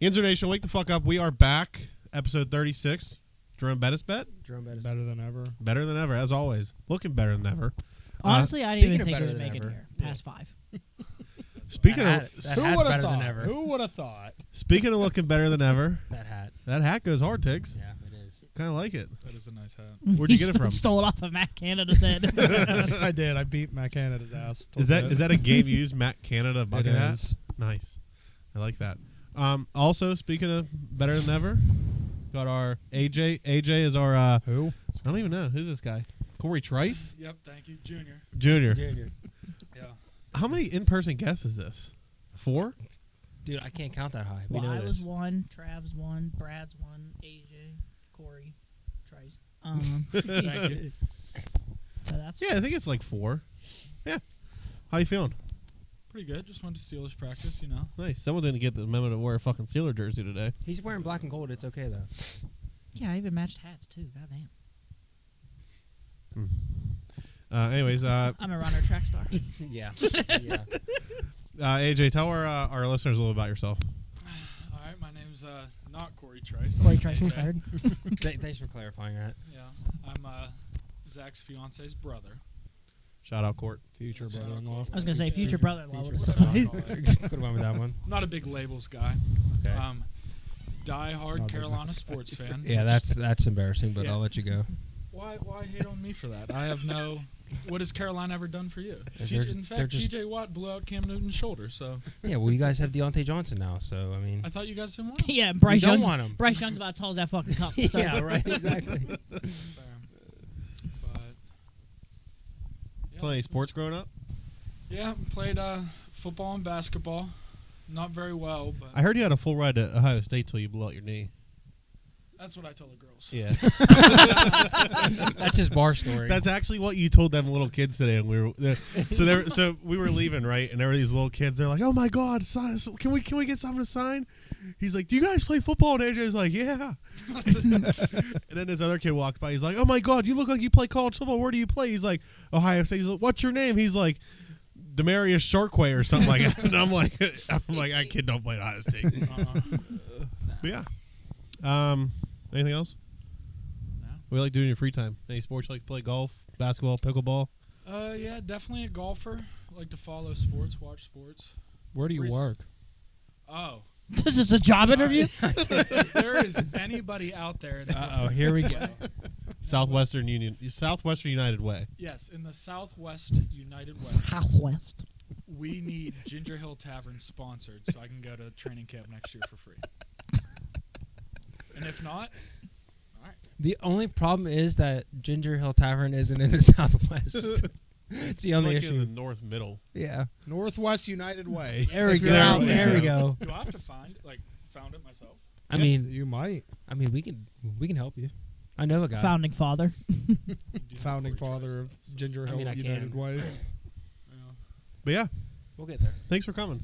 Inzer Nation, wake the fuck up. We are back. Episode 36. Jerome Bettis bet. Jerome Bettis. Better than ever. Better than ever, as always. Looking better than ever. Honestly, I didn't even speaking think of it would better make it than here. ever. Past 5. Speaking That of hat Who would have better thought? than ever. Who would have thought? speaking of looking better than ever, That hat. goes hard, Tiggs. Yeah, it is. Kind of like it. That is a nice hat. Where'd you get it from? Stole it off of Matt Canada's head. I did. I beat Matt Canada's ass. Is that a game used Matt Canada It bucket hat? is. Nice. I like that. Also, speaking of better than ever, got our AJ. AJ is our Who? I don't even know who's this guy. Corey Trice Yep, thank you. Junior. Junior. Junior. Yeah. How many in-person guests is this? 4? Dude, I can't count that high. Well, we know I was this. 1, Trav's 1, Brad's 1, AJ, Corey, Trice. Thank you. So that's Yeah, I think it's like 4. Yeah. How you feeling? Pretty good. Just went to Steelers practice, you know. Nice. Someone didn't get the memo to wear a fucking Steeler jersey today. He's wearing black and gold. It's okay, though. Yeah, I even matched hats too. Goddamn. Anyways, I'm a runner, track star. Yeah. Yeah. AJ, tell our listeners a little about yourself. All right, my name's not Corey Trice. Corey I'm Trice AJ. retired. Thanks for clarifying that. Yeah. I'm Zach's fiance's brother. Shout out, Court. Future brother-in-law. I was gonna say future brother-in-law would have Whatever you sufficed. wanna call it. Could have went with that one. Not a big labels guy. Okay. Die-hard Not a big Carolina sports fan. Yeah, that's embarrassing, but Yeah. I'll let you go. Why hate on me for that? I have no... What has Carolina ever done for you? They're- In they're fact, just- T.J. Watt blew out Cam Newton's shoulder, so Yeah, well, you guys have Deontay Johnson now, so, I mean. I thought you guys didn't want him. Yeah, Bryce don't Young's, want him. Bryce Young's about as tall as that fucking cup. So. Yeah, right, exactly. But, yeah, Play any sports growing up? Yeah, played football and basketball. Not very well, but I heard you had a full ride to Ohio State till you blew out your knee. that's what I tell the girls. Yeah. That's his bar story. That's actually what you told them little kids today. And we were so we were leaving, right? And there were these little kids. They're like, "Oh my God, can we get something to sign?" He's like, "Do you guys play football?" And AJ's like, "Yeah." And then this other kid walks by. He's like, "Oh my God, you look like you play college football. Where do you play?" He's like, "Ohio State." He's like, "What's your name?" He's like, Demarius Sharkway or something like that. And I'm like, that kid don't play at Ohio State. But yeah. Anything else? No. What do you like doing in your free time? Any sports you like to play? Golf, basketball, pickleball? Yeah, definitely a golfer. Like to follow sports, watch sports. Where do you work? Oh, This is a job interview? if there is anybody out there that Uh-oh, here we go. Southwestern United Way. yes, in the Southwest United Way, Southwest. we need Ginger Hill Tavern sponsored so I can go to training camp next year for free. And if not, all right. The only problem is that Ginger Hill Tavern isn't in the Southwest. It's the only It's like in issue. the north middle. Yeah. Northwest United Way. There we If go. you're out There we go. Do I have to found it myself? I mean, You might. we can help you. I know a guy. Founding father. Do you know Founding Corey Trice? father of Ginger I Hill mean, I United can. Way. Yeah. But yeah, We'll get there. thanks for coming.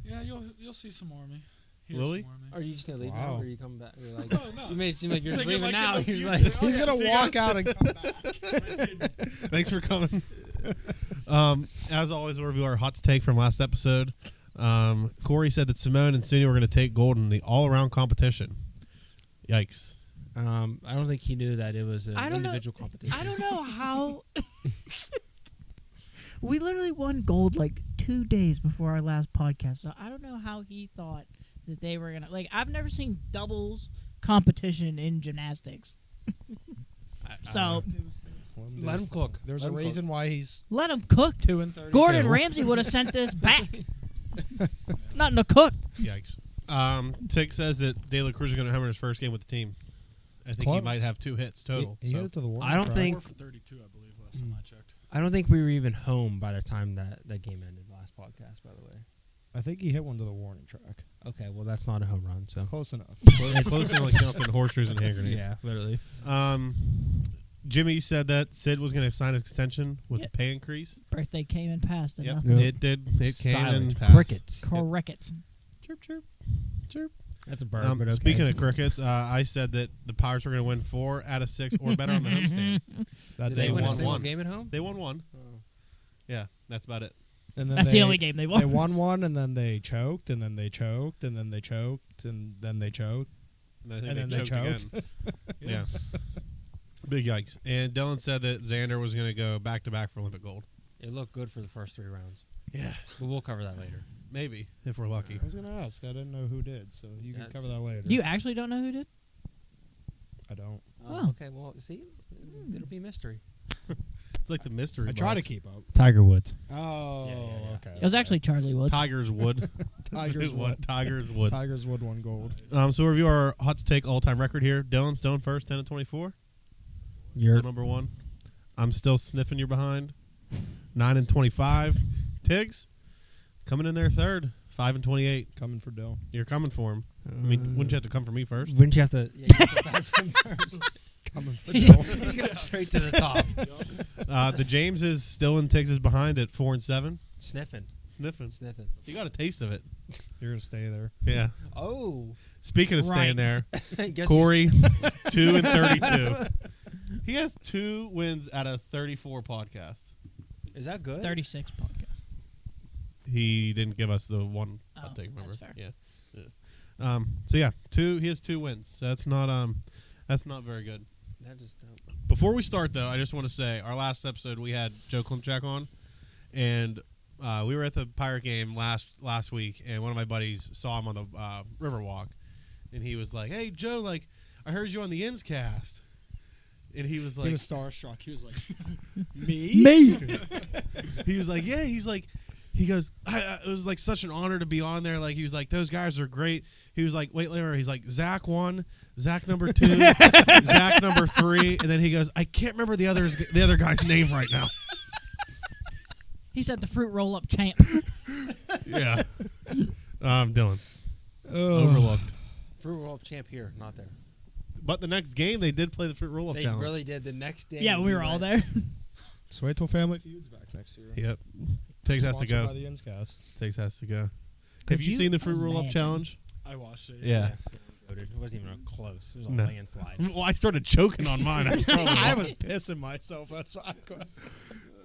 Yeah, you'll see some more of me. Hear Lily? some more of me. Are you just gonna leave Wow. now, or are you coming back? You're like, Oh, no. you made it seem like you're just Thinking leaving like now. in the You're future. like, Oh, He's yeah, gonna see you walk guys. out and come back. Thanks for coming. As always, we'll review our hot take from last episode. Corey said that Simone and Sunny were going to take gold in the all-around competition. Yikes. I don't think he knew that it was an I don't know. individual competition. I don't know how. We literally won gold like 2 days before our last podcast. So I don't know how he thought that they were going to. Like, I've never seen doubles competition in gymnastics. So Let him cook. There's Let a him reason why he's let him cook. 2-32. Gordon Ramsay would have sent this back. Nothing to cook. Yikes. Tick says that De La Cruz is going to hammer his first game with the team. I think he Close. might have 2 hits total. He so. hit it to the wall. I don't think- 4 for 32, I believe, last time I checked. I don't think we were even home by the time that game ended last podcast, by the way. I think he hit one to the warning track. Okay, well, that's not a home run, so. Close enough. Close only counts in horseshoes and hand grenades. Yeah, literally. Jimmy said that Sid was going to sign his extension with Yep. a pay increase. Birthday came and passed. And Yep. nothing. It did. It came Silent. and passed. Crickets. Crickets. Chirp, chirp, chirp. That's a bird, but okay. Speaking of crickets, I said that the Pirates were going to win 4 out of 6 or better on the homestand. That Did they they win a won single one. game at home? They won 1. Oh. Yeah, that's about it. And then That's the only game they won. They won one, and then they choked, and then they choked, and then they choked, and then they choked. And, I think And then they choked again. Yeah. Big yikes. And Dylan said that Xander was going to go back-to-back for Olympic gold. It looked good for the first 3 rounds. Yeah. But we'll cover that later. Maybe, if we're lucky. I was going to ask. I didn't know who did, so you can Yeah, cover that later. You actually don't know who did? I don't. Oh. Okay, well, see? It'll be mystery. It's like the mystery I try to box. keep up. Tiger Woods. Oh, yeah. okay. It was actually Charlie Woods. Tiger's Wood. Tiger's Wood. Tiger's Wood. Tigers Wood won gold. So we'll review our hot take all-time record here. Dylan Stone first, 10-24. You're Still number 1. I'm still sniffing your behind. 9-25. Tiggs coming in there third, 5-28. Coming for Dill. You're coming for him. I mean, wouldn't you have to come for me first? Wouldn't you have to? Yeah, you have to pass him first. Coming for Dill. You get straight to the top. The James is still in Tiggs is behind at 4-7. Sniffing. Sniffing. You got a taste of it. You're going to stay there. Yeah. Oh. Speaking of staying there, Guess Corey, 2-32. He has 2 wins out of 34 podcasts. Is that good? 36 podcast. He didn't give us the one Oh, update, remember? that's fair. Yeah. So yeah, 2. He has 2 wins. So that's not very good. That just Before we start, though, I just want to say our last episode we had Joe Klimchak on, and we were at the Pirate game last week, and one of my buddies saw him on the Riverwalk, and he was like, "Hey, Joe, like I heard you on the Ins cast," and he was like, He was starstruck. He was like, me? Me. he was like, yeah, he's like, he goes, it was like such an honor to be on there. Like he was like, those guys are great. He was like, wait, later, he's like, Zach 1, Zach number 2, Zach number 3, and then he goes, I can't remember the other guy's name right now. He said the fruit roll up champ. Yeah. Dylan. Overlooked. Fruit roll up champ here, not there. But the next game they did play the fruit roll up They challenge. really did. The next day. Yeah, we were all there. Just wait till Family Feud's back next year. Yep. Tiggs has to Sponsored go. by the Inscast. Tiggs has to go. Could Have you seen the fruit roll up imagine? challenge? I watched it. Yeah. Voted. It wasn't even close. It was a No. landslide. Well, I started choking on mine. That's probably I why. was pissing myself. That's why.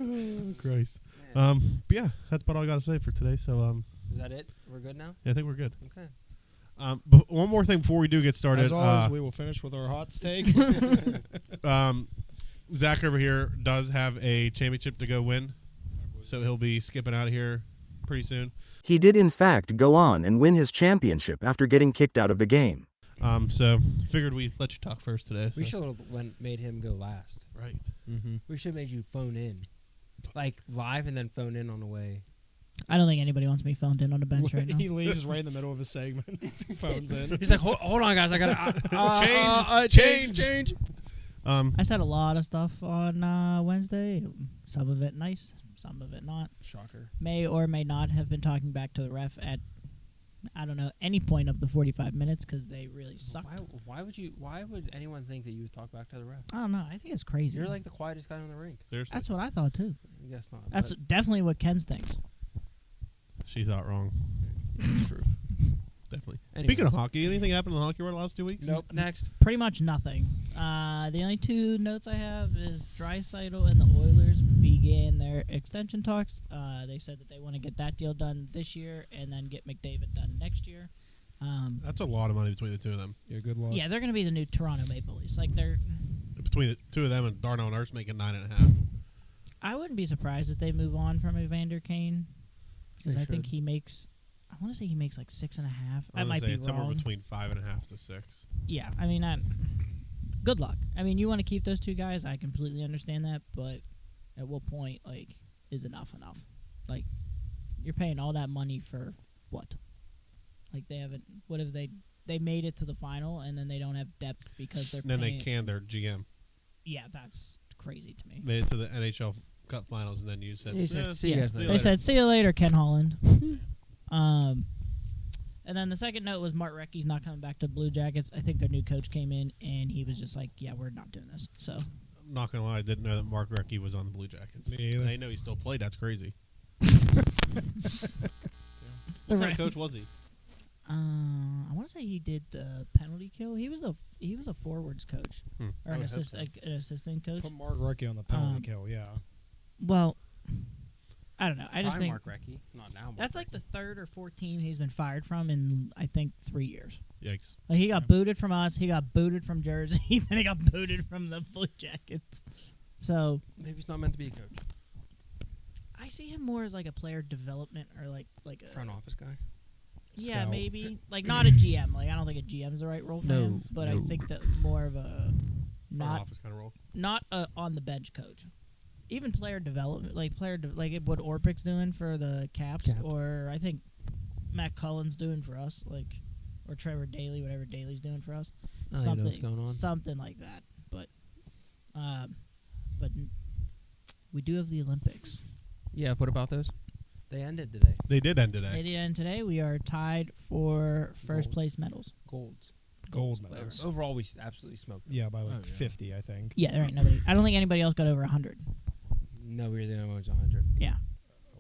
Oh, Christ. But yeah, that's about all I got to say for today. So Is that it? We're good now? yeah, I think we're good. Okay. But one more thing before we do get started. As always, we will finish with our hot take. Zach over here does have a championship to go win, so he'll be skipping out of here pretty soon. He did in fact go on and win his championship after getting kicked out of the game. So figured we'd let you talk first today. We so. should have made him go last. Right. Mm-hmm. We should have made you phone in. Like live and then phone in on the way. I don't think anybody wants me phoned in on the bench right now. He leaves right in the middle of his segment. Phones in. He's like, hold on, guys. I got Change. I said a lot of stuff on Wednesday. Some of it nice, some of it not. Shocker. May or may not have been talking back to the ref at, I don't know, any point of the 45 minutes because they really sucked. Why would anyone think that you would talk back to the ref? I don't know. I think it's crazy. You're like the quietest guy on the rink. Seriously. That's what I thought too. I guess not. That's but definitely what Ken's thinks. She thought wrong. true. Definitely. Anyways. Speaking of hockey, anything happened in the hockey world the last 2 weeks? Nope. Next. Pretty much nothing. The only 2 notes I have is Draisaitl and the Oilers began their extension talks. They said that they want to get that deal done this year and then get McDavid done next year. That's a lot of money between the two of them. Yeah, good luck. Yeah, they're going to be the new Toronto Maple Leafs. Like they're. Between the two of them and Darnell Nurse making 9.5. I wouldn't be surprised if they move on from Evander Kane because They I think should. he makes. I want to say he makes like 6.5. I would might say be it's somewhere wrong. between 5.5 to 6. Yeah, I mean, good luck. I mean, you want to keep those 2 guys. I completely understand that, but at what point, like, is enough? Like, you're paying all that money for what? Like, they haven't. What have they? They made it to the final, and then they don't have depth because they're. And then they paying, canned their GM. Yeah, that's crazy to me. Made it to the NHL Cup Finals, and then you said, He said, "Eh, "See you guys later." They said, "See you later, Ken Holland." And then the second note was Mark Recchi's not coming back to Blue Jackets. I think their new coach came in, and he was just like, "Yeah, we're not doing this." So I'm not gonna lie, I didn't know that Mark Recchi was on the Blue Jackets. Me either. I know he still played. That's crazy. The What kind Re- of coach was he? I want to say he did the penalty kill. He was a forwards coach Hmm. or I an would hope assistant coach. Put Mark Recchi on the penalty Um, kill, yeah. Well, I don't know. I just Prime think Mark Recchi. Not now. that's like the third or fourth team he's been fired from in I think 3 years. Yikes. Like he got booted from us, he got booted from Jersey, then he got booted from the Blue Jackets. So Maybe he's not meant to be a coach. I see him more as like a player development or like a Front office guy. yeah, Scout. maybe like not a GM. Like I don't think a GM is the right role for No, him, but I no. think that more of a Front not office kind of role. not a on the bench coach. Even player development, like like what Orpik's doing for the Caps, Cap. or I think Matt Cullen's doing for us, like or Trevor Daly, whatever Daly's doing for us, I don't know what's going on. something like that. But we do have the Olympics. Yeah, what about those? They ended today. They did end today. At the end today, we are tied for first Gold. place medals. Golds. Gold But medals. overall, we absolutely smoked. Yeah, by like Oh, yeah. 50, I think. Yeah, there ain't nobody. I don't think anybody else got over 100. No, we didn't know it was 100. Yeah.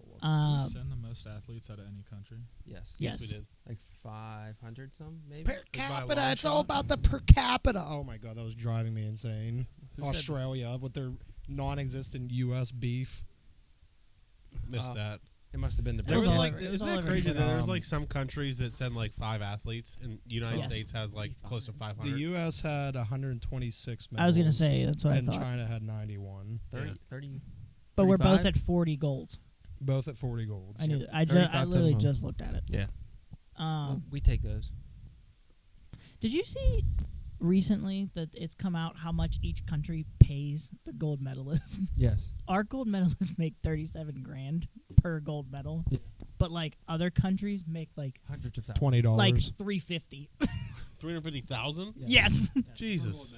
we Um, send the most athletes out of any country. Yes. Yes. we did. Like 500 some, maybe? Per by a capita, long it's all shot. about the per capita. Oh my god, that was driving me insane. Who said Australia with their non-existent U.S. beef. Missed that. It must have been the There was was all like, over- it was isn't all that over crazy that Twitter. there's like some countries that send like 5 athletes, and the United Yes. States has like close to 500. The U.S. had 126 medals. I was gonna say that's what I and thought. China had 91. 30, Yeah. 30. But we're both 35? at 40 golds. Both at 40 golds. I knew that. I 35 literally total. just looked at it. Yeah. Well, we take those. Did you see recently that it's come out how much each country pays the gold medalists? Yes. Our gold medalists make 37 grand per gold medal, Yeah. but like other countries make like Hundreds of thousands. $20. like 350. 350,000? Yes. Jesus.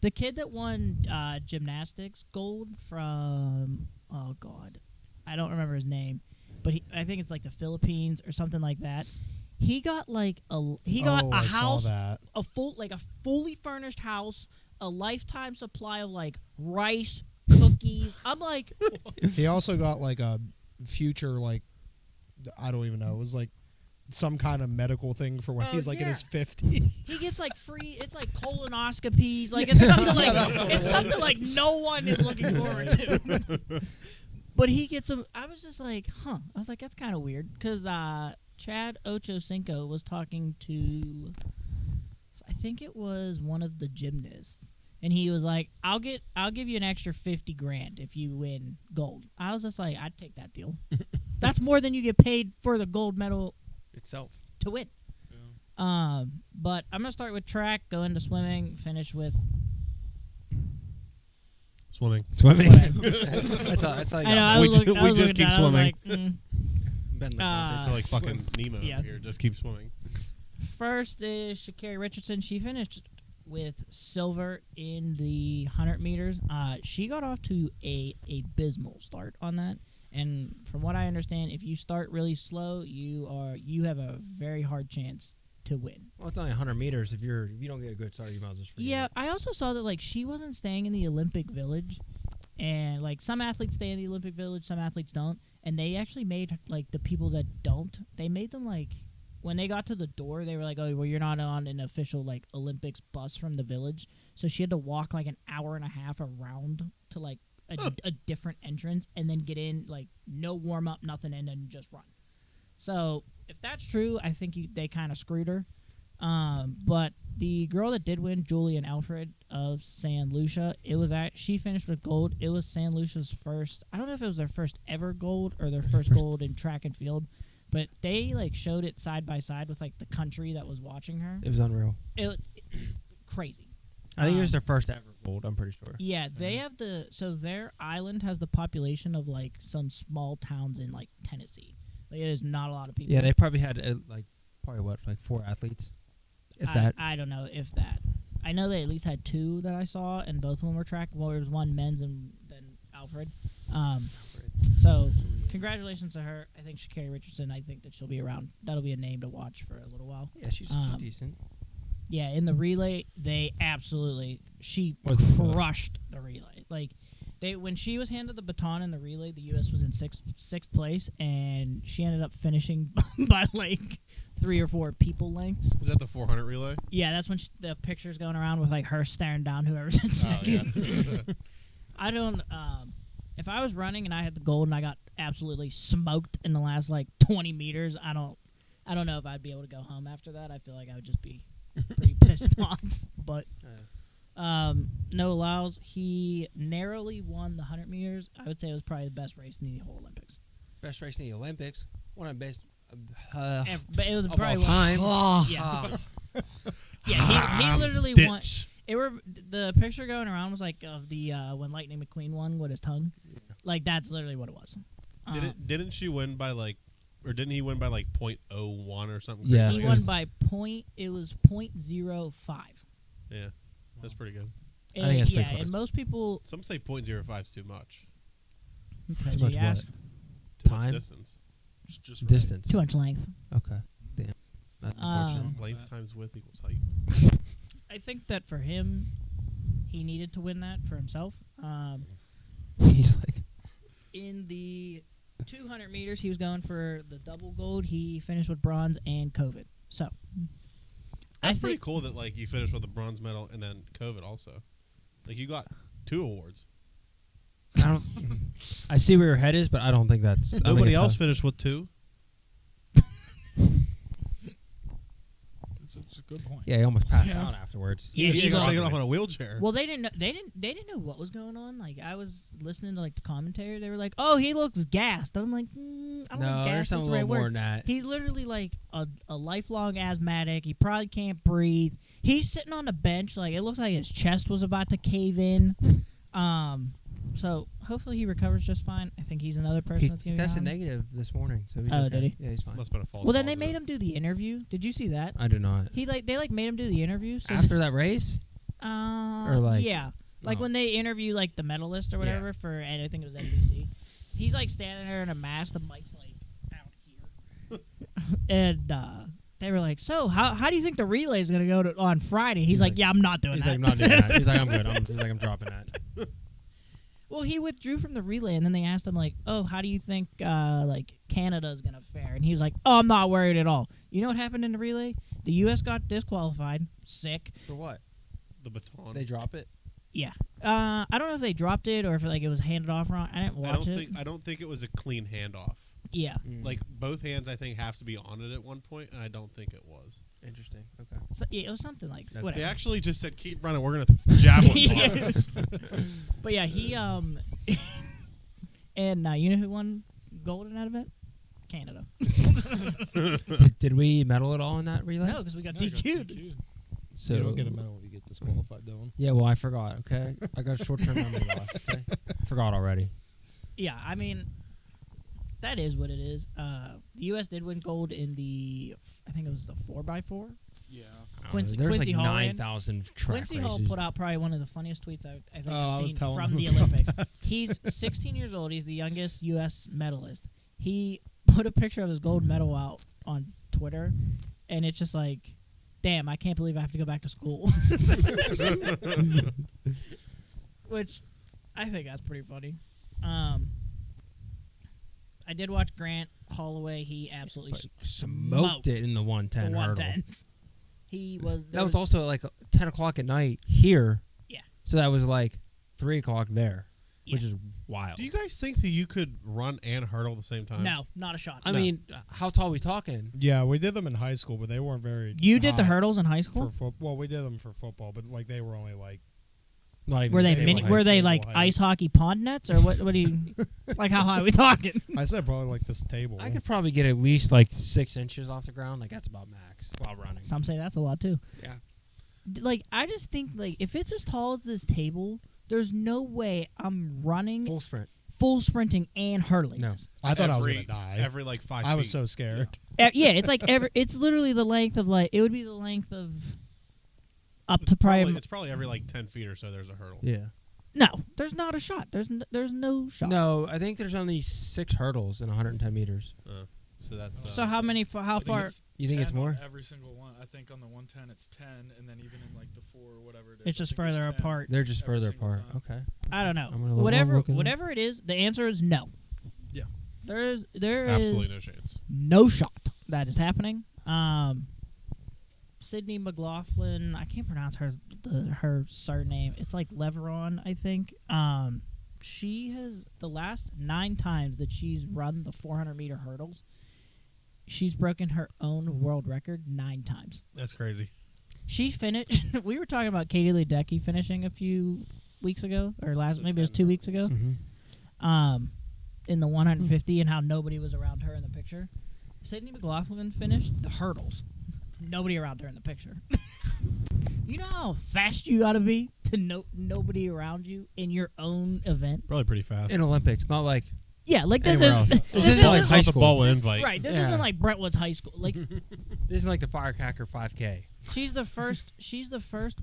The kid that won gymnastics gold from I don't remember his name, but I think it's like the Philippines or something like that. He got like a I saw house, that. a fully furnished house, a lifetime supply of like rice, cookies. I'm like, He also got like a future, like, I don't even know. It was like some kind of medical thing for when Oh, he's like in yeah. his 50s. he gets like free. It's like colonoscopies. Like it's stuff that like it's stuff that like no one is looking forward to. But he gets them. I was just like, huh. I was like, that's kind of weird because Chad Ochocinco was talking to, I think it was one of the gymnasts, and he was like, I'll give you an extra 50 grand if you win gold. I was just like, I'd take that deal. That's more than you get paid for the gold medal Itself. to win. But I'm gonna start with track, go into swimming, finish with Swimming. Swimming. Swimming. that's all you I know. got. I We was looking, ju- I we was just looking keep down, I was swimming. like, Ben Uh, McNaughton. We're like fucking Nemo yeah. over here. Just keep swimming. First is Sha'Carri Richardson. She finished with silver in the 100 meters. She got off to a abysmal start on that. And from what I understand, if you start really slow, you have a very hard chance to win. Well, it's only 100 meters. If you don't get a good start, you might as well just forget Yeah, it. I also saw that like she wasn't staying in the Olympic Village, and like some athletes stay in the Olympic Village, some athletes don't, and they actually made like the people that don't, they made them like when they got to the door, they were like, oh, well, you're not on an official like Olympics bus from the village, so she had to walk like an hour and a half around to like a different entrance and then get in, like no warm up, nothing, and then just run. So if that's true, I think they kind of screwed her. But the girl that did win, Julian Alfred of San Lucia, she finished with gold. It was San Lucia's first. I don't know if it was their first ever gold or their first gold in track and field, but they like showed it side by side with like the country that was watching her. It was unreal. Crazy. I think it was their first ever gold. I'm pretty sure. Yeah, they have their island has the population of like some small towns in like Tennessee. Like there's not a lot of people. Yeah, they probably had like 4 athletes, if that. I don't know if that. I know they at least had 2 that I saw, and both of them were track. Well, there was one men's and then Alfred. So congratulations to her. I think Sha'Carri Richardson. I think that she'll be around. That'll be a name to watch for a little while. Yeah, she's decent. Yeah, in the relay, she Wasn't close. crushed the relay. Like when she was handed the baton in the relay, the U.S. was in sixth place, and she ended up finishing by like 3 or 4 people lengths. Was that the 400 relay? Yeah, that's when the picture's going around with like her staring down whoever's in second. yeah. I don't. if I was running and I had the gold and I got absolutely smoked in the last like 20 meters, I don't know if I'd be able to go home after that. I feel like I would just be pretty pissed off. But Noah Lyles, he narrowly won the 100 meters. I would say it was probably the best race in the whole Olympics. Best race in the Olympics. One of the best But it was of probably all time. Yeah, Ah. yeah. He literally won. Stitch. The picture going around was like of the when Lightning McQueen won with his tongue. Like that's literally what it was. Didn't she win by like, or didn't he win by like 0.01 or something? Yeah. He it won was- by it was 0.05. Yeah, that's pretty good. I think that's pretty yeah, close. and most people Some say 0.05 is too much. depends Too who much you what? ask. Too Time? much distance. It's just right. Distance. Too much length. Okay. Damn. That's unfortunate. Length times width equals height. I think that for him, he needed to win that for himself. He's like, In the 200 meters, he was going for the double gold. He finished with bronze and COVID. So That's I pretty think cool that like you finished with a bronze medal and then COVID also. Like you got 2 awards. I don't. I see where your head is, but I don't think that's. I think Nobody it's else a- finished with 2. It's a good point. Yeah, he almost passed Yeah. out afterwards. Yeah, he she got got- taken off on a wheelchair. Well, they didn't know what was going on. Like I was listening to like the commentary. They were like, "Oh, he looks gassed." I'm like, I don't No, think there's gassed is something the a right little more word. than that. He's literally like a lifelong asthmatic. He probably can't breathe. He's sitting on the bench. Like it looks like his chest was about to cave in. So hopefully he recovers just fine. I think he's another person He that's going to tested negative this morning, so he's Oh, okay. did he? Yeah, he's fine. Must have been a false Well, then they positive. made him do the interview. Did you see that? I do not. They made him do the interview. So After that race, or like- yeah, like Oh. when they interview like the medalist or whatever for, and I think it was NBC. He's like standing there in a mask. The mic's like out here, and they were like, "So how do you think the relay is gonna go on Friday?" He's like, "Yeah, I'm not doing he's that." like, I'm not doing that. He's like, I'm good. He's like, I'm dropping that. Well, he withdrew from the relay, and then they asked him like, "Oh, how do you think like Canada's gonna fare?" And he was like, "Oh, I'm not worried at all." You know what happened in the relay? The U.S. got disqualified. Sick. For what? The baton. They drop it? Yeah. I don't know if they dropped it or if like it was handed off wrong. I didn't watch it. I don't think it was a clean handoff. Yeah. Like both hands, I think have to be on it at one point, and I don't think it was. Interesting. Okay. So, yeah, it was something like That's- whatever. They actually just said, "Keep running. We're gonna javelin toss Yes. it." But yeah, he and you know who won gold in that event? Canada. Did we medal at all in that relay? No, because we got No, you got DQ'd. DQ'd. So you don't get a medal if you get disqualified, Dylan. Yeah, well, I forgot. Okay, I got a short-term memory loss. Okay, forgot already. Yeah, I mean, that is what it is. The U.S. did win gold in the, I think it was the 4x4. Yeah. Quincy- There's Quincy like Hall ran. 9,000 track Quincy Hall races. put out probably one of the funniest tweets I think I I've was seen telling from him the about Olympics. that. He's 16 years old. He's the youngest U.S. medalist. He put a picture of his gold medal out on Twitter, and it's just like, damn, I can't believe I have to go back to school. Which I think that's pretty funny. I did watch Grant Holloway. He absolutely Smoked it in the 110 the hurdle. 110s. He was. That was also like 10 o'clock at night here. Yeah. So that was like 3 o'clock there, which Yeah. is wild. Do you guys think that you could run and hurdle at the same time? No, not a shot. I No. mean, how tall are we talking? Yeah, we did them in high school, but they weren't very. You did the high hurdles in high school? for well, we did them for football, but like they were only like Not even Were they Stable mini? height, Were they stable like height. ice hockey pond nets or what? What do you like? How high are we talking? I said probably like this table. I could probably get at least like 6 inches off the ground. Like that's about max while running. Some say that's a lot too. Yeah. Like I just think like if it's as tall as this table, there's no way I'm running Full sprint. full sprinting and hurling. No. this. I thought I was Every- gonna die. Every like 5 I was feet. so scared. Yeah, it's like it's literally the length of like it would be the length of up to probably. It's probably every like 10 feet or so. There's a hurdle. Yeah. No, there's not a shot. There's no shot. No, I think there's only 6 hurdles in 110 meters. So that's. So how many? How far? You think it's 10 on more? every single one. I think on the 110 it's 10, and then even in like the 4 or whatever it is, It's I just think there's further 10. apart. They're just Every further single apart. time. Okay. I don't know. I'm gonna look- Whatever I'm looking. whatever it is, the answer is no. Yeah. There is Absolutely no chance. no shot that is happening. Sydney McLaughlin, I can't pronounce her surname. It's like Leveron, I think. she has the last 9 times that she's run the 400-meter hurdles, she's broken her own world record 9 times. That's crazy. She finished. We were talking about Katie Ledecky finishing a few weeks ago, or maybe it was 2 weeks ago. In the 150 and how nobody was around her in the picture. Sydney McLaughlin finished the hurdles. Nobody around her in the picture. You know how fast you gotta be to nobody around you in your own event? Probably pretty fast. In Olympics, not like Yeah, like this anywhere is else. this isn't like isn't high the school. ball invite. right. This Yeah. isn't like Brentwood's high school. Like This isn't like the Firecracker 5K. she's the first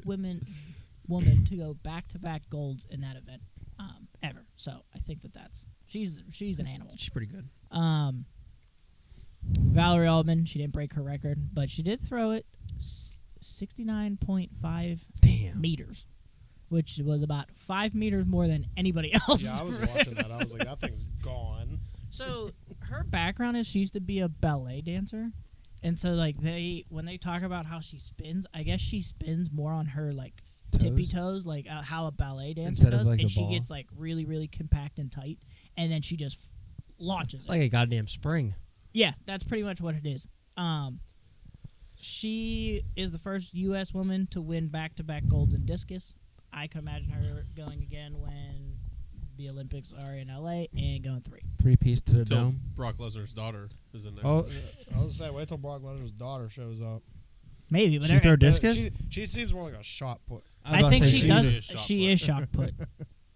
woman to go back-to-back golds in that event ever. So I think that's she's an animal. She's pretty good. Valerie Altman, she didn't break her record, but she did throw it 69.5 Damn. meters, which was about 5 meters more than anybody else. Yeah, I was watching that. I was like, that thing's gone. So her background is she used to be a ballet dancer, and so like when they talk about how she spins, I guess she spins more on her like tippy toes, like how a ballet dancer Instead of, does, like, and the she ball. gets like really really compact and tight, and then she just launches it. Like a goddamn spring. Yeah, that's pretty much what it is. She is the first U.S. woman to win back-to-back golds in discus. I can imagine her going again when the Olympics are in L.A. and going 3. 3-piece to the Until dome. Brock Lesnar's daughter is in there. Oh, I was gonna say, wait till Brock Lesnar's daughter shows up. Maybe, but She throw discus? She seems more like a shot put. I think she does. is shot She put. is shot put.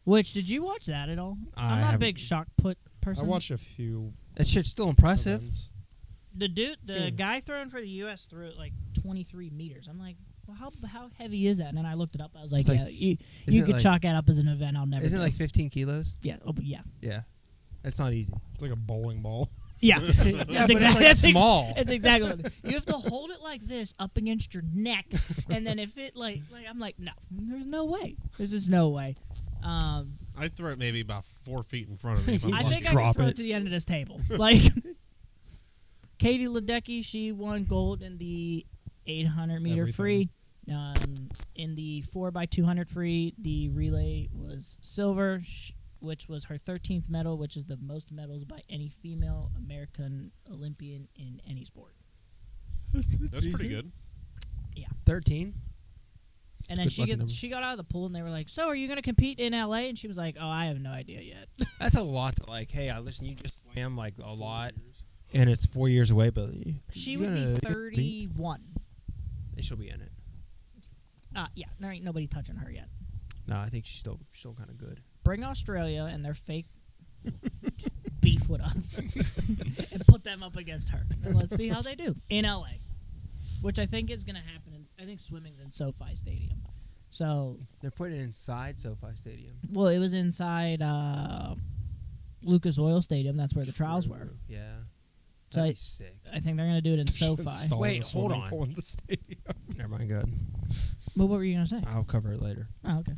Which, did you watch that at all? I I'm not a haven't. big shot put I person. watched a few. That shit's still impressive. events. The guy throwing for the U.S. threw it like 23 meters. I'm like, well, how heavy is that? And then I looked it up. I was like, It's yeah, like- you isn't it could like- chalk that up as an event I'll never Isn't it do. like 15 kilos? Yeah, but yeah. Yeah. That's not easy. It's like a bowling ball. Yeah. Yeah, That's but exactly it's like that's small. It's exactly what it is. You have to hold it like this up against your neck, and then if it like I'm like, no, there's no way. There's just no way. I'd throw it maybe about 4 feet in front of me. If I'm I lucky. think I can drop throw it it. to the end of this table. Like Katie Ledecky, she won gold in the 800-meter Everything. free. In the 4x200 free, the relay was silver, which was her 13th medal, which is the most medals by any female American Olympian in any sport. That's pretty good. 13? And then Good lucky number. she got out of the pool, and they were like, "So, are you going to compete in LA?" And she was like, "Oh, I have no idea yet." That's a lot to like, hey, listen, you just swam like a lot, and it's 4 years away, but She you would be gonna 31. She'll be in it. Yeah, there ain't nobody touching her yet. No, I think she's still kind of good. Bring Australia and their fake beef with us and put them up against her. And let's see how they do in LA, which I think is going to happen. I think swimming's in SoFi Stadium. So, They're putting it inside SoFi Stadium. well, it was inside Lucas Oil Stadium. That's where the trials were. Yeah. So That'd be sick. I think they're going to do it in SoFi. Installing Wait, a hold swimming on. pool in the stadium. Never mind, good. Well, what were you going to say? I'll cover it later. Oh, okay.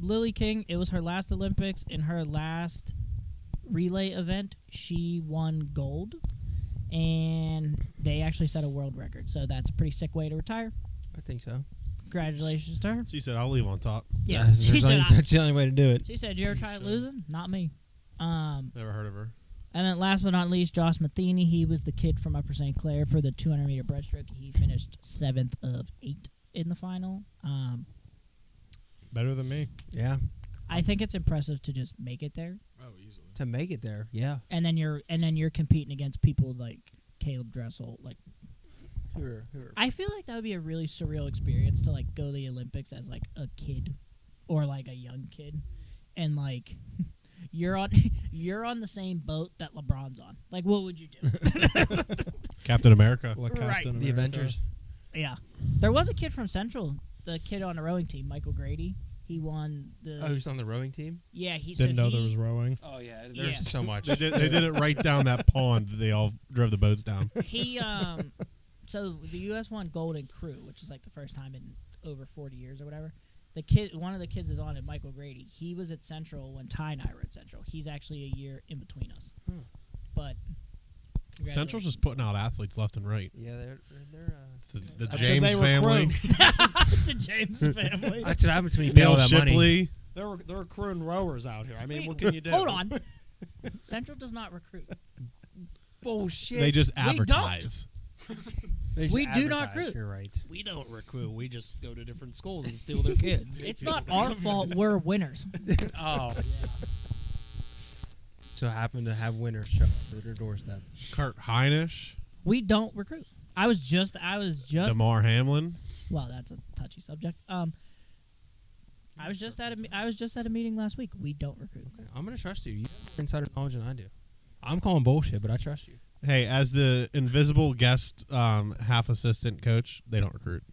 Lily King, it was her last Olympics. In her last relay event, she won gold, and they actually set a world record. So that's a pretty sick way to retire. I think so. Congratulations to her. She said, "I'll leave on top." Yeah, she said. That's the only way to do it. She said, "You ever tried losing? Not me." Never heard of her. And then last but not least, Josh Matheny. He was the kid from Upper St. Clair for the 200-meter breaststroke. He finished 7th of 8 in the final. Better than me. Yeah. I think it's impressive to just make it there. Oh, easily. To make it there, yeah. And then you're competing against people like Caleb Dressel. Like, Who are I feel like that would be a really surreal experience to like go to the Olympics as like a kid or like a young kid, and like you're on the same boat that LeBron's on. Like, what would you do? Captain America. Like Right. Captain the America. Avengers? Yeah, there was a kid from Central, the kid on the rowing team, Michael Grady. He won the. Oh, who's on the rowing team? Yeah, he Didn't so know he, there was rowing. Oh yeah, there's there's Yeah. so much. They did it right down that pond that they all drove the boats down. He so the U.S. won gold in crew, which is like the first time in over 40 years or whatever. One of the kids is on it, Michael Grady. He was at Central when Ty and I were at Central. He's actually a year in between us. Hmm. But Central's just putting out athletes left and right. Yeah, they're The That's 'cause James they family, recruit. the James family. That's what happens when you pay Bill all that money. Shipley. They're recruiting rowers out here. I mean, what can you do? Hold on. Central does not recruit. Bullshit. They just We don't. advertise. We do not recruit. You're right. We don't recruit. We just go to different schools and steal their kids. It's not our fault. We're winners. Oh. So happen to have winners show up at their doorstep. Kurt Heinisch, We don't recruit. I was just. DeMar Hamlin. Well, that's a touchy subject. I was just at a meeting last week. We don't recruit. Okay, I'm gonna trust you. You have more insider knowledge than I do. I'm calling bullshit, but I trust you. Hey, as the invisible guest half assistant coach, they don't recruit.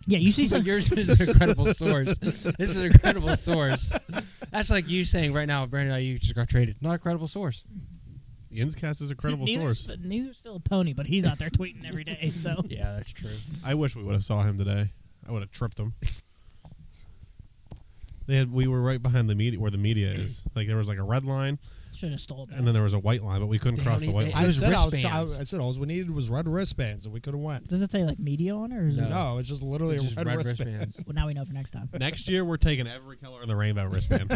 Yeah, you see some. Yours is a credible source. This is a credible source. That's like you saying right now, Brandon Ayuk just got traded. Not a credible source. The Inscast is a credible source. Neither's Phil Pony, but he's out there tweeting every day. So Yeah, that's true. I wish we would have saw him today. I would have tripped him. We were right behind the media where the media is. Like there was like a red line, should have stole that. and then there was a white line, but we couldn't They cross don't the white even- line. I was said wristbands. all we needed was red wristbands, and we could have went. Does it say like media on it? Or is it? No, it's just literally It's just a red, wristband. wristbands. Well, now we know for next time. Next year, we're taking every color of the rainbow wristband.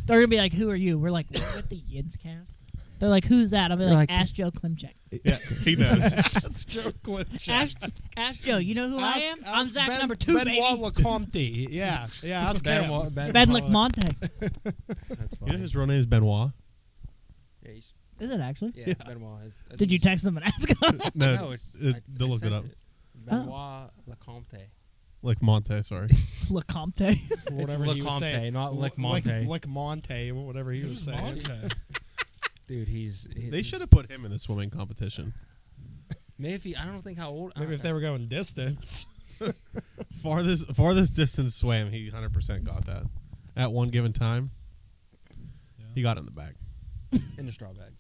They're gonna be like, "Who are you?" We're like, "We're with the Yids cast." They're like, "Who's that?" I'll be They're like, like- "Ask Joe Klimchek." Yeah, he knows. That's Joe Klimchak. Ask Joe. You know who I am? I'm Zach Ben, number 2, Benoit baby. Lecomte. Yeah, ask him. Ben Lecmonte. That's You funny. know his real name is Benoit. Yeah, he's, Is it actually? yeah, Benoit. Did you text him and ask him? No, it's. they'll look it sent up. Benoit Lecomte. Like Monte, sorry. Lecomte. Whatever he was Lecomte, saying. not Lecmonte. Lecmonte, whatever he was saying. Dude, They should have put him in the swimming competition. Maybe if he, I don't think how old. Maybe if they were going distance. Farthest distance swam, he 100% got that. At one given time, he got it in the bag. in the straw bag.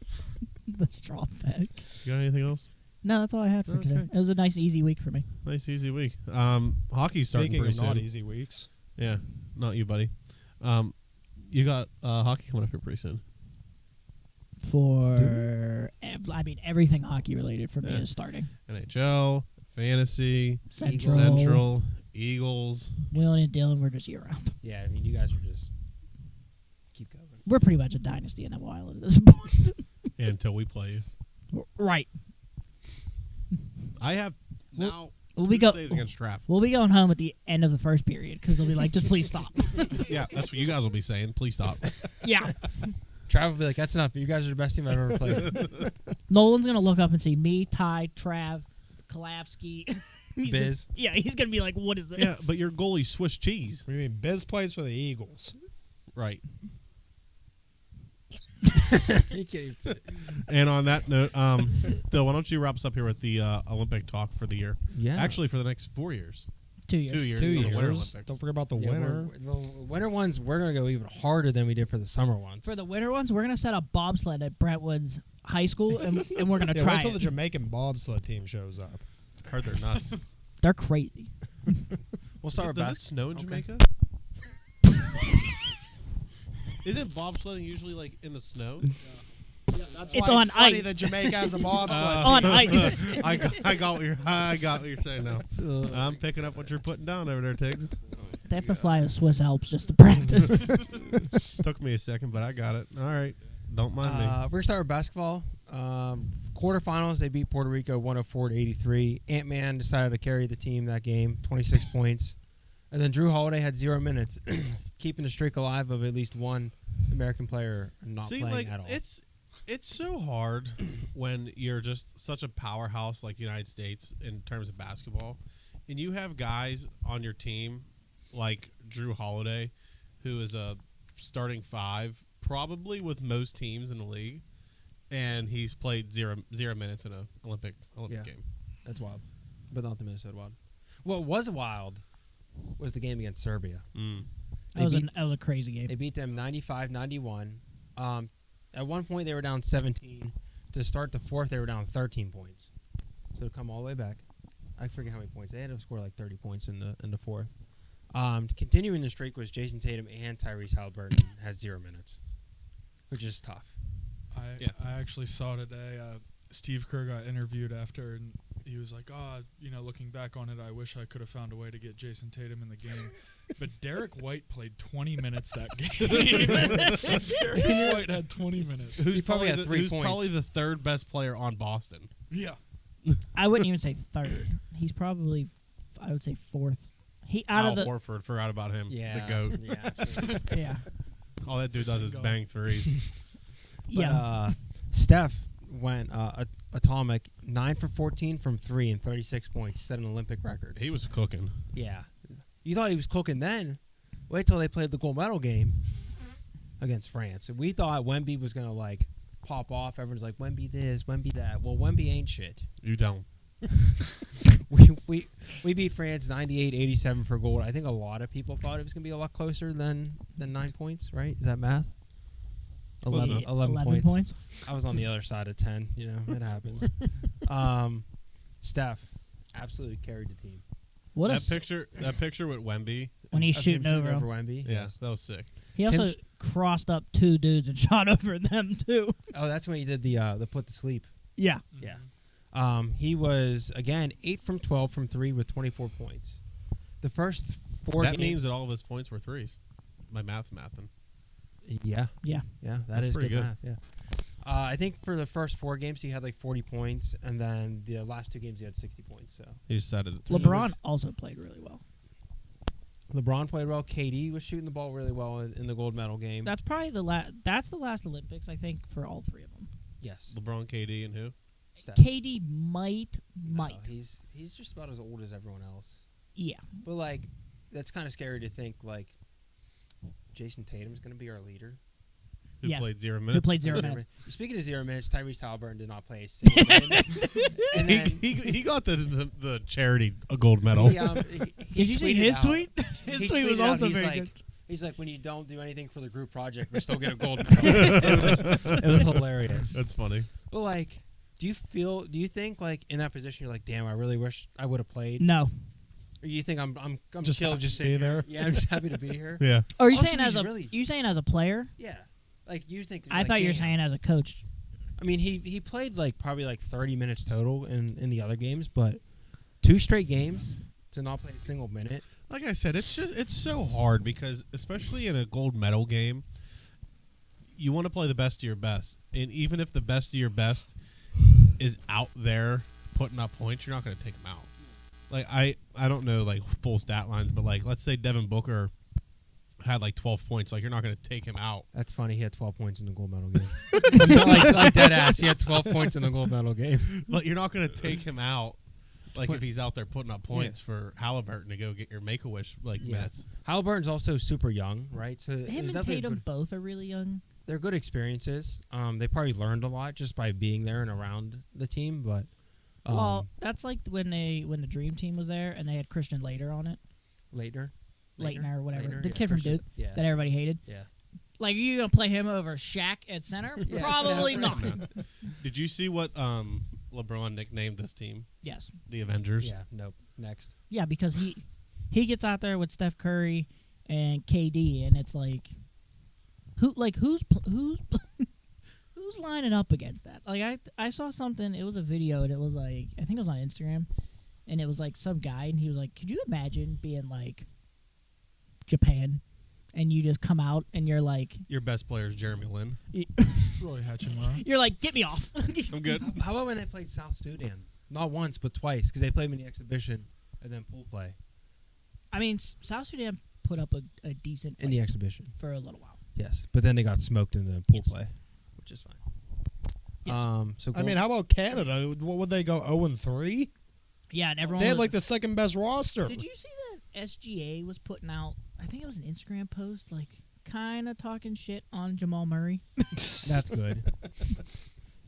The straw bag. You got anything else? No, that's all I had for today. Okay. It was a nice, easy week for me. Nice, easy week. Hockey's starting Speaking pretty of not soon. easy weeks. Yeah, not you, buddy. You got hockey coming up here pretty soon. I mean, everything hockey related for me Yeah. is starting. NHL, fantasy, Central. Eagles. Will and Dylan, we're just year round. Yeah, I mean, you guys are just keep going. We're pretty much a dynasty in Neville Island at this point. Yeah, until we play you. Right. I have now We'll two be go- saves against Traff. We'll be going home at the end of the first period because they'll be like, just please stop. Yeah, that's what you guys will be saying. Please stop. Yeah. Trav will be like, "That's enough. You guys are the best team I've ever played." Nolan's going to look up and see me, Ty, Trav, Kalafsky. Biz. Yeah, he's going to be like, what is this? Yeah, but your goalie's Swiss cheese. What do you mean? Biz plays for the Eagles. Right. You can't even say it. And on that note, Phil, why don't you wrap us up here with the Olympic talk for the year? Yeah. Actually, for the next 4 years. 2 years. 2 years. 2 until the Winter years. Olympics. Don't forget about the Yeah, winter. The winter ones, we're gonna go even harder than we did for the summer ones. For the winter ones, we're going to set up bobsled at Brentwood's High School, and we're going to Yeah, try wait till it. the Jamaican bobsled team shows up. Heard they're nuts. They're crazy. we'll start with Does it basketball. snow in Okay. Jamaica? Isn't bobsledding usually like in the snow? That's It's why on it's funny ice. that Jamaica has a bobsled. On ice. I got what you're saying now. I'm picking up what you're putting down over there, Tiggs. They have to fly to Swiss Alps just to practice. Took me a second, but I got it. All right. Don't mind me. We're gonna start with basketball. Quarterfinals, they beat Puerto Rico 104-83. Ant-Man decided to carry the team that game, 26 points. And then Drew Holiday had 0 minutes, keeping the streak alive of at least one American player not See, playing like at all. it's so hard when you're just such a powerhouse like the United States in terms of basketball, and you have guys on your team like Drew Holiday, who is a starting 5 probably with most teams in the league, and he's played zero minutes in an Olympic Yeah. game. That's wild, but not the Minnesota Wild. What was wild was the game against Serbia. Mm. That was a crazy game. They beat them 95-91. At one point, they were down 17. To start the fourth, they were down 13 points. So to come all the way back, I forget how many points. They had to score like 30 points in the fourth. Continuing the streak was Jason Tatum and Tyrese Halliburton had 0 minutes, which is tough. I actually saw today Steve Kerr got interviewed after, and he was like, looking back on it, I wish I could have found a way to get Jason Tatum in the game. But Derek White played 20 minutes that game. Derek White had 20 minutes. He probably had 3 who's points. probably the third best player on Boston. Yeah. I wouldn't even say third. He's probably, I would say fourth. He out Al of the Horford, forgot about him. Yeah. The GOAT. Yeah. Sure. yeah All that dude does is Go. bang threes. But, Steph went atomic 9 for 14 from 3 and 36 points, set an Olympic record. He was cooking. Yeah. You thought he was cooking then. Wait till they played the gold medal game against France. We thought Wemby was going to, like, pop off. Everyone's like, Wemby this, Wemby that. Well, Wemby ain't shit. You don't. We beat France 98-87 for gold. I think a lot of people thought it was going to be a lot closer than 9 points, right? Is that math? Close 11, enough. 11 points. I was on the other side of 10. You know, it happens. Steph absolutely carried the team. What a That picture with Wemby. when he's Of shooting him over him. Wemby. Yes, that was sick. He also Him crossed up 2 dudes and shot over them too. Oh, that's when he did the put to sleep. Yeah. Yeah. He was again 8 from 12 from 3 with 24 points. The first 4 That games. means that all of his points were threes. My mathing. Yeah. Yeah. Yeah, That's is pretty good. math, yeah. I think for the first 4 games he had like 40 points, and then the last 2 games he had 60 points. So He just said it. LeBron also played really well. LeBron played well. KD was shooting the ball really well in the gold medal game. That's probably the last. That's the last Olympics I think for all 3 of them. yes. LeBron, KD, and who? Steph. KD might. No, he's just about as old as everyone else. Yeah. But like, that's kind of scary to think like Jason Tatum's going to be our leader. Who Yeah. played 0 minutes? Who played 0 minutes? Speaking of 0 minutes, Tyrese Halliburton did not play a single minute. And then He got the charity gold medal. he Did you see tweeted his out- tweet? His he tweet was tweeted out, also he's very like, good. He's like, when you don't do anything for the group project, we still get a gold medal. it was hilarious. That's funny. But like, do you think like in that position you're like, damn, I really wish I would have played? No. Or you think I'm Just chill, happy just to sitting be here? there. Yeah, I'm just happy to be here. Yeah. Or are you Also, saying as he's a really- you saying as a player? Yeah, like you think. I like, thought you were damn. saying as a coach. I mean, he played like probably like 30 minutes total in the other games, but 2 straight games to not play a single minute. Like I said, it's so hard because especially in a gold medal game, you want to play the best of your best, and even if the best of your best is out there putting up points, you're not going to take them out. Like I don't know like full stat lines, but like let's say Devin Booker had like 12 points, like you're not going to take him out. That's funny. He had 12 points in the gold medal game. like dead ass. He had 12 points in the gold medal game. But you're not going to take him out. Like if he's out there putting up points for Halliburton to go get your Make-A-Wish minutes. Halliburton's also super young, right? So Him it's and definitely Tatum both are really young. they're good experiences. They probably learned a lot just by being there and around the team. But Well, that's like when the Dream Team was there and they had Christian Laettner on it, Leitner or whatever, Leitner? the Yeah, kid from Christian- Duke Yeah. that everybody hated. Yeah. Like, are you gonna play him over Shaq at center? Yeah. Probably Yeah. not. No. Did you see what LeBron nicknamed this team? Yes. The Avengers. Yeah. Nope. Next. Yeah, because he gets out there with Steph Curry and KD, and it's like, who's lining up against that? Like I saw something. It was a video, and it was like I think it was on Instagram, and it was like some guy, and he was like, "Could you imagine being like Japan, and you just come out and you're like, Your best player is Jeremy Lin. Roy Hachimura. you're like, get me off." I'm good. How about when they played South Sudan? Not once, but twice, because they played them in the exhibition and then pool play I mean, South Sudan put up a decent in fight the exhibition. for a little while. Yes, but then they got smoked in the pool Yes. play, which is fine. Yes. So I mean, how about Canada? What would they go 0-3? Yeah, and everyone They had was- like the second best roster. Did you see that SGA was putting out? I think it was an Instagram post, like kind of talking shit on Jamal Murray. that's good.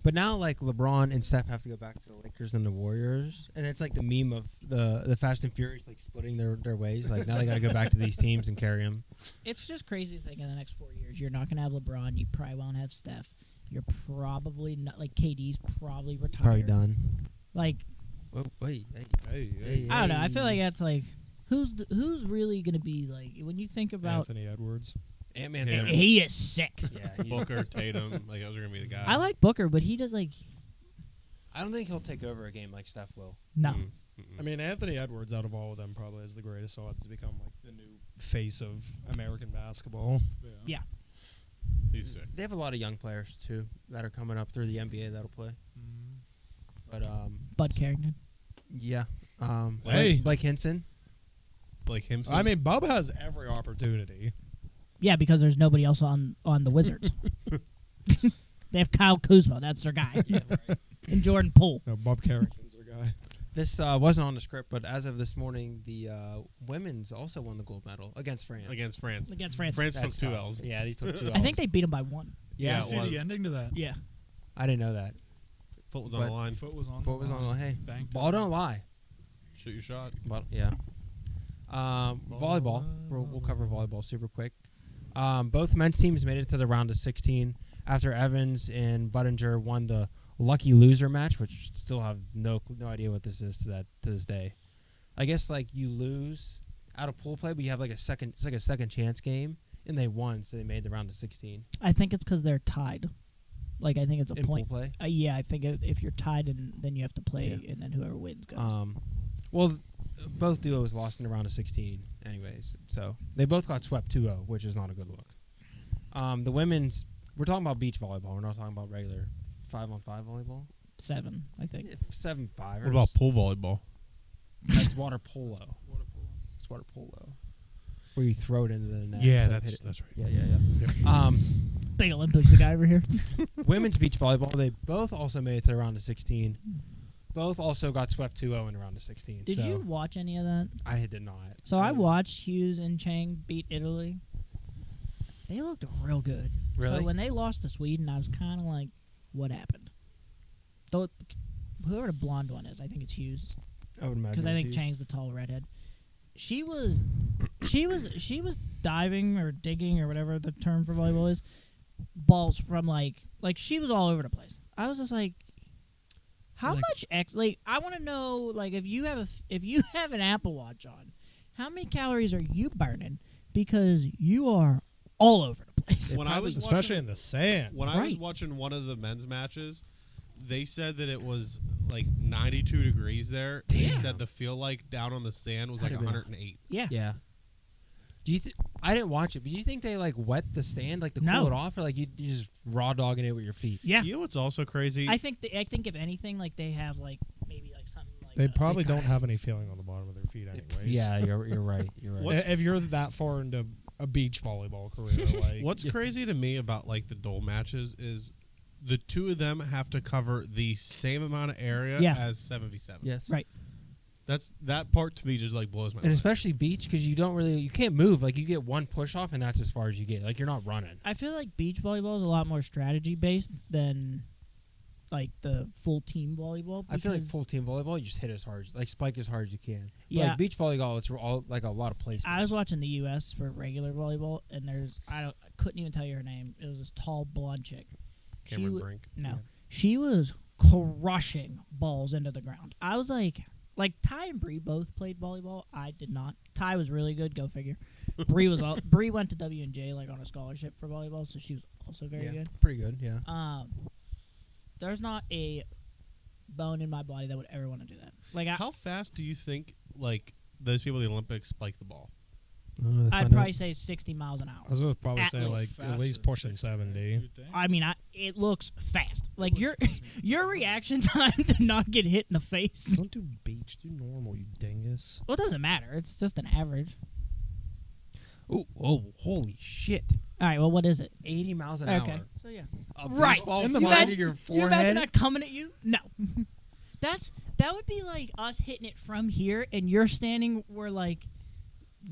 But now, like LeBron and Steph have to go back to the Lakers and the Warriors, and it's like the meme of the Fast and Furious like splitting their ways. Like now they got to go back to these teams and carry them. It's just crazy to think in the next 4 years you're not gonna have LeBron. You probably won't have Steph. You're probably not like KD's probably retired. Probably done. Like Oh, wait, I don't know. I feel like that's like who's really gonna be like when you think about Anthony Edwards. Ant-Man's Yeah. he is sick. Yeah, he's, Booker, Tatum, like those are gonna be the guys. I like Booker, but he does like I don't think he'll take over a game like Steph will. No. I mean, Anthony Edwards, out of all of them, probably has the greatest odds to become like the new face of American basketball. Yeah. He's sick. They have a lot of young players too that are coming up through the NBA that'll play. But Bud Carrington. yeah. Hey. Blake Hinson. Like him. I mean, Bub has every opportunity. Yeah, because there's nobody else on the Wizards. They have Kyle Kuzma. That's their guy. And Jordan Poole. No, Bub Carrington's their guy. This wasn't on the script, but as of this morning, the women's also won the gold medal against France. against France. Against France. France took That's 2 tough. L's. Yeah, they took 2 L's. I think they beat him by 1. Yeah, you it see was. the ending to that. Yeah. I didn't know that. Foot was on But- the line. Foot was on. Foot was on the hey. Banked Ball it. don't lie. Shoot your shot. But yeah. Volleyball. We'll cover volleyball super quick. Both men's teams made it to the round of 16 after Evans and Buttinger won the lucky loser match, which still have no idea what this is to this day. I guess like you lose out of pool play, but you have like it's like a second chance game, and they won, so they made the round of 16 I think it's because they're tied. Like, I think it's a in point. pool play. Yeah, I think if you're tied, and then you have to play, and then whoever wins goes. Well, both duos lost in the round of 16 anyways, so they both got swept 2-0, which is not a good look. The women's, we're talking about beach volleyball. We're not talking about regular 5-on-5 volleyball. 7, I think. 7-5. What about pool volleyball? That's water polo. It's water polo. Where you throw it into the net. Yeah, instead of hit it. that's right. Yeah. Big Olympics guy over here. Women's beach volleyball, they both also made it to the round of 16. Both also got swept 2-0 in the round of 16. Did so you watch any of that? I did not. So I watched Hughes and Chang beat Italy. They looked real good. Really? So when they lost to Sweden, I was kind of like, what happened? Though, whoever the blonde one is, I think it's Hughes. I would imagine. Because I think it's Chang's the tall redhead. She was diving or digging or whatever the term for volleyball is, balls from like she was all over the place. I was just like, how much I want to know, like, if you have an Apple Watch on, how many calories are you burning, because you are all over the place. When I was especially watching, in the sand. when I was Right. watching one of the men's matches, they said that it was like 92 degrees there. They Damn. said the feel like down on the sand was like Had to be 108. Yeah. Yeah. Do you? I didn't watch it, but do you think they like wet the sand like to No. cool it off, or like you just raw dogging it with your feet? Yeah. You know what's also crazy? I think if anything, like, they have like maybe like something like They probably kinda don't have any feeling on the bottom of their feet anyways. Yeah, you're right. You're right. What's- If you're that far into a beach volleyball career, like What's crazy to me about like the Dole matches is the two of them have to cover the same amount of area Yeah. as 7v7. Yes. Right. That part to me just like blows my And mind. especially beach, because you can't move. Like you get one push off, and that's as far as you get. Like you're not running. I feel like beach volleyball is a lot more strategy based than like the full team volleyball. I feel like because full team volleyball, you just hit as hard, like spike as hard as you can. But Yeah. like beach volleyball, it's all like a lot of placements. I was watching the U.S. for regular volleyball, and I couldn't even tell you her name. It was this tall blonde chick. Cameron She Brink. No, she was crushing balls into the ground. I was like Ty and Bree both played volleyball. I did not. Ty was really good. Go figure. Bree went to W&J like on a scholarship for volleyball, so she was also very yeah, good. pretty good. Yeah. There's not a bone in my body that would ever want to do that. Like How fast do you think like those people in the Olympics spike the ball? I'd probably say 60 miles an hour. I was gonna probably At say least like at Faster least than pushing 60, 70. you'd think. I mean, it looks fast. Like It looks fast. your reaction time to not get hit in the face. Don't do beach, do normal, you dingus. Well, it doesn't matter. It's just an average. Oh, holy shit! All right. Well, what is it? 80 miles an Okay. hour. So yeah. A Right. baseball You flying imagine- to your You imagine forehead. that coming at you? No. That would be like us hitting it from here, and you're standing where like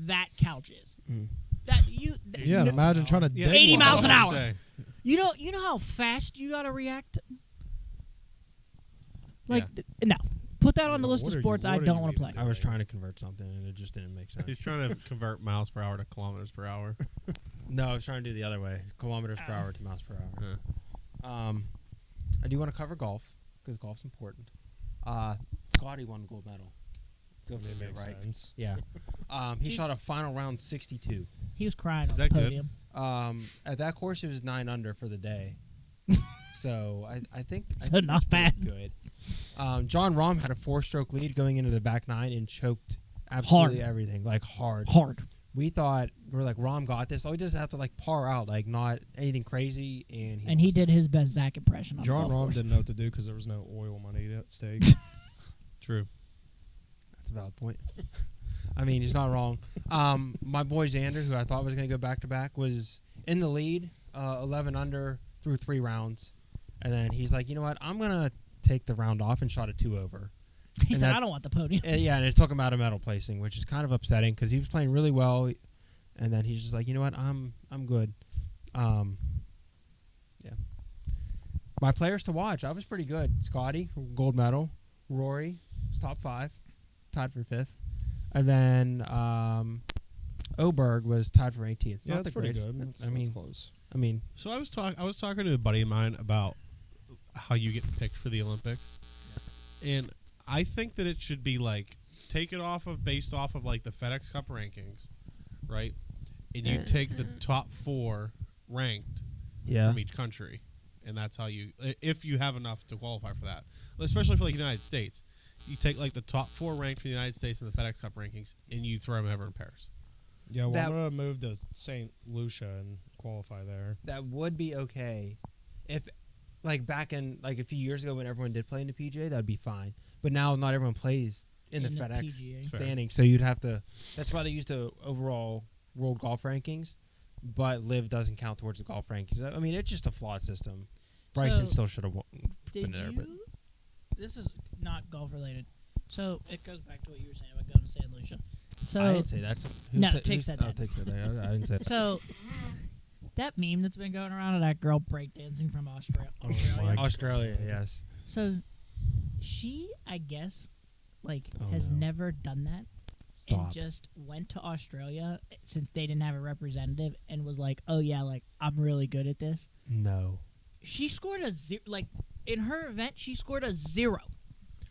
that couch is. Mm. That you. Yeah, you, imagine trying to dig 80 one. miles an hour. Say. you know how fast you gotta react. Like no. Put that on the No, list what of are you- sports I what are don't you want to even play. I was trying to convert something, and it just didn't make sense. He's trying to convert miles per hour to kilometers per hour. No, I was trying to do the other way, kilometers per hour to miles per hour. I do want to cover golf because golf's important. Scotty won the gold medal. Go It figure, makes right? sense. Yeah. He Jeez. shot a final round 62. He was crying Is on the that good? podium. At that course, it was 9 under for the day. So I think So think not it's pretty bad. Good. John Rahm had a 4-stroke lead going into the back nine and choked absolutely everything, like hard. Hard. We thought we're like Rahm got this. All he just have to like par out, like not anything crazy, and And he lost did it. his best Zach impression on John the golf Rahm course. didn't know what to do because there was no oil money at stake. True. That's a valid point. I mean, he's not wrong. My boy Xander, who I thought was going to go back to back, was in the lead, 11 under through 3 rounds, and then he's like, you know what? I'm gonna take the round off and shot a 2 over. He And said, that- "I don't want the podium." Yeah, and it took him out of medal placing, which is kind of upsetting because he was playing really well, and then he's just like, you know what? I'm good. Yeah. My players to watch, I was pretty good. Scotty, gold medal. Rory was top 5, tied for 5th, and then Oberg was tied for 18th. Yeah, Not that's the pretty greatest. good. That's, I mean, that's close. So I was talking to a buddy of mine about how you get picked for the Olympics, and I think that it should be like take it based off of like the FedEx Cup rankings, right? And you take the top 4 ranked yeah. from each country, and that's how you, if you have enough to qualify for that, especially for like the United States, you take like the top 4 ranked for the United States in the FedEx Cup rankings, and you throw them over in pairs. Yeah, well, That- I'm gonna move to St. Lucia and qualify there. That would be okay if, like, back in, like, a few years ago when everyone did play in the PGA, that would be fine. But now not everyone plays in the In the FedEx PGA. Fair. standing, so you'd have to. That's why they use the overall world golf rankings, but Live doesn't count towards the golf rankings. I mean, it's just a flawed system. Bryson So, still should have Did been there, but you? This is not golf related, so it goes back to what you were saying about going to San Lucia. So I didn't say that. No, Tig said that. Tig said that. I didn't say that. So that meme that's been going around of that girl breakdancing from Australia. Australia, yes. So she, I guess, like Oh, has no. never done that Stop. and just went to Australia since they didn't have a representative and was like, "Oh yeah, like I'm really good at this." No. She scored a 0. Like in her event, she scored a 0.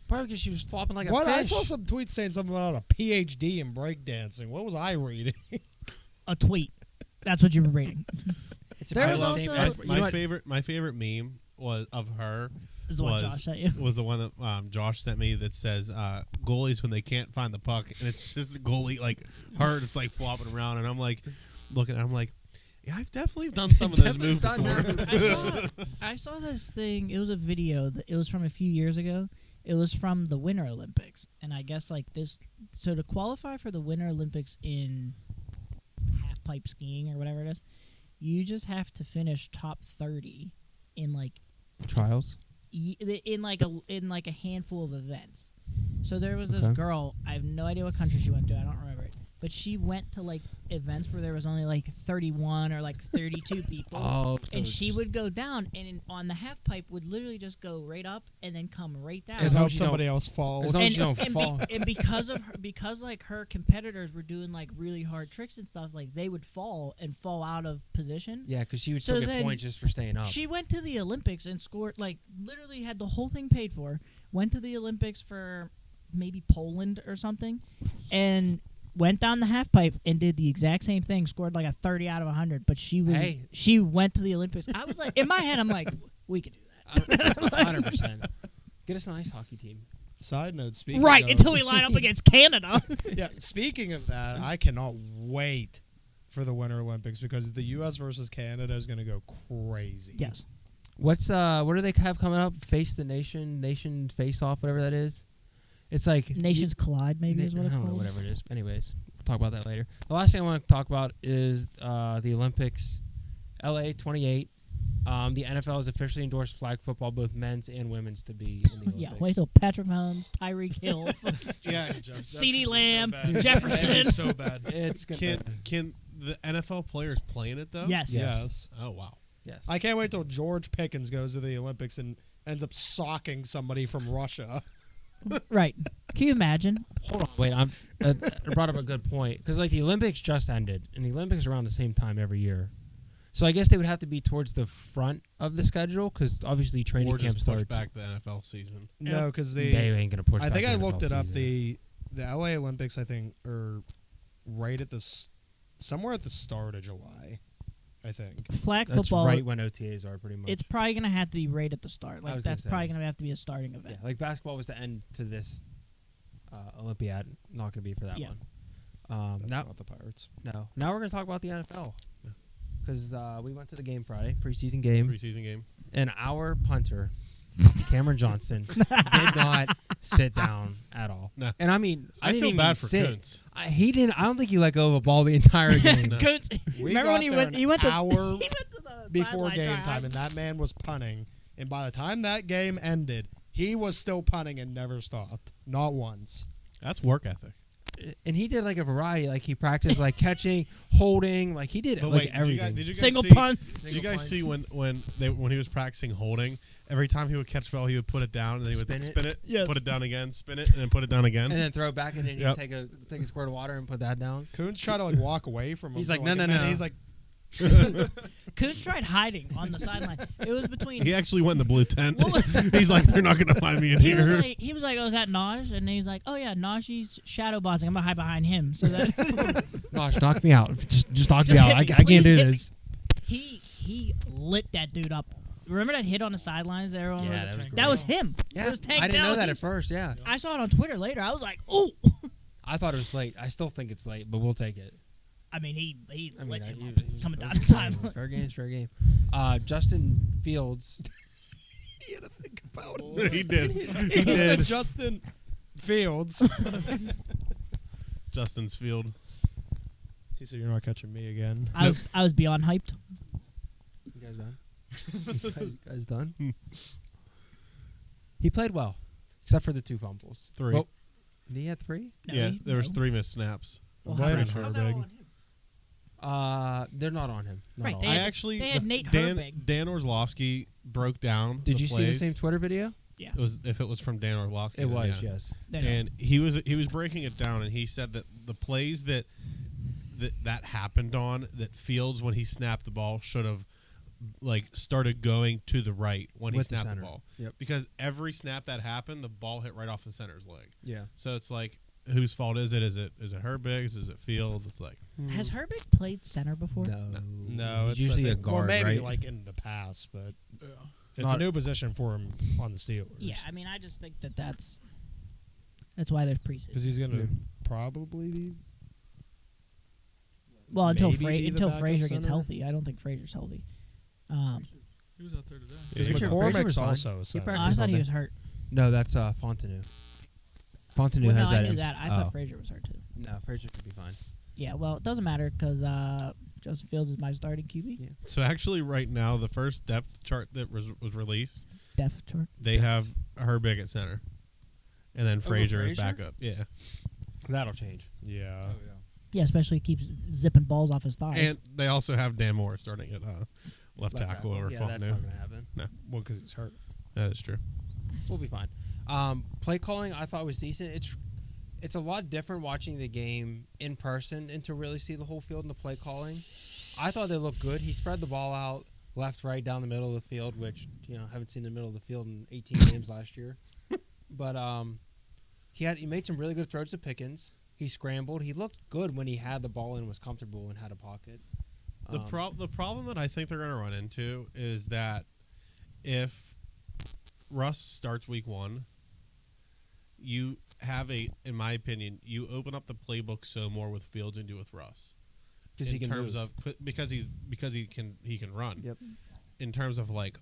Probably because she was flopping like What? a fish. I saw some tweets saying something about a PhD in breakdancing. What was I reading? A tweet. That's what you were reading. It's There about was the also- same- my, you know my what? favorite meme was of her Is the one was Josh sent you. was the one that Josh sent me that says goalies when they can't find the puck, and it's just the goalie like her just like flopping around, and I'm like looking, I'm like, yeah, I've definitely done some of those Definitely moves done before. that. I saw this thing. It was a video. It was from a few years ago. It was from the Winter Olympics, and I guess like this. So to qualify for the Winter Olympics in half pipe skiing or whatever it is, you just have to finish top 30 in like Trials. in like a handful of events. So there was this Okay. girl. I have no idea what country she went to. I don't remember it. But she went to like events where there was only like 31 or like 32 people. Oh, And she would go down, and on the half pipe would literally just go right up and then come right down. As I long hope as you somebody don't- else falls. as long as you don't fall. And because of her, because like her competitors were doing like really hard tricks and stuff, like they would fall out of position. Yeah, because she would So still get then points just for staying up. She went to the Olympics and scored, like literally had the whole thing paid for. Went to the Olympics for maybe Poland or something, and went down the half pipe and did the exact same thing. Scored like a 30 out of 100. But she went to the Olympics. I was like, in my head, I'm like, we could do that. 100%. Get us an ice hockey team. Side note, speaking Right, of, until we line up against Canada. yeah, speaking of that, I cannot wait for the Winter Olympics because the U.S. versus Canada is going to go crazy. Yes. What do they have coming up? Face the nation face off, whatever that is. It's like Nations Collide, maybe is what I it's don't know, called. whatever it is. Anyways, we'll talk about that later. The last thing I want to talk about is the Olympics, LA 28. The NFL has officially endorsed flag football, both men's and women's, to be in the Olympics. Yeah, wait till Patrick Mahomes, Tyreek Hill. Yeah. CeeDee Lamb, bad. Jefferson. That is so bad. It's gonna Can the NFL players play in it though? Yes. Yes. Oh wow. yes. I can't wait till George Pickens goes to the Olympics and ends up socking somebody from Russia. Right. Can you imagine? Hold on, wait. I brought up a good point because like the Olympics just ended, and the Olympics are around the same time every year. So I guess they would have to be towards the front of the schedule because obviously training Or camp just push starts. back the NFL season. No, because They ain't gonna push. I back think the I NFL looked it up. season. The LA Olympics, I think, are right at somewhere at the start of July. I think. Flag That's football. right when OTAs are pretty much. It's probably gonna have to be right at the start. I Like was gonna that's say. probably gonna have to be a starting event. yeah, like basketball was the end to this Olympiad. Not going to be for that Yeah. one. That's Now, not the Pirates. no. Now we're going to talk about the NFL because we went to the game Friday, preseason game, Preseason game. and our punter, Cameron Johnson, did not sit down at all. No. And I mean, I didn't feel even bad for sit. Kuntz. He didn't. I don't think he let go of a ball the entire game. No. Coach, We remember got when he there went? an He went to hour he went to the before sideline game trying. time, and that man was punting. And by the time that game ended, he was still punting and never stopped. Not once. That's work ethic. And he did like a variety. Like he practiced like catching, holding. Like he did But like wait, everything. did you guys Single see, punts. Did you guys see when he was practicing holding? Every time he would catch the ball, he would put it down, and then he would Spin it. spin it, Yes. put it down again, spin it, and then put it down again. and then throw it back, and then he'd Yep. take a squirt of water and put that down. Coons tried to like walk away from him. He's for, like, a no, no, minute. no. He's like, Coach tried hiding on the sideline. It was between. He actually went in the blue tent. What was- He's like, they're not going to find me in He was here. like, oh, is that Naj? And he was like, oh yeah, Najee's shadow boxing. I'm gonna hide behind him. So that Gosh, knock me out. Just knock me Just out. hit I me, can't please do hit me. this. he lit that dude up. Remember that hit on the sidelines? Everyone Yeah, was- that was that was great. him. Yeah, It was Tank I didn't know Dell. that He- at first. Yeah, I saw it on Twitter later. I was like, oh. I thought it was late. I still think it's late, but we'll take it. I mean, he I lit mean, him he up was- coming it down was the fine. sideline. Fair game, fair game. Justin Fields. he had to think about it. He did. He He said did. Justin Fields. Justin's Field. He said, "You're not catching me again." I was beyond hyped. You guys done? you guys done? He played well, except for the 2 fumbles. 3. Well, he had 3. No, yeah, he- there was no. 3 missed snaps. Well, Blame how's him. that all on him? They're not on him. Not Right, all. they I had- actually they had the- Nate Dan, Herbig. Dan Orlovsky broke down. Did the you see the plays. same Twitter video? Yeah. It was if it was from Dan Orlovsky. It then was, yeah. yes. They know. And he was breaking it down, and he said that the plays that happened on that Fields when he snapped the ball should have like started going to the right when he With the snapped the center. ball. Yep. Because every snap that happened, the ball hit right off the center's leg. Yeah. So it's like, whose fault is it? Is it Herbig's? Is it Fields? It's like, Has Herbig played center before? No, He's it's usually I a think- guard, well, maybe right? like in the past, but Yeah. it's Not- a new position for him on the Steelers. Yeah, I mean, I just think that's why there's preseason. because he's gonna Yeah. probably be. Well, until maybe be the until backup Frazier gets center. healthy, I don't think Frazier's healthy. He was out there today. Because Yeah, Frazier McCormick's was fine. also a He center. I practiced all thought he day. was hurt. No, that's Fontenot. Fontenot Well, no, has I that. knew in- that. I oh. thought Frazier was hurt too. No, Frazier could be fine. Yeah, well, it doesn't matter because Justin Fields is my starting QB. Yeah. so actually right now the first depth chart that was released, Depth chart. they have Herbig at center, and then Frazier is Frazier? backup. Yeah, That'll change. Yeah. Oh yeah. Yeah, especially he keeps zipping balls off his thighs. and they also have Dan Moore starting at left tackle over Yeah, that's Fontenot. not going to happen. Well, because he's hurt. That is true. We'll be fine. Play calling I thought was decent. It's a lot different watching the game in person and to really see the whole field in the play calling. I thought they looked good. He spread the ball out left, right, down the middle of the field, which haven't seen the middle of the field in 18 games last year. But he made some really good throws to Pickens. He scrambled. He looked good when he had the ball and was comfortable and had a pocket. The problem that I think they're going to run into is that if Russ starts week 1, you have in my opinion, you open up the playbook so more with Fields and do with Russ. Because he In can terms move. of because he can run. Yep. In terms of like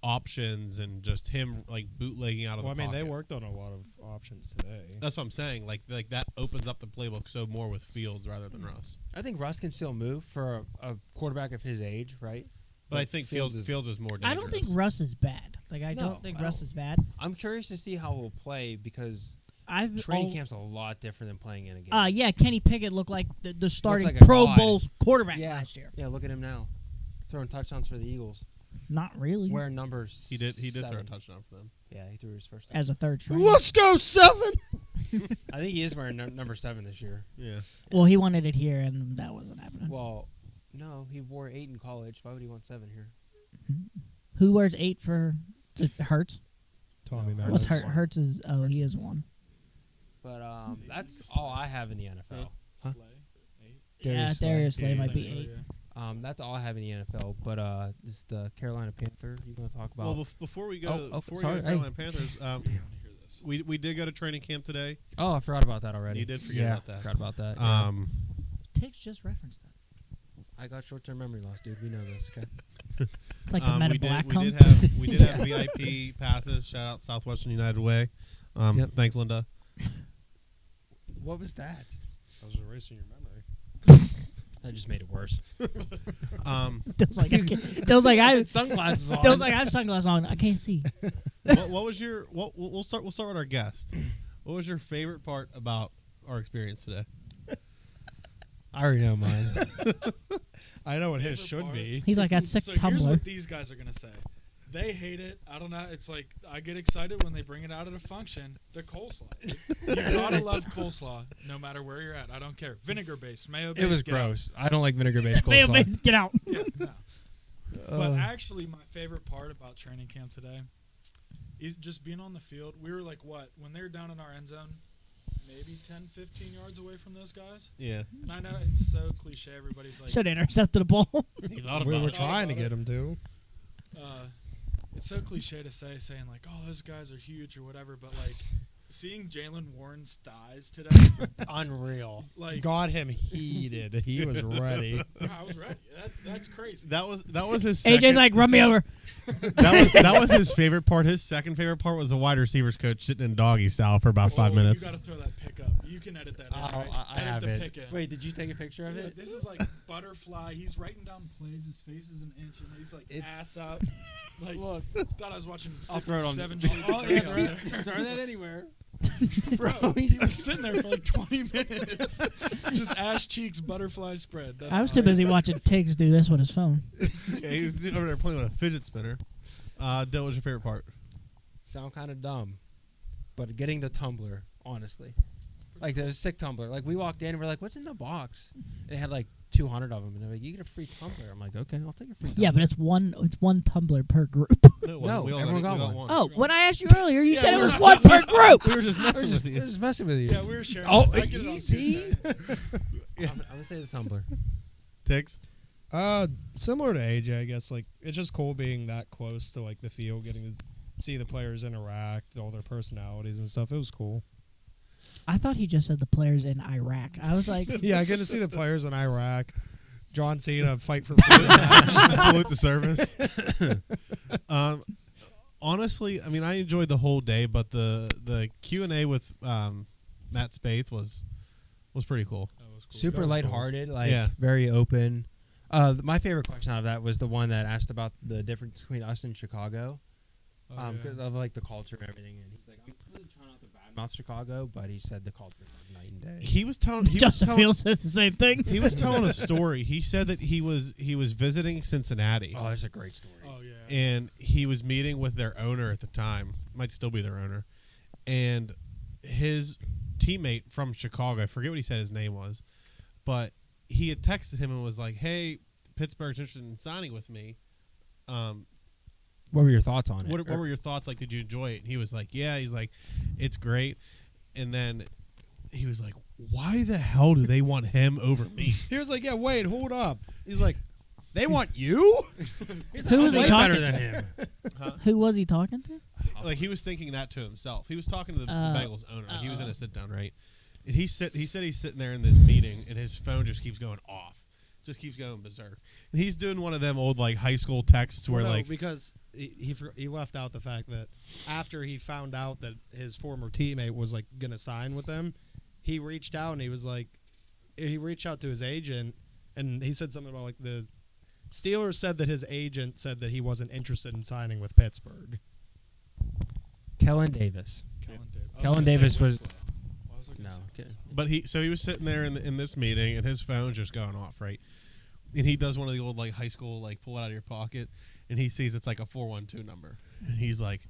options and just him like bootlegging out of Well, I the mean, they pocket. worked on a lot of options today. That's what I'm saying. Like that opens up the playbook so more with Fields rather than Russ. I think Russ can still move for a quarterback of his age, right? But I think Fields is more dangerous. I don't think Russ is bad. Like I No, don't think I Russ don't. is bad. I'm curious to see how he'll play because I've training camp's a lot different than playing in a game. Yeah, Kenny Pickett looked like the starting like a Pro god. Bowl quarterback Yeah. last year. Yeah, look at him now, throwing touchdowns for the Eagles. Not really. Wearing numbers. he did throw a 7. touchdown for them. Yeah, he threw his first. As a third string. Let's go 7. I think he is wearing number 7 this year. Yeah. Well, he wanted it here, and that wasn't happening. Well, no, he wore 8 in college. Why would he want 7 here? Who wears 8 for Hurts? Tommy No, What's Maddox. Hurts is? Oh, he is one. But that's all I have in the NFL. Slay. 8. Darius Darius Slay. Slay Yeah, might I be think 8. That's all I have in the NFL. But this is the Carolina Panther. You going to talk about? Well, before we go Oh, to oh, before we sorry. go to Carolina Panthers, we did go to training camp today. Oh, I forgot about that already. You did forget about that. Forgot about that. yeah. Tiggs just referenced that. I got short-term memory loss, dude. We know this. Okay. It's like the Men we in Black did come. we did have VIP passes. Shout out Southwestern United Way. Yep. Thanks, Linda. What was that? I was erasing your memory. That just made it worse. Dill's like, I have Sunglasses on. Dill's like, I have sunglasses on. I can't see. what was your? We'll start with our guest. What was your favorite part about our experience today? I already know mine. I know what his Favorite should part? be. He's like, that sick So here's tumbler. what these guys are gonna say. They hate it. I don't know. It's like I get excited when they bring it out at a function. The coleslaw. You gotta love coleslaw, no matter where you're at. I don't care. Vinegar based, mayo based. It was get out. gross. I don't like vinegar-based Mayo coleslaw. base, get out. Yeah, no. But actually, my favorite part about training camp today is just being on the field. We were like, when they were down in our end zone, maybe 10, 15 yards away from those guys. Yeah, And I know it's so cliche. Everybody's like, Should have intercepted the ball. he thought We about were it. trying to get him to. it's so cliche to saying like, oh, those guys are huge or whatever. But like, seeing Jalen Warren's thighs today, Unreal. like, Got him heated. He was ready. I was ready. That's crazy. That was his. AJ's Second, like, run me over. that was his favorite part. His second favorite part was the wide receivers coach sitting in doggy style for about 5 minutes. You got to throw that pick up. You can edit that. In, right? I Edit have the it. pick in. Wait, did you take a picture of Yeah, it? this is like butterfly. He's writing down plays. His face is an inch, and he's like ass up. Like, Look. thought I was watching. I'll throw it on. 7 Shades of Grey out there. throw that anywhere. Bro, he was sitting there for like 20 minutes. Just ass cheeks, butterfly spread. That's I was too great. busy watching Tiggs do this with his phone. Yeah, he was over there playing with a fidget spinner. Dill, what's your favorite part? Sound kind of dumb, but getting the tumbler, honestly. Like the sick tumbler. Like we walked in and we're like, "What's in the box?" And it had like 200 of them, and they're like, "You get a free tumbler." I'm like, "Okay, I'll take a free tumbler." Yeah, but it's one tumbler per group. No, we all everyone got we one. Oh, when I asked you earlier, you Yeah, said it we was were- one per group. we were just messing with you. Just messing with you. Yeah, we were sharing. Oh, I get it on easy. Tuesday. I'm gonna say the tumbler. Tiggs? Similar to AJ, I guess. Like, it's just cool being that close to like the field, getting to see the players interact, all their personalities and stuff. It was cool. I thought he just said the players in Iraq. I was like, Yeah, I get to see the players in Iraq. John Cena fight for the third match. Salute the service. Honestly, I mean, I enjoyed the whole day, but the Q&A with Matt Spaeth was pretty cool. That was cool. Super That was lighthearted, like Yeah. very open. My favorite question out of that was the one that asked about the difference between us and Chicago, Oh, yeah. because of like the culture and everything. And he's like, I'm really trying not to badmouth Chicago, but he said the culture is night and day. He was telling Justin Fields says the same thing. he was telling a story. He said that he was visiting Cincinnati. Oh, that's a great story. Oh yeah. And he was meeting with their owner at the time, might still be their owner, and his teammate from Chicago, I forget what he said his name was, but he had texted him and was like, "Hey, Pittsburgh's interested in signing with me. What were your thoughts on it? What were your thoughts? Like, did you enjoy it?" And he was like, "Yeah." He's like, "It's great." And then he was like, "Why the hell do they want him over me?" He was like, "Yeah, wait, hold up." He's like, "They want you?" Who was he way talking better to? than him. Who was he talking to? Like, he was thinking that to himself. He was talking to the Bengals owner. Like, he was in a sit down, right? And he said he's sitting there in this meeting, and his phone just keeps going off, just keeps going berserk. And he's doing one of them old like high school texts where Well, no, like, because he left out the fact that after he found out that his former teammate was like gonna sign with them, he reached out and he was like, he reached out to his agent and he said something about like the Steelers said that his agent said that he wasn't interested in signing with Pittsburgh. Kellen Davis. Kellen Davis was- No. No. but he was sitting there in this meeting, and his phone's just going off, right? And he does one of the old like high school like pull it out of your pocket, and he sees it's like a 412 number, and he's like,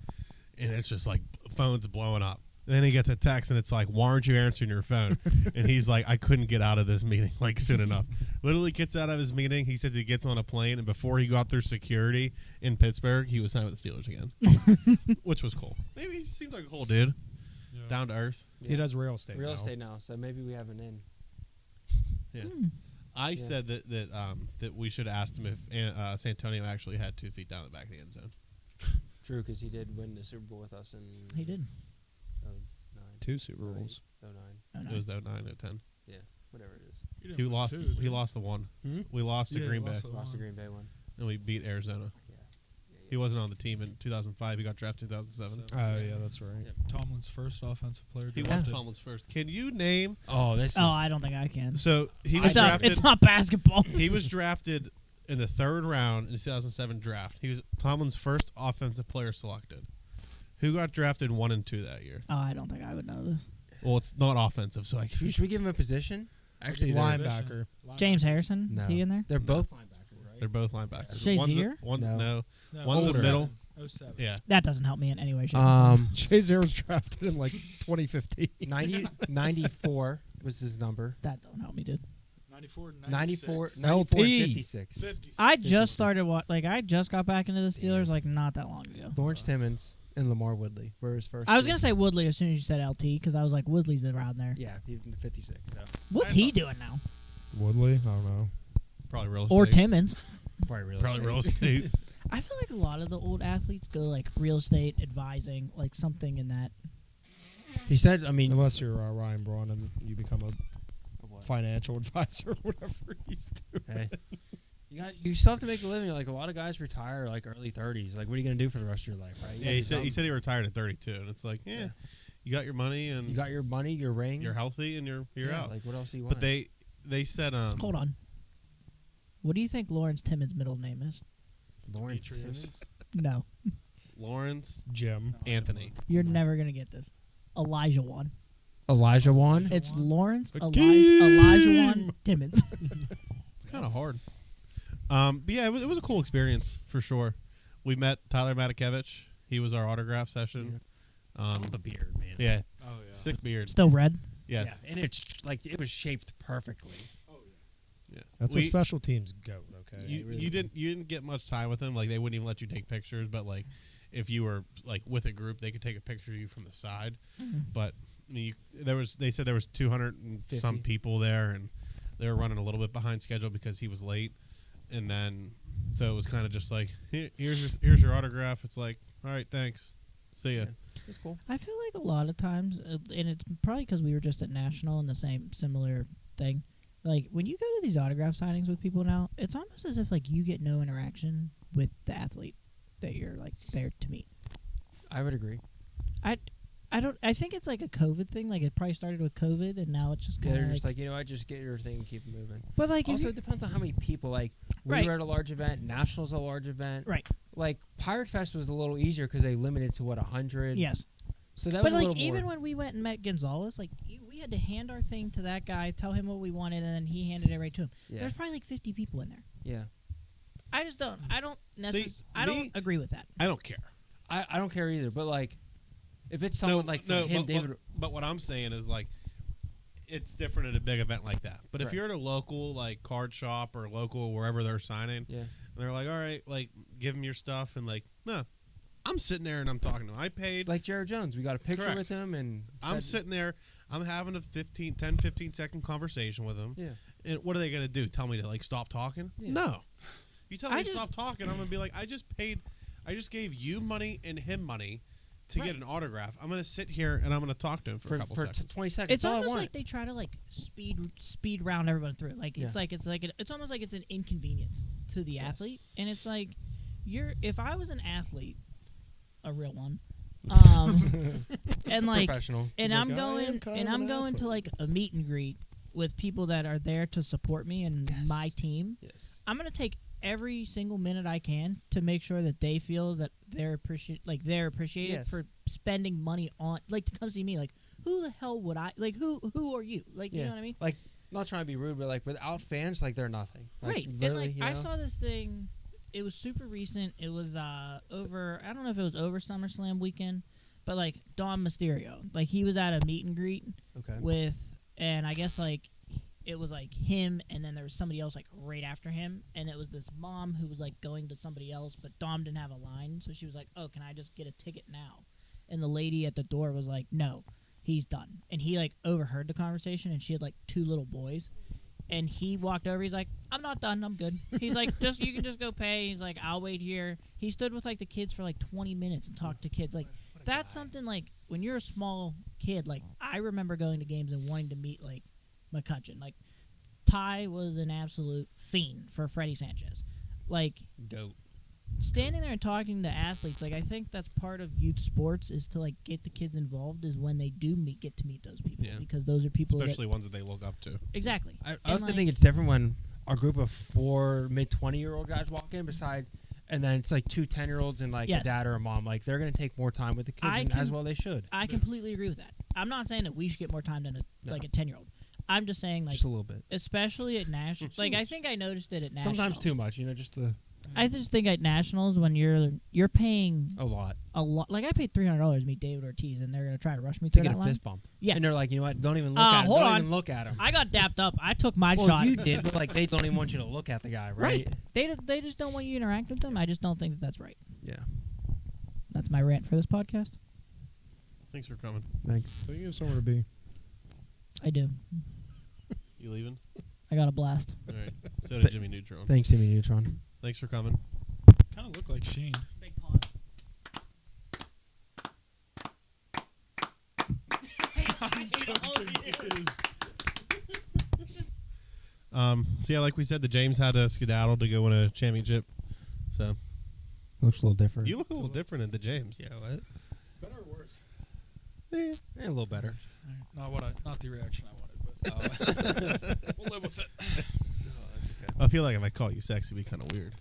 and it's just like phone's blowing up. And then he gets a text, and it's like, "Why aren't you answering your phone?" And he's like, "I couldn't get out of this meeting like soon enough." Literally gets out of his meeting. He says he gets on a plane, and before he got through security in Pittsburgh, he was signed with the Steelers again, which was cool. Maybe he seems like a cool dude, Yeah. down to earth. He does real estate. Real now. estate now, so maybe we have an in. Yeah. I said that we should have asked him if Santonio actually had 2 feet down the back of the end zone. True, because he did win the Super Bowl with us in He did. 09, 2 Super Bowls. 09, Oh, no. It was 09, 010. whatever it is. didn't He win lost. two, did He lost the one. Hmm? We lost to Yeah, he Green Bay, lost the Lost the one. Green Bay one. and we beat Arizona. He wasn't on the team in 2005. He got drafted in 2007. So, Oh, yeah, that's right. Tomlin's first offensive player. He was drafted. Tomlin's first. Can you name? Oh, this Oh, I don't think I can. So he was It's not, drafted. it's not basketball. He was drafted in the 3rd round in the 2007 draft. He was Tomlin's first offensive player selected. Who got drafted 1 and 2 that year? Oh, I don't think I would know this. Well, it's not offensive, so I Should we give him a position? Actually, Line- they're, Linebacker. James Harrison, No. is he in there? they're both linebackers, right? they're both linebackers. Shazier? One's No. no. No, One's a 07. middle. 07. Yeah. That doesn't help me in any way, shape, or form. Shazier was drafted in like 2015. 94 was his number. That don't help me, dude. 94, 94, 96. 94 and LT. 56. 50. I just started I just got back into the Steelers like not that long ago. Lawrence Timmons and Lamar Woodley were his first. I was two. gonna say Woodley as soon as you said LT because I was like Woodley's around there. Yeah, even the 56. So What's he doing now? Woodley? I don't know. Probably real estate. Or Timmons? probably real Probably real estate. I feel like a lot of the old athletes go like real estate advising, like something in that. He said, I mean, Unless you're Ryan Braun and you become a financial advisor or whatever he's doing. hey, you still have to make a living. Like a lot of guys retire like early 30s. Like, what are you gonna do for the rest of your life, right? You Yeah, gotta he do said he retired at 32, and it's like, Yeah. you got your money and something. You got your money, your ring. you're healthy and you're Yeah, out. Like, what else do you want? But they said Hold on. What do you think Lawrence Timmons' middle name is? Lawrence Demetrius. Timmons? No, Lawrence Jim. No, Anthony. you're never gonna get this. Elijah Wan. Elijah Wan. It's Wan? Lawrence Hakeem! Elijah Wan Timmons. It's kind of hard. But yeah, it was a cool experience for sure. We met Tyler Matakevich. He was our autograph session. the beard, man. Yeah, Oh, yeah. sick beard. Still red. Yes. Yeah, and it's like it was shaped perfectly. Oh, yeah. Yeah. That's a special team's goat, okay? You didn't get much time with him. Like they wouldn't even let you take pictures. But like, if you were like with a group, they could take a picture of you from the side. But I mean, they said there was 200 and some 50. people there, and they were running a little bit behind schedule because he was late. And then so it was kind of just like, here's your autograph. It's like, all right, thanks, see ya. It's cool. I feel like a lot of times, and it's probably because we were just at National and the similar thing. Like when you go to these autograph signings with people now, it's almost as if like you get no interaction with the athlete that you're like there to meet. I would agree. I think it's like a COVID thing. Like it probably started with COVID, and now it's just Yeah, kind they're of just like, you know, I just get your thing and keep it moving. But like, if Also, you- it depends on how many people. Like, we Right. were at a large event. National's a large event. right? Like, Pirate Fest was a little easier because they limited to, 100? Yes. So that But was a like little even more. when we went and met Gonzalez, like we had to hand our thing to that guy, tell him what we wanted, and then he handed it right to him. Yeah. There's probably like 50 people in there. Yeah. I just don't. I don't I me- don't agree with that. I don't care. I don't care either. But, like, if it's someone like for him, David. But what I'm saying is like, it's different at a big event like that. But if Right. you're at a local like card shop or local wherever they're signing, Yeah. and they're like, all right, like give them your stuff, and like, no, I'm sitting there and I'm talking to him. I paid. Like Jared Jones. We got a picture Correct. with him. And I'm said- sitting there. I'm having a 15 second conversation with them. Yeah. And what are they going to do? Tell me to like stop talking? Yeah. No. You tell me I to just- stop talking, I'm going to be like, I just gave you money and him money to Right. get an autograph. I'm going to sit here and I'm going to talk to him for a couple for seconds. 20 seconds. It's That's all I almost want. like they try to like speed round everyone through. Like it's Yeah. like it's almost like it's an inconvenience to the athlete, and it's like if I was an athlete, a real one, and like Professional. and He's I'm like, "I am going kind and of I'm an going to athlete." like a meet and greet with people that are there to support me and Yes. my team. Yes. I'm gonna take every single minute I can to make sure that they feel that they're appreciated Yes. for spending money on like to come see me. Like who the hell would I like? Who are you? Like you Yeah. know what I mean? Like, not trying to be rude, but like without fans, like they're nothing. Like, Right. And literally, like you I know? saw this thing. It was super recent. It was over. I don't know if it was over SummerSlam weekend, but like Dom Mysterio, like he was at a meet and greet Okay. with, and I guess like it was like him, and then there was somebody else like right after him, and it was this mom who was like going to somebody else, but Dom didn't have a line, so she was like, "Oh, can I just get a ticket now?" And the lady at the door was like, "No, he's done." And he like overheard the conversation, and she had like 2 little boys. and he walked over. He's like, "I'm not done. I'm good." He's like, "Just you can just go pay." He's like, "I'll wait here." He stood with like the kids for like 20 minutes and talked to kids. Like that's something like when you're a small kid. Like I remember going to games and wanting to meet like McCutcheon. Like Ty was an absolute fiend for Freddie Sanchez. Like Goat. standing there and talking to athletes, like I think that's part of youth sports is to like get the kids involved is when they do get to meet those people because those are people Especially ones that they look up to. exactly. I also think it's different when a group of 4 mid-20-year-old guys walk in and then it's like 2 10-year-olds and like a dad or a mom. Like they're going to take more time with the kids as well they should. I completely agree with that. I'm not saying that we should get more time than like a 10-year-old. I'm just saying like just a little bit. Especially at nationals. Like I think I noticed it at nationals. Sometimes too much, just the I just think at nationals when you're paying a lot like I paid $300 to meet David Ortiz and they're gonna try to rush me to through get that a line. fist bump. Yeah, and they're like, you know what? Don't even look at him. hold Don't on. even look at him. I got dapped up. I took my well, shot. You did, but like they don't even want you to look at the guy, right? They just don't want you to interact with them. I just don't think that that's right. Yeah. That's my rant for this podcast. Thanks for coming. Thanks. So you have somewhere to be. I do. You leaving? I got a blast. All right. So did Jimmy Neutron. Thanks, Jimmy Neutron. Thanks for coming. Kind of look like Sheen. Big pause. I'm so confused. So yeah, like we said, the James had to skedaddle to go win a championship. So Looks a little different. you look a little different at the James. Yeah, what? Better or worse? A little better. Not the reaction I wanted, but we'll live with it. That's okay. I feel like if I call you sexy, it'd be kind of weird.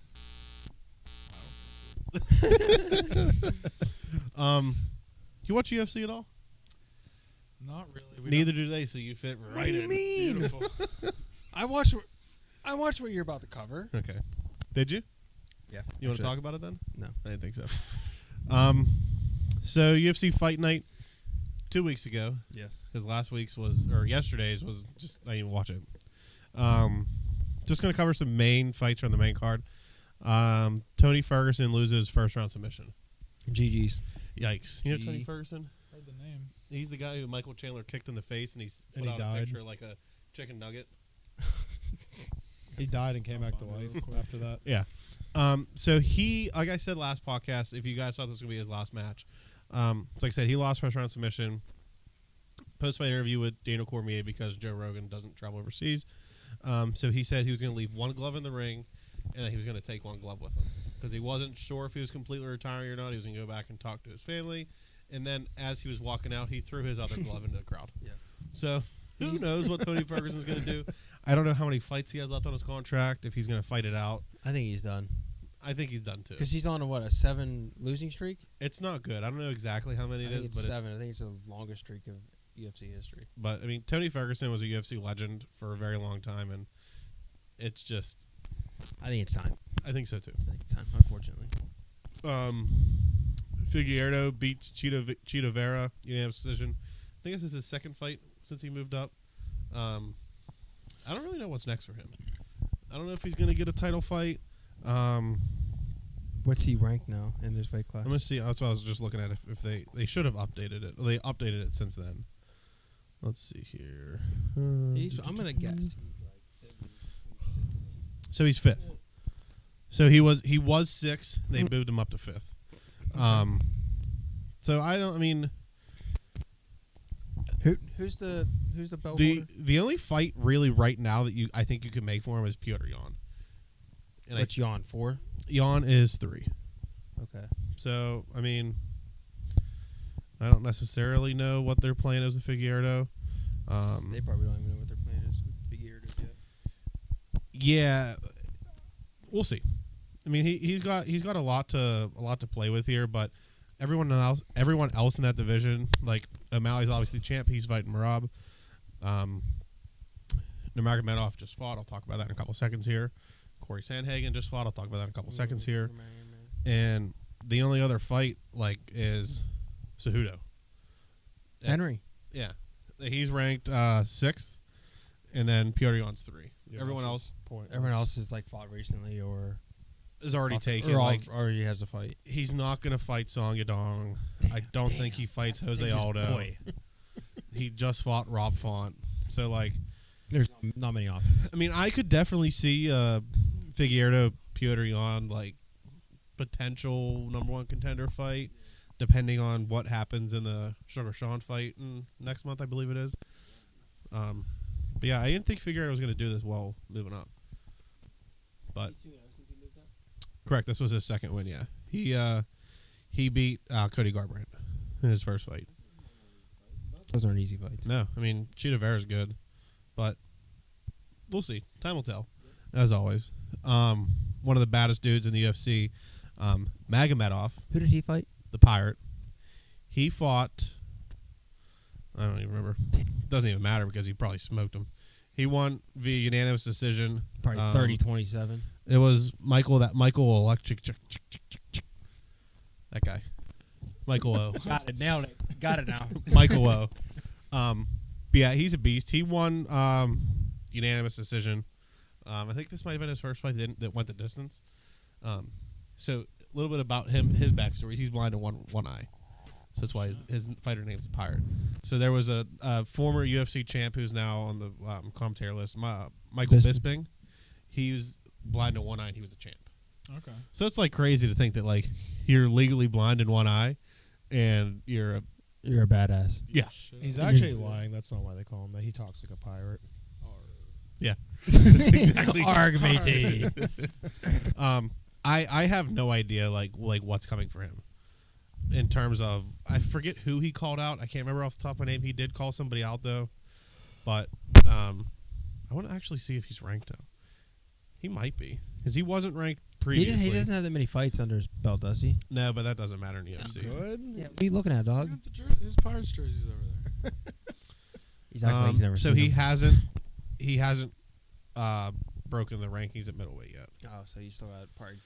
You watch UFC at all? Not really. Neither do they. So you fit right What do you in. mean? Beautiful. I watched what you're about to cover. Okay. Did you? Yeah. You want to talk about it then? No. I didn't think so. So UFC Fight Night 2 weeks ago, Yes. because yesterday's was just I didn't even watch it. Just gonna cover some main fights on the main card. Tony Ferguson loses first round submission. GG's. Yikes! You know Gee. Tony Ferguson? Heard the name. He's the guy who Michael Chandler kicked in the face, and And put he out a died. picture like a chicken nugget. He died and came back to life after that. Yeah. So he, like I said last podcast, if you guys thought this was gonna be his last match, so like I said, he lost first round submission. Post-fight interview with Daniel Cormier because Joe Rogan doesn't travel overseas. So he said he was gonna leave one glove in the ring, and that he was gonna take one glove with him because he wasn't sure if he was completely retiring or not. He was gonna go back and talk to his family, and then as he was walking out, he threw his other glove into the crowd. Yeah. So who knows what Tony Ferguson's gonna do? I don't know how many fights he has left on his contract. If he's gonna fight it out. I think he's done. I think he's done too. Because he's on a 7 losing streak? It's not good. I don't know exactly how many I it think is, it's but 7. I think it's the longest streak of UFC history. But I mean, Tony Ferguson was a UFC legend for a very long time, and it's just. I think it's time. I think so too. I think it's time, unfortunately. Figueiredo beats Cheeto Vera unanimous decision. I think this is his second fight since he moved up. I don't really know what's next for him. I don't know if he's going to get a title fight. What's he ranked now in this weight class? I'm going to see. That's what I was just looking at. If they should have updated it. They updated it since then. Let's see here. I'm going to guess. So he's fifth. So he was 6th. They moved him up to 5th. So I don't. I mean, Who's the belt the holder? the only fight really right now that I think you could make for him is Piotr Jan. And What's Jan, 4? Jan is 3. Okay. So I mean, I don't necessarily know what their plan is with Figueiredo. They probably don't even know what their plan is with Figueiredo yet. Yeah, we'll see. I mean, he's got a lot to play with here, but everyone else in that division, like O'Malley's obviously champ. He's fighting Merab. Nurmagomedov just fought. I'll talk about that in a couple seconds here. Corey Sandhagen just fought. I'll talk about that in a couple seconds here. And the only other fight is Cejudo. Henry. Yeah, he's ranked 6th, and then Piotr Jan's 3. Everyone else has like fought recently or is already taken. Or already has a fight. He's not going to fight Song Yadong. I don't think he fights Jose Aldo. He just fought Rob Font. So, like, There's not many options. I mean, I could definitely see Figueiredo Piotr Jan like potential number 1 contender fight, depending on what happens in the Sugar Sean fight next month, I believe it is. But yeah, I didn't think Figueiredo was going to do this well moving up. But correct, this was his second win. Yeah, he beat Cody Garbrandt in his first fight. Those aren't easy fights. No, I mean Chita Vera's good, but we'll see. Time will tell, as always. One of the baddest dudes in the UFC, Magomedov, Who did he fight? the Pirate. He fought. I don't even remember. Doesn't even matter because he probably smoked him. He won via unanimous decision. Probably 30-27. It was Michael Electric. That guy. Michael O. Got it. Nailed it. Got it now. Michael O. But yeah, he's a beast. He won unanimous decision. I think this might have been his first fight that went the distance. So a little bit about him, his backstory. He's blind in one eye. So that's why his fighter name's the Pirate. So there was a former UFC champ who's now on the commentator list, Michael Bisping. He was blind in one eye and he was a champ. Okay. So it's like crazy to think that like you're legally blind in one eye and you're a badass. yeah. He's actually lying. That's not why they call him that. He talks like a pirate. Yeah. That's exactly. Arg, matey. I have no idea like what's coming for him. In terms of, I forget who he called out. I can't remember off the top of my name. He did call somebody out though, but I want to actually see if he's ranked now. He might be, because he wasn't ranked previously. He doesn't have that many fights under his belt, does he? No, but that doesn't matter in the UFC. Good. Yeah. What are you looking at, dog? Look at his Pirates jerseys over there. He's acting like he's never so seen he him. hasn't broken the rankings at middleweight yet. Oh, so he's still got probably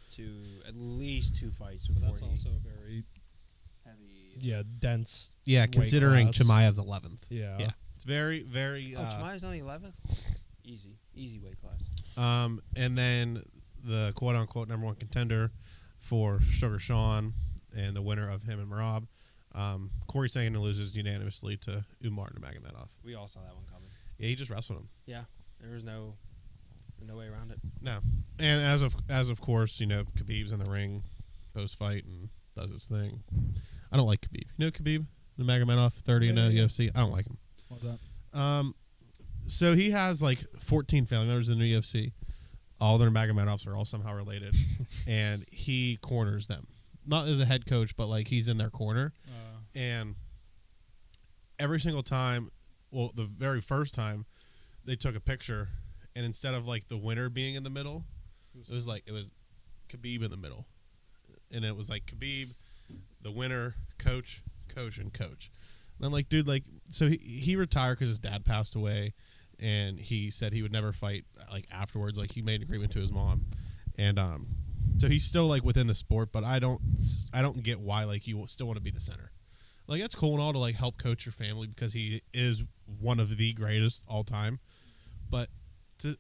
at least two fights before That's also very heavy. dense. Yeah, weight considering class. Chimaev's 11th. Yeah. Yeah. It's very, very. Oh, Chimaev's only 11th. Easy weight class. And then the quote-unquote number 1 contender for Sugar Sean and the winner of him and Marab, Corey Sanders loses unanimously to Umar Nurmagomedov. We all saw that one coming. Yeah, he just wrestled him. Yeah, there was no way around it. No, and as of course, you know, Khabib's in the ring post-fight and does his thing. I don't like Khabib. You know Khabib Nurmagomedov, 30-0 UFC. I don't like him. What's that? So he has like 14 family members in the UFC. All their Nurmagomedovs are all somehow related, and he corners them. Not as a head coach, but like he's in their corner. And every single time, well, the very first time, they took a picture, and instead of like the winner being in the middle, it was Khabib in the middle, and it was like Khabib, the winner, coach, and coach. And I'm like, dude, like, so he retired because his dad passed away, and he said he would never fight like afterwards. Like he made an agreement to his mom, and so he's still like within the sport, but I don't get why like you still want to be the center. Like that's cool and all to like help coach your family because he is one of the greatest all time, but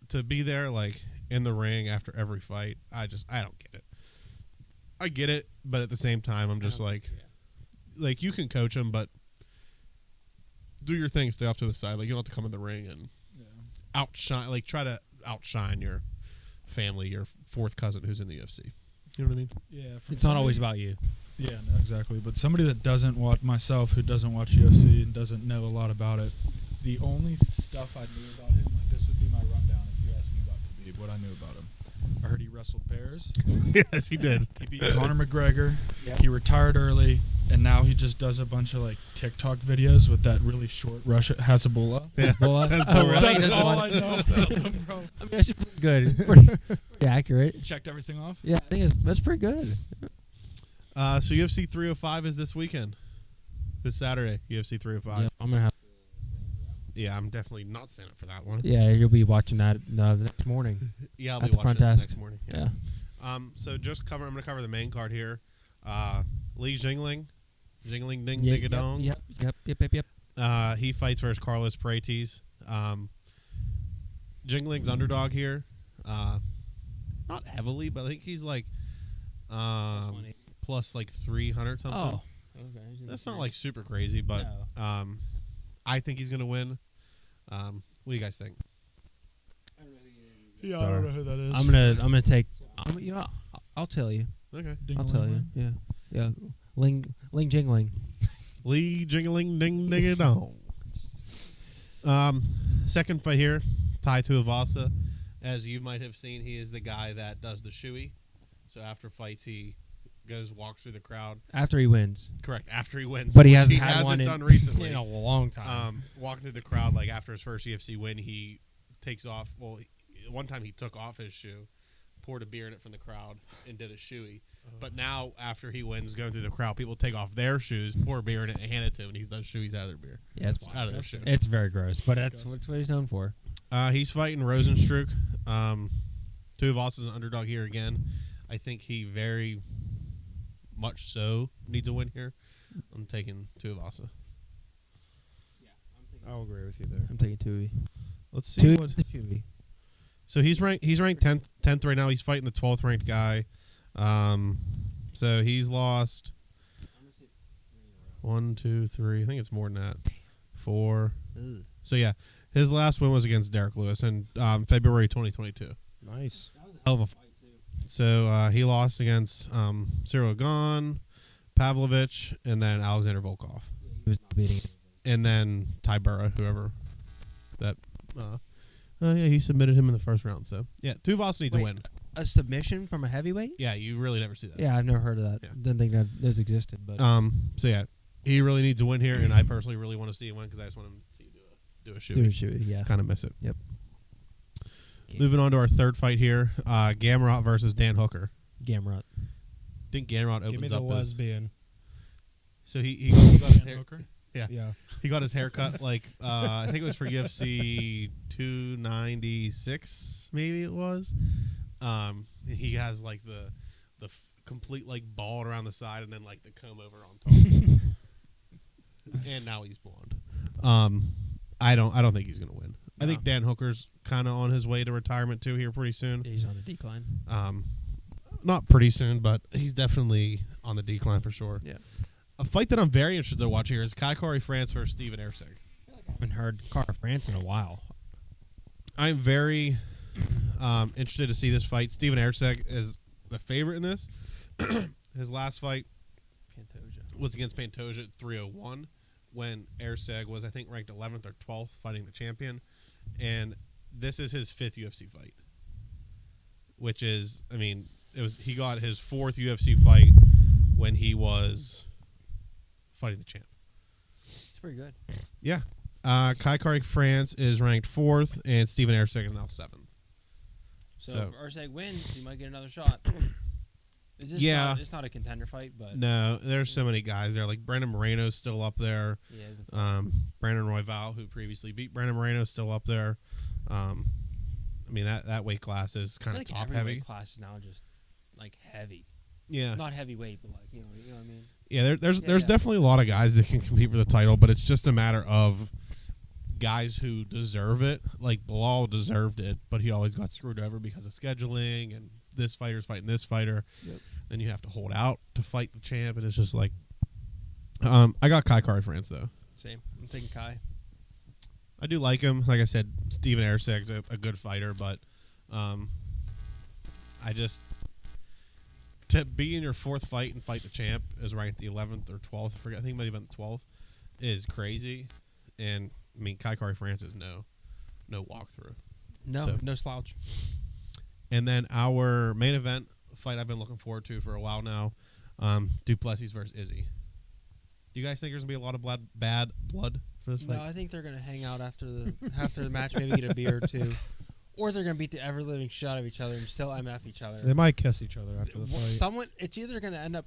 to be there like in the ring after every fight, I don't get it. I get it, but at the same time, I'm just like you can coach him, but do your thing, stay off to the side. Like you don't have to come in the ring and outshine, like try to outshine your family, your fourth cousin who's in the UFC. You know what I mean? Yeah. It's not always about you. Yeah, no, exactly. But somebody that doesn't watch, myself, who doesn't watch UFC and doesn't know a lot about it, the only stuff I knew about him, like this would be my rundown if you asked me about Khabib, what I knew about him. I heard he wrestled bears. Yes, he did. He beat Conor McGregor. Yeah. He retired early, and now he just does a bunch of like TikTok videos with that really short Hasbulla. Yeah. Oh, really? That's all I know about him, bro. I mean, that's pretty good. It's pretty accurate. Checked everything off. Yeah, I think that's pretty good. So UFC 305 is this weekend, this Saturday. UFC 305. Yeah, I'm gonna have. Yeah, I'm definitely not standing up for that one. Yeah, you'll be watching that the next morning. Yeah, I'll At be the watching front it desk. next morning. Yeah. So I'm going to cover the main card here. Li Jingling Ding Yeah, Digadong. Yep. He fights versus Carlos Prates. Jingling's underdog here. Not heavily, but I think he's like plus like 300 something. Oh. Okay. That's not like super crazy, but I think he's going to win. What do you guys think? Yeah, I don't know who that is. I'm gonna take. I'll tell you. Okay. I'll tell you. Yeah. Ling Jingling. Lee jingling ding ding it dong. Second fight here, Tai Tuivasa. As you might have seen, he is the guy that does the shoey. So after fights, he walks through the crowd. After he wins. Correct. After he wins, But he which hasn't had one done recently. in a long time. Walking through the crowd, like after his first UFC win, he takes off. Well, one time he took off his shoe, poured a beer in it from the crowd, and did a shoey. But now, after he wins, going through the crowd, people take off their shoes, pour beer in it, and hand it to him, and he's done shoeys out of their beer. Yeah, it's Out of their shoe. It's very gross, but that's what he's known for. He's fighting Rosenstruck. Tuivasa's an underdog here again. I think he very much so needs a win here. I'm taking Tuivasa. I'll agree with you there. I'm taking Tui. Let's see what. Tui. So he's ranked 10th right now. He's fighting the 12th ranked guy. So he's lost 1, 2, 3. I think it's more than that. 4. So yeah, his last win was against Derek Lewis in February 2022. Nice. Hell of a fight too. So he lost against Cyril Gane, Pavlovich, and then Alexander Volkov, He was not beating it. and then Ty Burra, whoever that. Yeah, he submitted him in the first round. So yeah, Tuivasa needs to win. A submission from a heavyweight? Yeah, you really never see that. Yeah, I've never heard of that. Yeah. Didn't think that those existed, but So yeah, he really needs to win here, and I personally really want to see him win because I just want him to do a shoot. do a shoot. Yeah. Kind of miss it. Yep. Moving on to our third fight here, Gamrot versus Dan Hooker. Gamrot. I think Gamrot opens Give me the up his, lesbian. So he got his hair, Hooker? Yeah. he got his hair cut like I think it was for UFC 296, maybe it was. He has like the complete like bald around the side and then like the comb over on top. And now he's blonde. I don't think he's gonna win. I think Dan Hooker's kind of on his way to retirement too here pretty soon. He's on a decline. Not pretty soon, but he's definitely on the decline for sure. Yeah. A fight that I'm very interested to watch here is Kai Kari France versus Steven Erceg. I haven't heard Cara France in a while. I'm very interested to see this fight. Steven Erceg is the favorite in this. His last fight Pantoja. was against Pantoja at 301 when Erceg was, I think, ranked 11th or 12th fighting the champion. And this is his 5th UFC fight, which is, I mean, he got his 4th UFC fight when he was fighting the champ. It's pretty good. Yeah. Kai Kari France is ranked 4th, and Steven Erceg is now 7th. So So- if Erceg wins, he might get another shot. Is this Yeah. it's not a contender fight, but No, there's so many guys there. Like Brandon Moreno's still up there. he is. Brandon Royval, who previously beat Brandon Moreno, is still up there. I mean, that weight class is I kind feel of like top every heavy. weight class is now just like heavy, Yeah. not heavyweight, but like you know what I mean. Yeah, there's Yeah. definitely a lot of guys that can compete for the title, but it's just a matter of guys who deserve it. Like Bilal deserved it, but he always got screwed over because of scheduling and this fighter's fighting this fighter. Yep. Then you have to hold out to fight the champ, and it's just like I got Kai Kari France though. Same. I'm thinking Kai. I do like him. Like I said, Steven Erceg's a good fighter, but I just to be in your 4th fight and fight the champ is ranked the 11th or 12th. I forget. I think it might have been the 12th. Is crazy, and I mean Kai Kari France is no walkthrough. No slouch. And then our main event fight I've been looking forward to for a while now, Duplessis versus Izzy. Do you guys think there's gonna be a lot of bad blood for this No, fight? I think they're gonna hang out after the match, maybe get a beer or two, or they're gonna beat the ever living shit out of each other and still MF each other. They might kiss each other after the fight. Someone, it's either gonna end up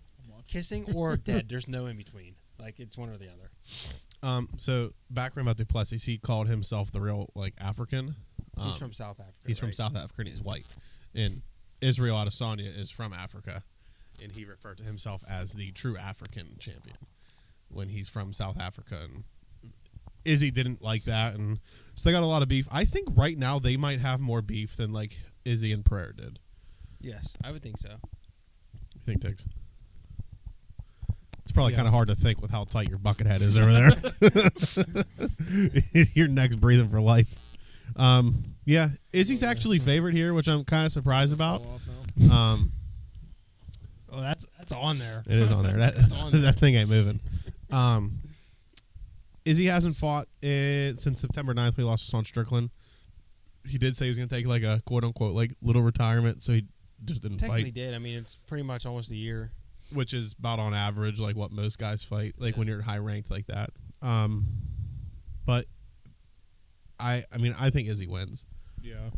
kissing or dead. There's no in between. Like it's one or the other. So background about Duplessis, he called himself the real African. He's from South Africa. He's from right? South Africa and he's white. And Israel Adesanya is from Africa, and he referred to himself as the true African champion when he's from South Africa. And Izzy didn't like that, and so they got a lot of beef. I think right now they might have more beef than like Izzy and Pereira did. Yes, I would think so. You think, Tiggs? It's probably Yeah. kind of hard to think with how tight your bucket head is over there. Your neck's breathing for life. Yeah, Izzy's actually favorite here, which I'm kind of surprised about. Fall off now. Oh, that's on there. It is on there. It's on there. That thing ain't moving. Izzy hasn't fought since September 9th. We lost to Sean Strickland. He did say he was going to take like a quote unquote like little retirement, so he just didn't Technically fight, did. I mean, it's pretty much almost a year. which is about on average like what most guys fight, like when you're high ranked like that. But I mean, I think Izzy wins. Yeah.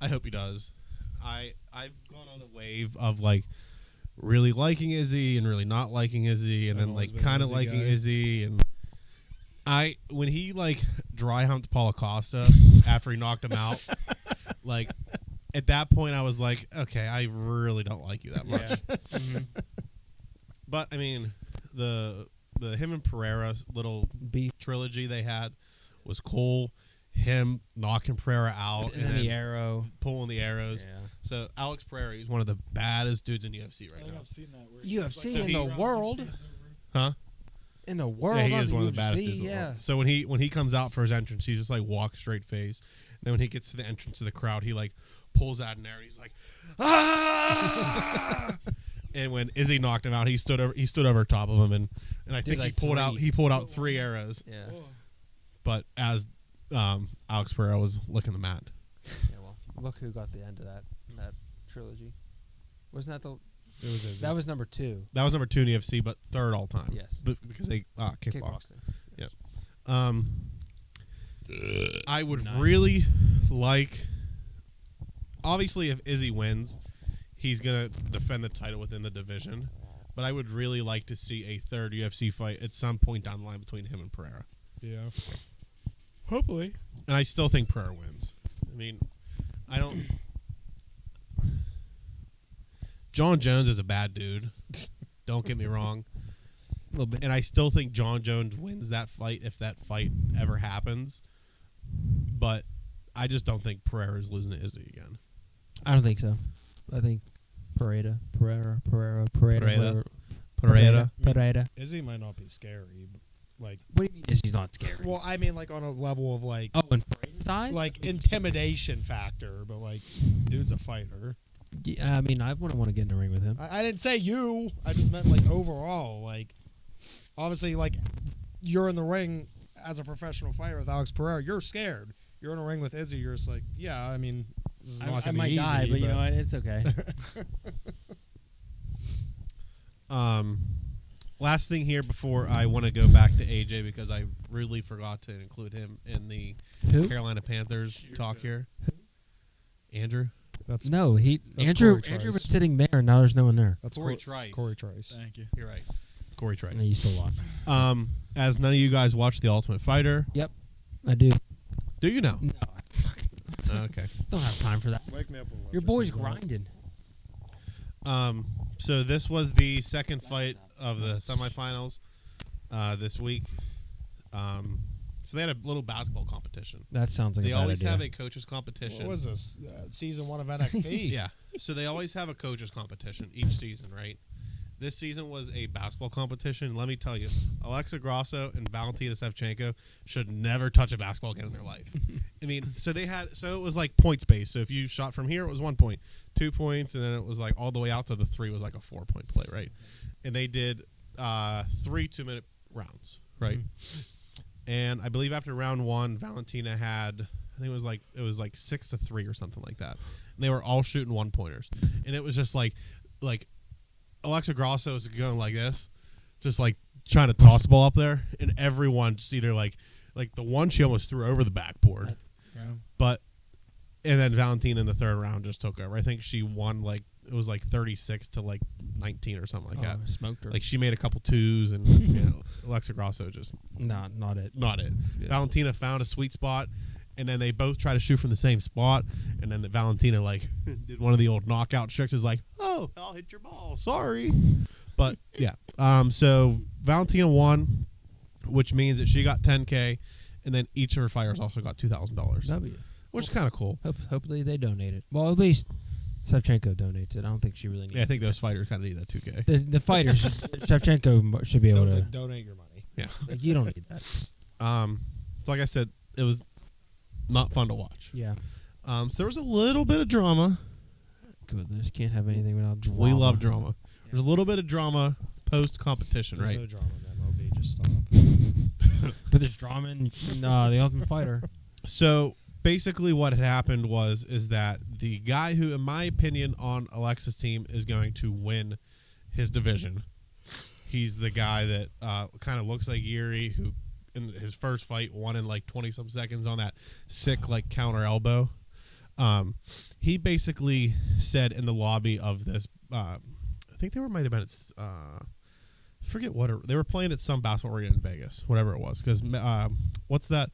I hope he does. I've gone on a wave of like really liking Izzy and really not liking Izzy, and I've then always like been an kind of Izzy liking guy. Izzy. And when he like dry humped Paulo Costa after he knocked him out, like at that point I was like, okay, I really don't like you that much. Mhm. But I mean, the him and Pereira little Beef. trilogy they had was cool. Him knocking Pereira out And then the arrow. pulling the arrows. Yeah. So Alex Pereira, he's one of the baddest dudes in UFC I right think now. I've seen that. Where UFC it's in the round, he world? stands over. Huh? In the world, Yeah, he not is the one of the baddest UFC, dudes in the yeah. world. So when he comes out for his entrance, he's just like walk straight face. Then when he gets to the entrance of the crowd, he like pulls out an arrow. He's like, ah! And when Izzy knocked him out, he stood over top of him, and I think like he pulled out 3 arrows. Yeah. Oh, But as Alex Pereira was licking the mat. Yeah. Well, look who got the end of that trilogy. Wasn't that the? It was Izzy. That was number 2. That was number 2 in the UFC, but 3rd all time. Yes. Because they kickboxed. Kickboxing. I would Nice. really like. Obviously, if Izzy wins, he's gonna defend the title within the division. But I would really like to see a 3rd UFC fight at some point down the line between him and Pereira. Yeah. Hopefully. And I still think Pereira wins. I mean, I don't. John Jones is a bad dude. Don't get me wrong. A little bit. And I still think John Jones wins that fight if that fight ever happens. But I just don't think Pereira is losing to Izzy again. I don't think so. I think Pereira. Izzy might not be scary, but like, What do you mean? He's not scary. well, I mean, like on a level of like, Oh, and Pereira's eyes? like intimidation factor, but like, dude's a fighter. Yeah, I mean, I wouldn't want to get in the ring with him. I didn't say you. I just meant like overall. Like, obviously, like you're in the ring as a professional fighter with Alex Pereira. You're scared. You're in a ring with Izzy. You're just like, yeah. I mean, this is not I gonna might be easy. die, but you know what? It's okay. Last thing here before I want to go back to AJ because I really forgot to include him in the Who? Carolina Panthers talk here. Andrew? That's No, That's Andrew Corey was Trice. sitting there, and now there's no one there. that's Corey Trice. Corey Trice. thank you. You're right. Corey Trice. No, you still watch. As none of you guys watch The Ultimate Fighter, I do. do you know? No, I fucking Okay. don't have time for that. Wake me up when Your boy's grinding. So this was the second fight of the semifinals this week. So they had a little basketball competition. That sounds like They a bad always idea. have a coaches competition. What was this? Season 1 of NXT. Yeah. So they always have a coaches competition each season, right? This season was a basketball competition. Let me tell you, Alexa Grasso and Valentina Shevchenko should never touch a basketball again in their life. I mean, so it was like points based. So if you shot from here, it was 1 point, 2 points, and then it was like all the way out to the 3 was like a 4-point play, right? And they did 3 2-minute rounds, right? And I believe after round 1, Valentina had, I think it was like 6-3 or something like that. And they were all shooting 1-pointers, and it was just like Alexa Grasso was going like this, just like trying to toss the ball up there, and everyone just either like the one she almost threw over the backboard, but and then Valentina in the 3rd round just took over. I think she won like it was like 36 to like 19 or something like that. Smoked her. Like she made a couple twos, and you know, Alexa Grasso just not it. not it. Yeah. Valentina found a sweet spot, and then they both try to shoot from the same spot, and then Valentina like did one of the old knockout tricks. Is like, oh, I'll hit your ball. Sorry, but yeah. So Valentina won, which means that she got $10K, and then each of her fighters also got $2,000, W. which is kind of cool. Hopefully they donate it. Well, at least Shevchenko donates it. I don't think she really needs Yeah, I think those fighters kind of need that $2K. the fighters. Shevchenko should be able Don't to. say donate your money. Yeah. Like, you don't need that. So like I said, it was not fun to watch. Yeah. So there was a little bit of drama. Goodness, can't have anything without drama. We love drama. There's a little bit of drama post competition, There's right? no drama in that, Moby. Just stop. But there's drama in the Ultimate Fighter. So basically, what had happened is that the guy who, in my opinion, on Alexa's team is going to win his division. He's the guy that kind of looks like Yuri, who in his first fight won in like 20-some seconds on that sick like counter elbow. He basically said in the lobby of this, I think they might have been at, forget what they were playing at some basketball arena in Vegas, whatever it was. Because what's that?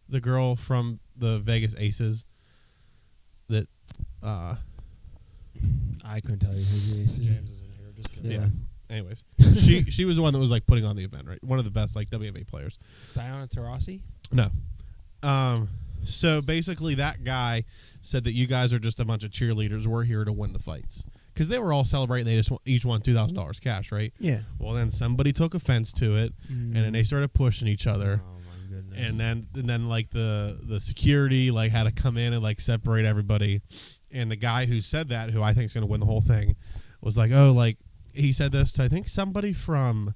The girl from the Vegas Aces that I couldn't tell you who the ace is. James is in here. Just kidding. Yeah. anyways, she was the one that was like putting on the event, right? One of the best like WNBA players. Diana Taurasi? No. So basically, that guy said that you guys are just a bunch of cheerleaders. We're here to win the fights because they were all celebrating. They just each won $2,000 cash, right? Yeah. Well, then somebody took offense to it, and then they started pushing each other. Oh my goodness. And then like the security like had to come in and like separate everybody. And the guy who said that, who I think is going to win the whole thing, was like, oh, like he said this to I think somebody from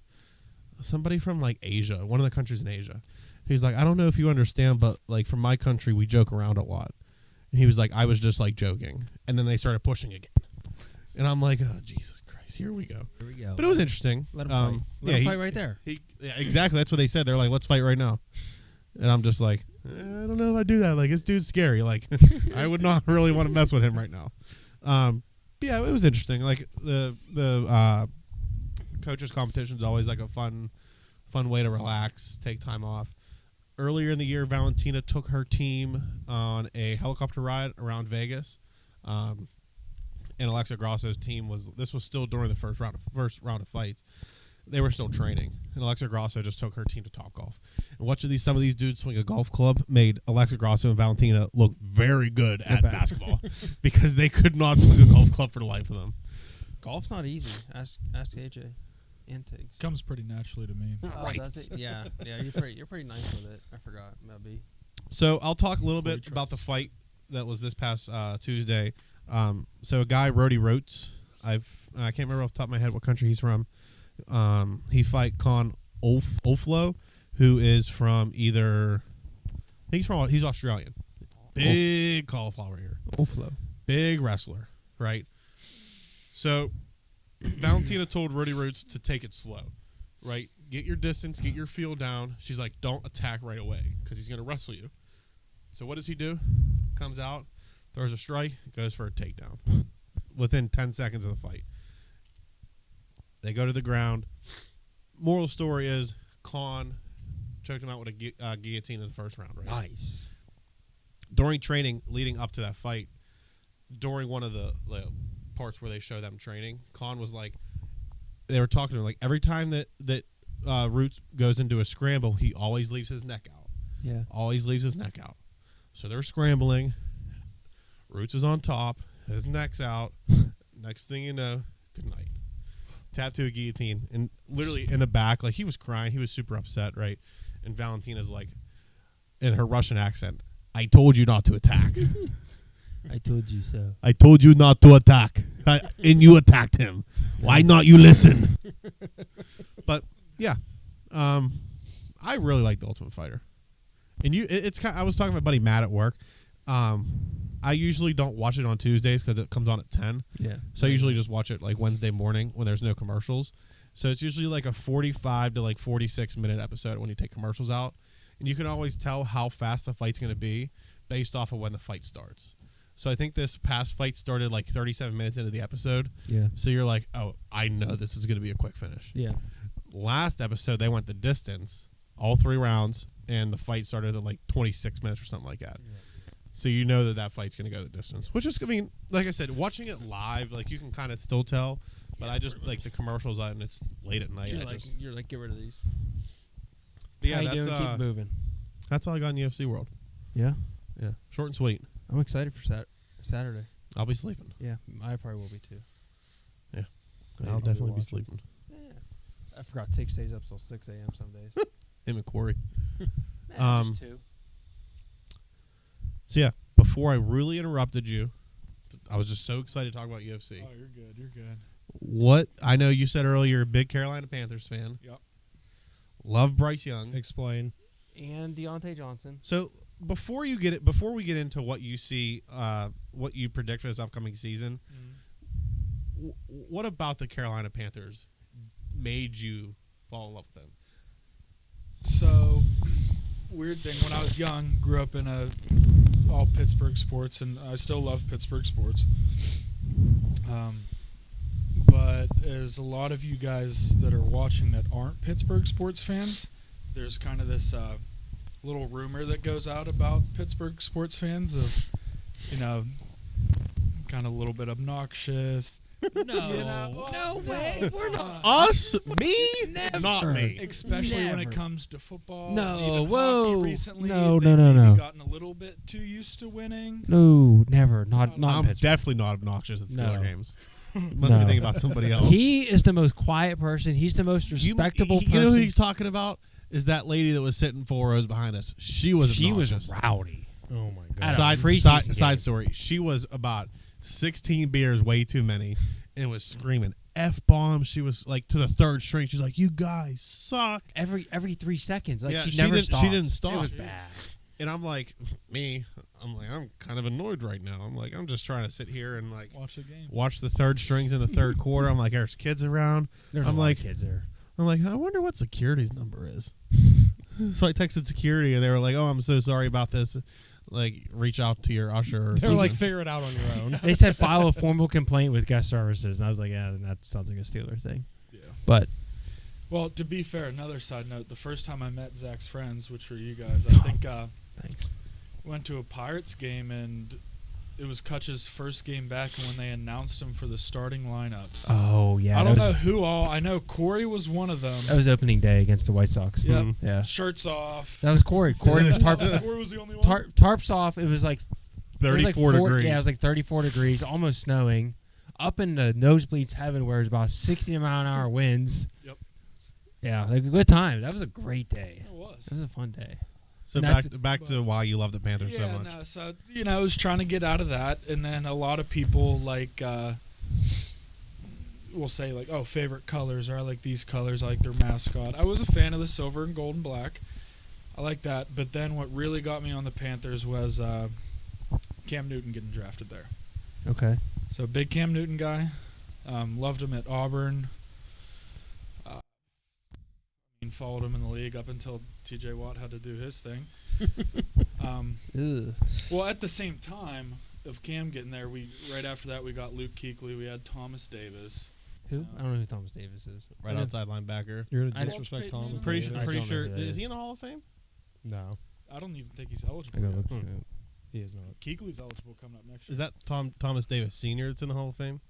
like Asia, one of the countries in Asia. He's like, I don't know if you understand, but like from my country, we joke around a lot. And he was like, I was just like joking. And then they started pushing again. And I'm like, oh, Jesus Christ, here we go. Here we go. But it was interesting. Let him fight. Let him fight right there. Yeah, exactly. That's what they said. They're like, let's fight right now. And I'm just like, I don't know if I do that. Like, this dude's scary. Like, I would not really want to mess with him right now. But yeah, it was interesting. Like, the coaches competition is always like a fun way to relax, take time off. Earlier in the year, Valentina took her team on a helicopter ride around Vegas. And Alexa Grasso's team was still during the first round of fights. They were still training, and Alexa Grasso just took her team to Topgolf. And watching some of these dudes swing a golf club made Alexa Grasso and Valentina look very good at basketball because they could not swing a golf club for the life of them. Golf's not easy. Ask AJ and Tiggs. Comes pretty naturally to me. Oh, Right. does it? Yeah, you're pretty nice with it. I forgot, maybe. So I'll talk a little bit Trust. about the fight that was this past Tuesday. So a guy, Rody Rhodes, I can't remember off the top of my head what country he's from. He fight Con Oflo, who is from he's Australian. Big cauliflower here. Oflo. Big wrestler, right? So Valentina told Rody Rhodes to take it slow, right? Get your distance, get your feel down. She's like, don't attack right away because he's going to wrestle you. So what does he do? Comes out, throws a strike, goes for a takedown within 10 seconds of the fight. They go to the ground. Moral story is Khan choked him out with a guillotine in the first round, right? Nice. During training leading up to that fight, during one of the parts where they show them training, Khan was like, they were talking to him, like every time that Roots goes into a scramble, he always leaves his neck out. Yeah. Always leaves his neck out. So they're scrambling. Roots is on top. His neck's out. Next thing you know, good night. Tap to a guillotine. And literally in the back, like he was crying. He was super upset, right? And Valentina's like, in her Russian accent, I told you not to attack. I told you so. I told you not to attack. And you attacked him. Why not you listen? But, yeah. I really like The Ultimate Fighter. And it's kind of, I was talking to my buddy Matt at work. I usually don't watch it on Tuesdays because it comes on at 10. Yeah. So I usually just watch it like Wednesday morning when there's no commercials. So it's usually like a 45 to like 46 minute episode when you take commercials out. And you can always tell how fast the fight's going to be based off of when the fight starts. So I think this past fight started like 37 minutes into the episode. Yeah. So you're like, oh, I know this is going to be a quick finish. Yeah. Last episode, they went the distance, all 3 rounds, and the fight started at like 26 minutes or something like that. Yeah. So you know that fight's going to go the distance. Which is, I mean, like I said, watching it live, like you can kind of still tell. But I just like the commercials on, and it's late at night. You're like, get rid of these. But yeah, How you that's doing? Keep moving. that's all I got in UFC World. Yeah. Yeah, short and sweet. I'm excited for Saturday. I'll be sleeping. Yeah, I probably will be too. Yeah, Maybe I'll I'll be definitely be watching. sleeping. Yeah. I forgot Tig stays up till 6 a.m. some days. Him and Corey. Just 2. So yeah, before I really interrupted you, I was just so excited to talk about UFC. Oh, you're good. You're good. What I know you said earlier, you're a big Carolina Panthers fan. Yep. Love Bryce Young. Explain. And Deontay Johnson. So before we get into what you see, what you predict for this upcoming season, what about the Carolina Panthers made you fall in love with them? So, weird thing. When I was young, grew up in all Pittsburgh sports, and I still love Pittsburgh sports. But as a lot of you guys that are watching that aren't Pittsburgh sports fans, there's kind of this little rumor that goes out about Pittsburgh sports fans of, kind of a little bit obnoxious. No, no way. We're not. Us? Me? Never. Not me. Especially when it Never. comes to football. No, even whoa. hockey recently. No, they've no, maybe no. gotten a little bit too used to winning. No, never. Not I'm Pittsburgh. definitely not obnoxious at Steeler No. games. Must No. be thinking about somebody else. He is the most quiet person. He's the most respectable You know who person. he's talking about? Is that lady that was sitting 4 rows behind us. She was She was obnoxious. rowdy. Oh my At a Side preseason game. story. She was about 16 beers, way too many, and was screaming F-bombs. She was like to the third string. She's like, "You guys suck." Every 3 seconds. Like Yeah, she she never didn't- stopped. she didn't stop. It was Jeez. bad. And I'm like, I'm kind of annoyed right now. I'm like, I'm just trying to sit here and like Watch the game. watch the third strings in the third quarter. I'm like, there's kids around. There's I'm a lot like- of kids there. I'm like, I wonder what security's number is. So I texted security, and they were like, "Oh, I'm so sorry about this. Like, reach out to your usher." Or They're something. like, figure it out on your own. They said file a formal complaint with guest services, and I was like, yeah, that sounds like a Steeler thing. Yeah. But Well, to be fair, another side note: the first time I met Zach's friends, which were you guys, I think thanks. went to a Pirates game, and it was Kutch's first game back, and when they announced him for the starting lineups. Oh yeah, I don't that know was, who all. I know Corey was one of them. that was opening day against the White Sox. Yep. Mhm. Yeah, Shirts off. that was Corey. Corey was Corey was the only one. tarps off. It was like 34 degrees. Yeah, it was like 34 degrees, almost snowing. Up in the nosebleeds heaven, where it was about 60-mile-an-hour winds. Yep. Yeah, like a good time. That was a great day. It was. It was a fun day. So And back that's- back to why you love the Panthers so Yeah, much. no, so I was trying to get out of that, and then a lot of people like will say like, "Oh, favorite colors," or "I like these colors, I like their mascot." I was a fan of the silver and gold and black. I like that, but then what really got me on the Panthers was Cam Newton getting drafted there. Okay. So big Cam Newton guy, loved him at Auburn. Followed him in the league up until T.J. Watt had to do his thing. Well, at the same time of Cam getting there, right after that we got Luke Kuechly. We had Thomas Davis. Who? I don't know who Thomas Davis is. Right outside linebacker. You're I- gonna disrespect Well, Thomas. Pretty Davis. I pretty don't know sure. who that Is is. he in the Hall of Fame? No, I don't even think he's I eligible. gotta yet. look it up. he is not. Kuechly's eligible coming up next year. Is that Thomas Davis Sr. that's in the Hall of Fame?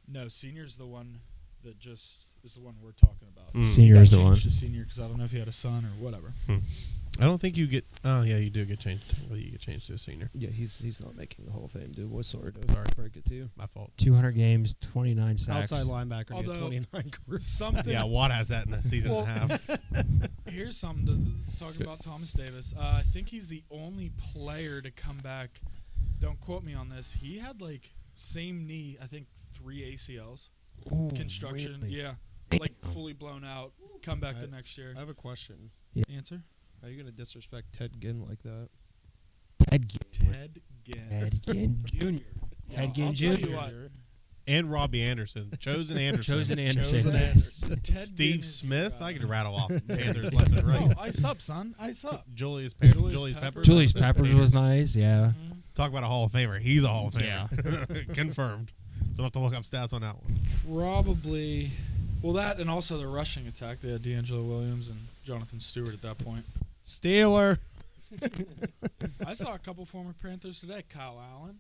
No, senior's the one that just is the one we're talking about. Mm. Senior Got is the one. changed to senior because I don't know if he had a son or whatever. I don't think you get. Oh yeah, you do get changed. Well, you get changed to a senior. Yeah, he's not making the Hall of Fame, dude. We're sorry to Sorry. break it to you. My fault. 200 games, 29 sacks. Outside linebacker, to get Although 29 careers. Something. Yeah, Watt has that in a season Well, and a half. Here's something to talk about Thomas Davis. I think he's the only player to come back. Don't quote me on this. He had like same knee. I think 3 ACLs. Ooh, Construction. really? Yeah. Like fully blown out. Come back the next year. I have a question. Answer. How are you gonna disrespect Ted Ginn like that? Ted Ginn. Ted Ginn. Ted Ginn Jr. Ted Ginn I'll tell Jr. you what. And Robbie Anderson, Chosen Anderson, Chosen Anderson. Chosen Ted Ginn Steve is Smith. your I guy. could rattle off Panthers left and right. Oh, ice up, son. Ice up. Julius Julius Peppers. Julius Peppers was nice, yeah. Mhm. Talk about a Hall of Famer. He's a Hall of Yeah. Famer. Confirmed. So I'll have to look up stats on that one. Probably. Well, that and also the rushing attack. They had D'Angelo Williams and Jonathan Stewart at that point. Steeler. I saw a couple former Panthers today. Kyle Allen.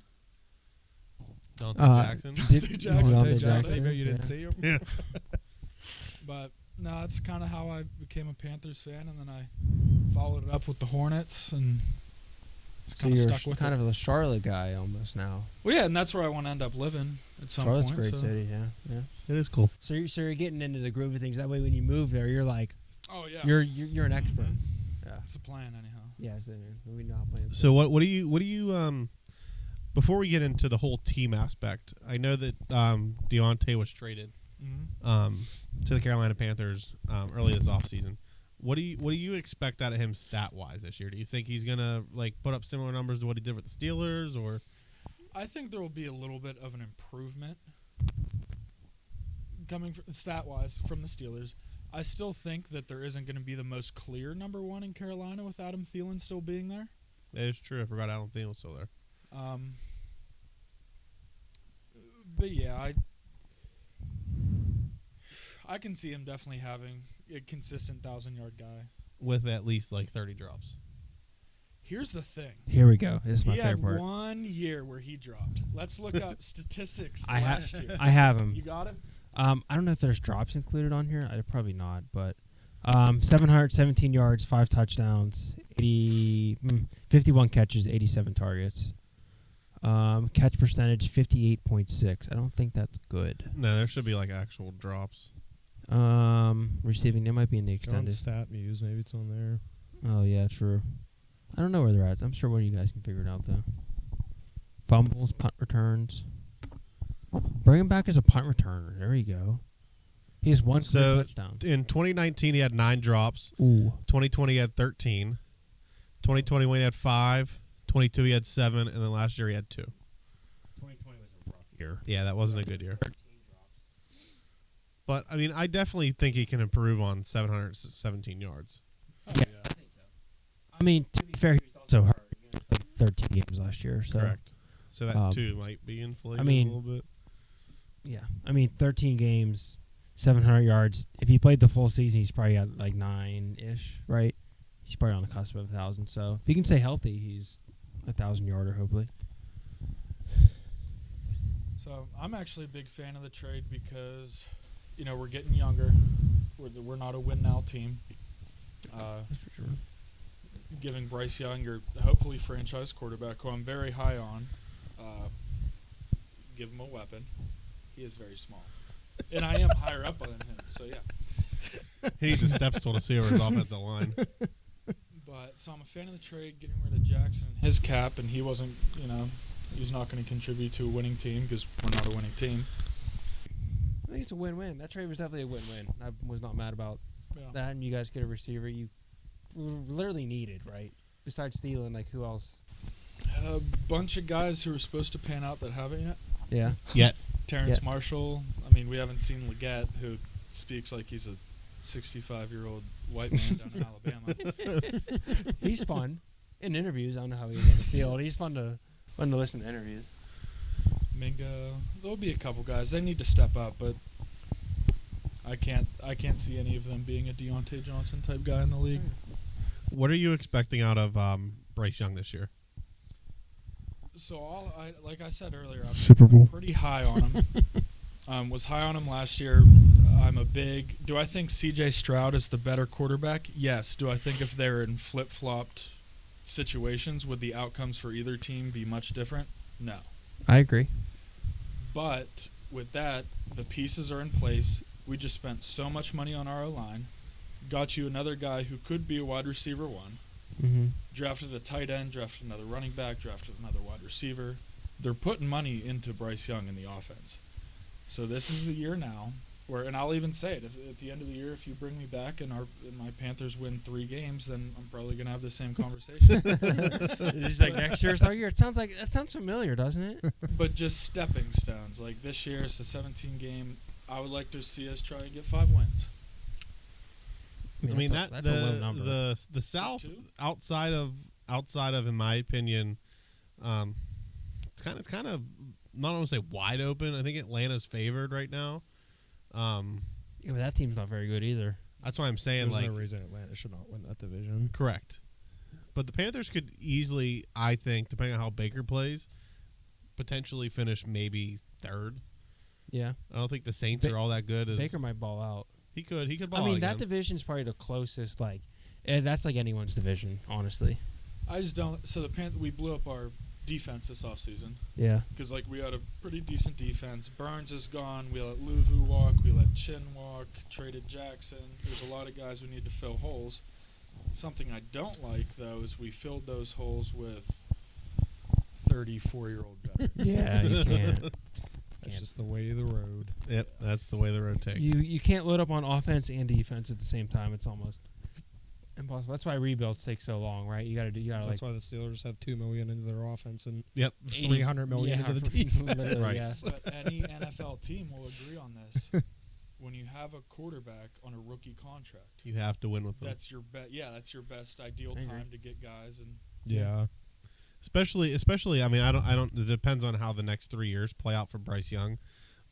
Dante Jackson. Jackson. Dante Jackson. You yeah. didn't see him. Yeah. But no, that's kind of how I became a Panthers fan, and then I followed it up with the Hornets, and just So kind of you're stuck with kind it. of a Charlotte guy almost now. Well, yeah, and that's where I want to end up living at some Charlotte's point. a great so. city, yeah. It is cool. So you're getting into the groove of things. That way, when you move there, you're like Oh yeah, you're an expert. Mhm. Yeah. It's a plan anyhow. Yeah, so we know how playing. So what do you before we get into the whole team aspect, I know that Deontay was traded to the Carolina Panthers early this offseason. What do you expect out of him stat wise this year? Do you think he's gonna put up similar numbers to what he did with the Steelers, or? I think there will be a little bit of an improvement coming stat wise from the Steelers. I still think that there isn't going to be the most clear number one in Carolina with Adam Thielen still being there. That is true. I forgot Adam Thielen was still there. But yeah, I can see him definitely having a consistent 1,000-yard guy With at least 30 drops. Here's the thing. Here we go. This is my He had favorite part. 1 year where he dropped. Let's look up statistics I last year. I have him. You got him? I don't know if there's drops included on here. Probably not, but 717 yards, 5 touchdowns, 51 catches, 87 targets. Catch percentage 58.6. I don't think that's good. No, there should be actual drops. Receiving, they might be in the Go on extended. StatMuse, maybe it's on there. Oh yeah, true. I don't know where they're at. I'm sure one of you guys can figure it out though. Fumbles, punt returns. Bring him back as a punt returner. There you go. He has one clear touchdown. In 2019, he had 9 drops. Ooh. 2020, he had 13. 2021, he had 5. 22, he had 7. And then last year, he had 2. 2020 was a rough year. Yeah, that wasn't a good year. But, I mean, I definitely think he can improve on 717 yards. Oh, Yeah. yeah. I mean, to be fair, he was also hurt. He only played 13 games last year. So Correct. So that, Um, too, might be inflated I mean, a little bit. yeah. I mean, 13 games, 700 yards. If he played the full season, he's probably at 9-ish, right? He's probably on the cusp of 1,000. So if he can stay healthy, he's a 1,000-yarder, hopefully. So I'm actually a big fan of the trade because, we're getting younger. We're not a win-now team. That's for sure. Giving Bryce Young your hopefully franchise quarterback, who I'm very high on, give him a weapon. He is very small. And I am higher up on him, so yeah. He needs a step stool to see over his offensive line. So I'm a fan of the trade, getting rid of Jackson and his cap, and he wasn't, he's not going to contribute to a winning team because we're not a winning team. I think it's a win-win. That trade was definitely a win-win. I was not mad about Yeah. that, and you guys get a receiver you literally needed, right? Besides Thielen, who else? A bunch of guys who are supposed to pan out that haven't yet. Yeah. Yet. Terrence Yeah. Marshall. I mean, we haven't seen Leggett, who speaks like he's a 65-year-old white man down in Alabama. He's fun in interviews. I don't know how he is on the field. He's fun to listen to interviews. Mingo. There'll be a couple guys. They need to step up, but I can't see any of them being a Deontay Johnson type guy in the league. What are you expecting out of Bryce Young this year? So like I said earlier, I'm Super Bowl. pretty high on him. Was high on him last year. Do I think C.J. Stroud is the better quarterback? Yes. Do I think if they're in flip-flopped situations, would the outcomes for either team be much different? No. I agree. But with that, the pieces are in place. We just spent so much money on our O-line. Got you another guy who could be a wide receiver 1. Mm-hmm. Drafted a tight end, drafted another running back, drafted another wide receiver. They're putting money into Bryce Young in the offense. So this is the year now where, and I'll even say it, if at the end of the year, if you bring me back and my Panthers win 3 games, then I'm probably going to have the same conversation. It's next year's our year. That sounds familiar, doesn't it? But just stepping stones. Like this year, it's a 17 game. I would like to see us try and get 5 wins. I mean that's a low number. the South 2? outside of in my opinion, it's kind of not want to say wide open. I think Atlanta's favored right now. Yeah, but that team's not very good either. That's why I'm saying There's no reason Atlanta should not win that division. correct. But the Panthers could easily, I think, depending on how Baker plays, potentially finish maybe 3rd. Yeah. I don't think the Saints are all that good. Baker might ball out. He could ball I mean, out that again. division's probably the closest. That's like anyone's division, honestly. I just don't. So we blew up our defense this offseason Yeah. because we had a pretty decent defense. Burns is gone. We let Luvu walk. We let Chin walk. Traded Jackson. There's a lot of guys we need to fill holes. Something I don't like though is we filled those holes with 34-year-old Yeah, you can't. That's just the way of the road. Yep, that's the way the road takes. You can't load up on offense and defense at the same time. It's almost impossible. That's why rebuilds take so long, right? You gotta That's why the Steelers have $2 million into their offense and Yep. $300 million into the defense. Literally, Right. yeah. But any NFL team will agree on this. When you have a quarterback on a rookie contract, You have to win with them. that's your that's your best ideal I agree. time to get guys. And Yeah. Especially, I mean, I don't. It depends on how the next 3 years play out for Bryce Young,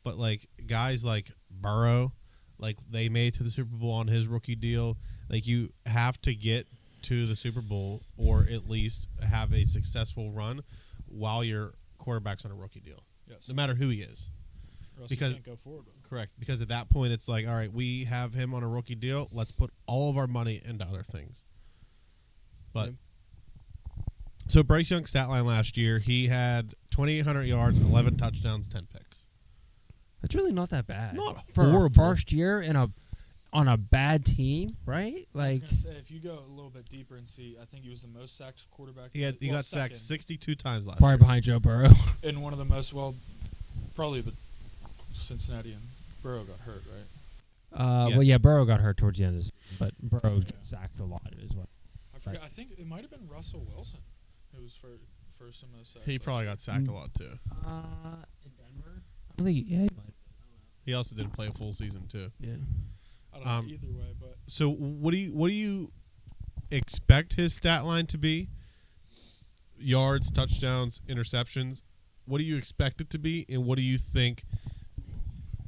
but like guys like Burrow, like they made it to the Super Bowl on his rookie deal. Like you have to get to the Super Bowl or at least have a successful run while your quarterback's on a rookie deal, yes, no matter who he is. or else because- you can't go forward with him. Correct, because at that point it's like, all right, we have him on a rookie deal. Let's put all of our money into other things. But Yep. so Bryce Young's stat line last year, he had 2,800 yards, 11 touchdowns, 10 picks. That's really not that bad. Not for a horrible. first year on a bad team, right? I was Like gonna say, if you go a little bit deeper and see, I think he was the most sacked quarterback. He got sacked second, 62 times last probably year. behind Joe Burrow. and one of the most probably the Cincinnati and Burrow got hurt, right? Well, Yes. yeah, Burrow got hurt towards the end of the season, but Burrow got sacked a lot as well. I forget. I think it might have been Russell Wilson who was first in most sacks. He last probably year. got sacked a lot too. In Denver, I think yeah, He also didn't play a full season too. yeah. I don't know either way, but So what do you expect his stat line to be? Yards, touchdowns, interceptions. What do you expect it to be, and what do you think?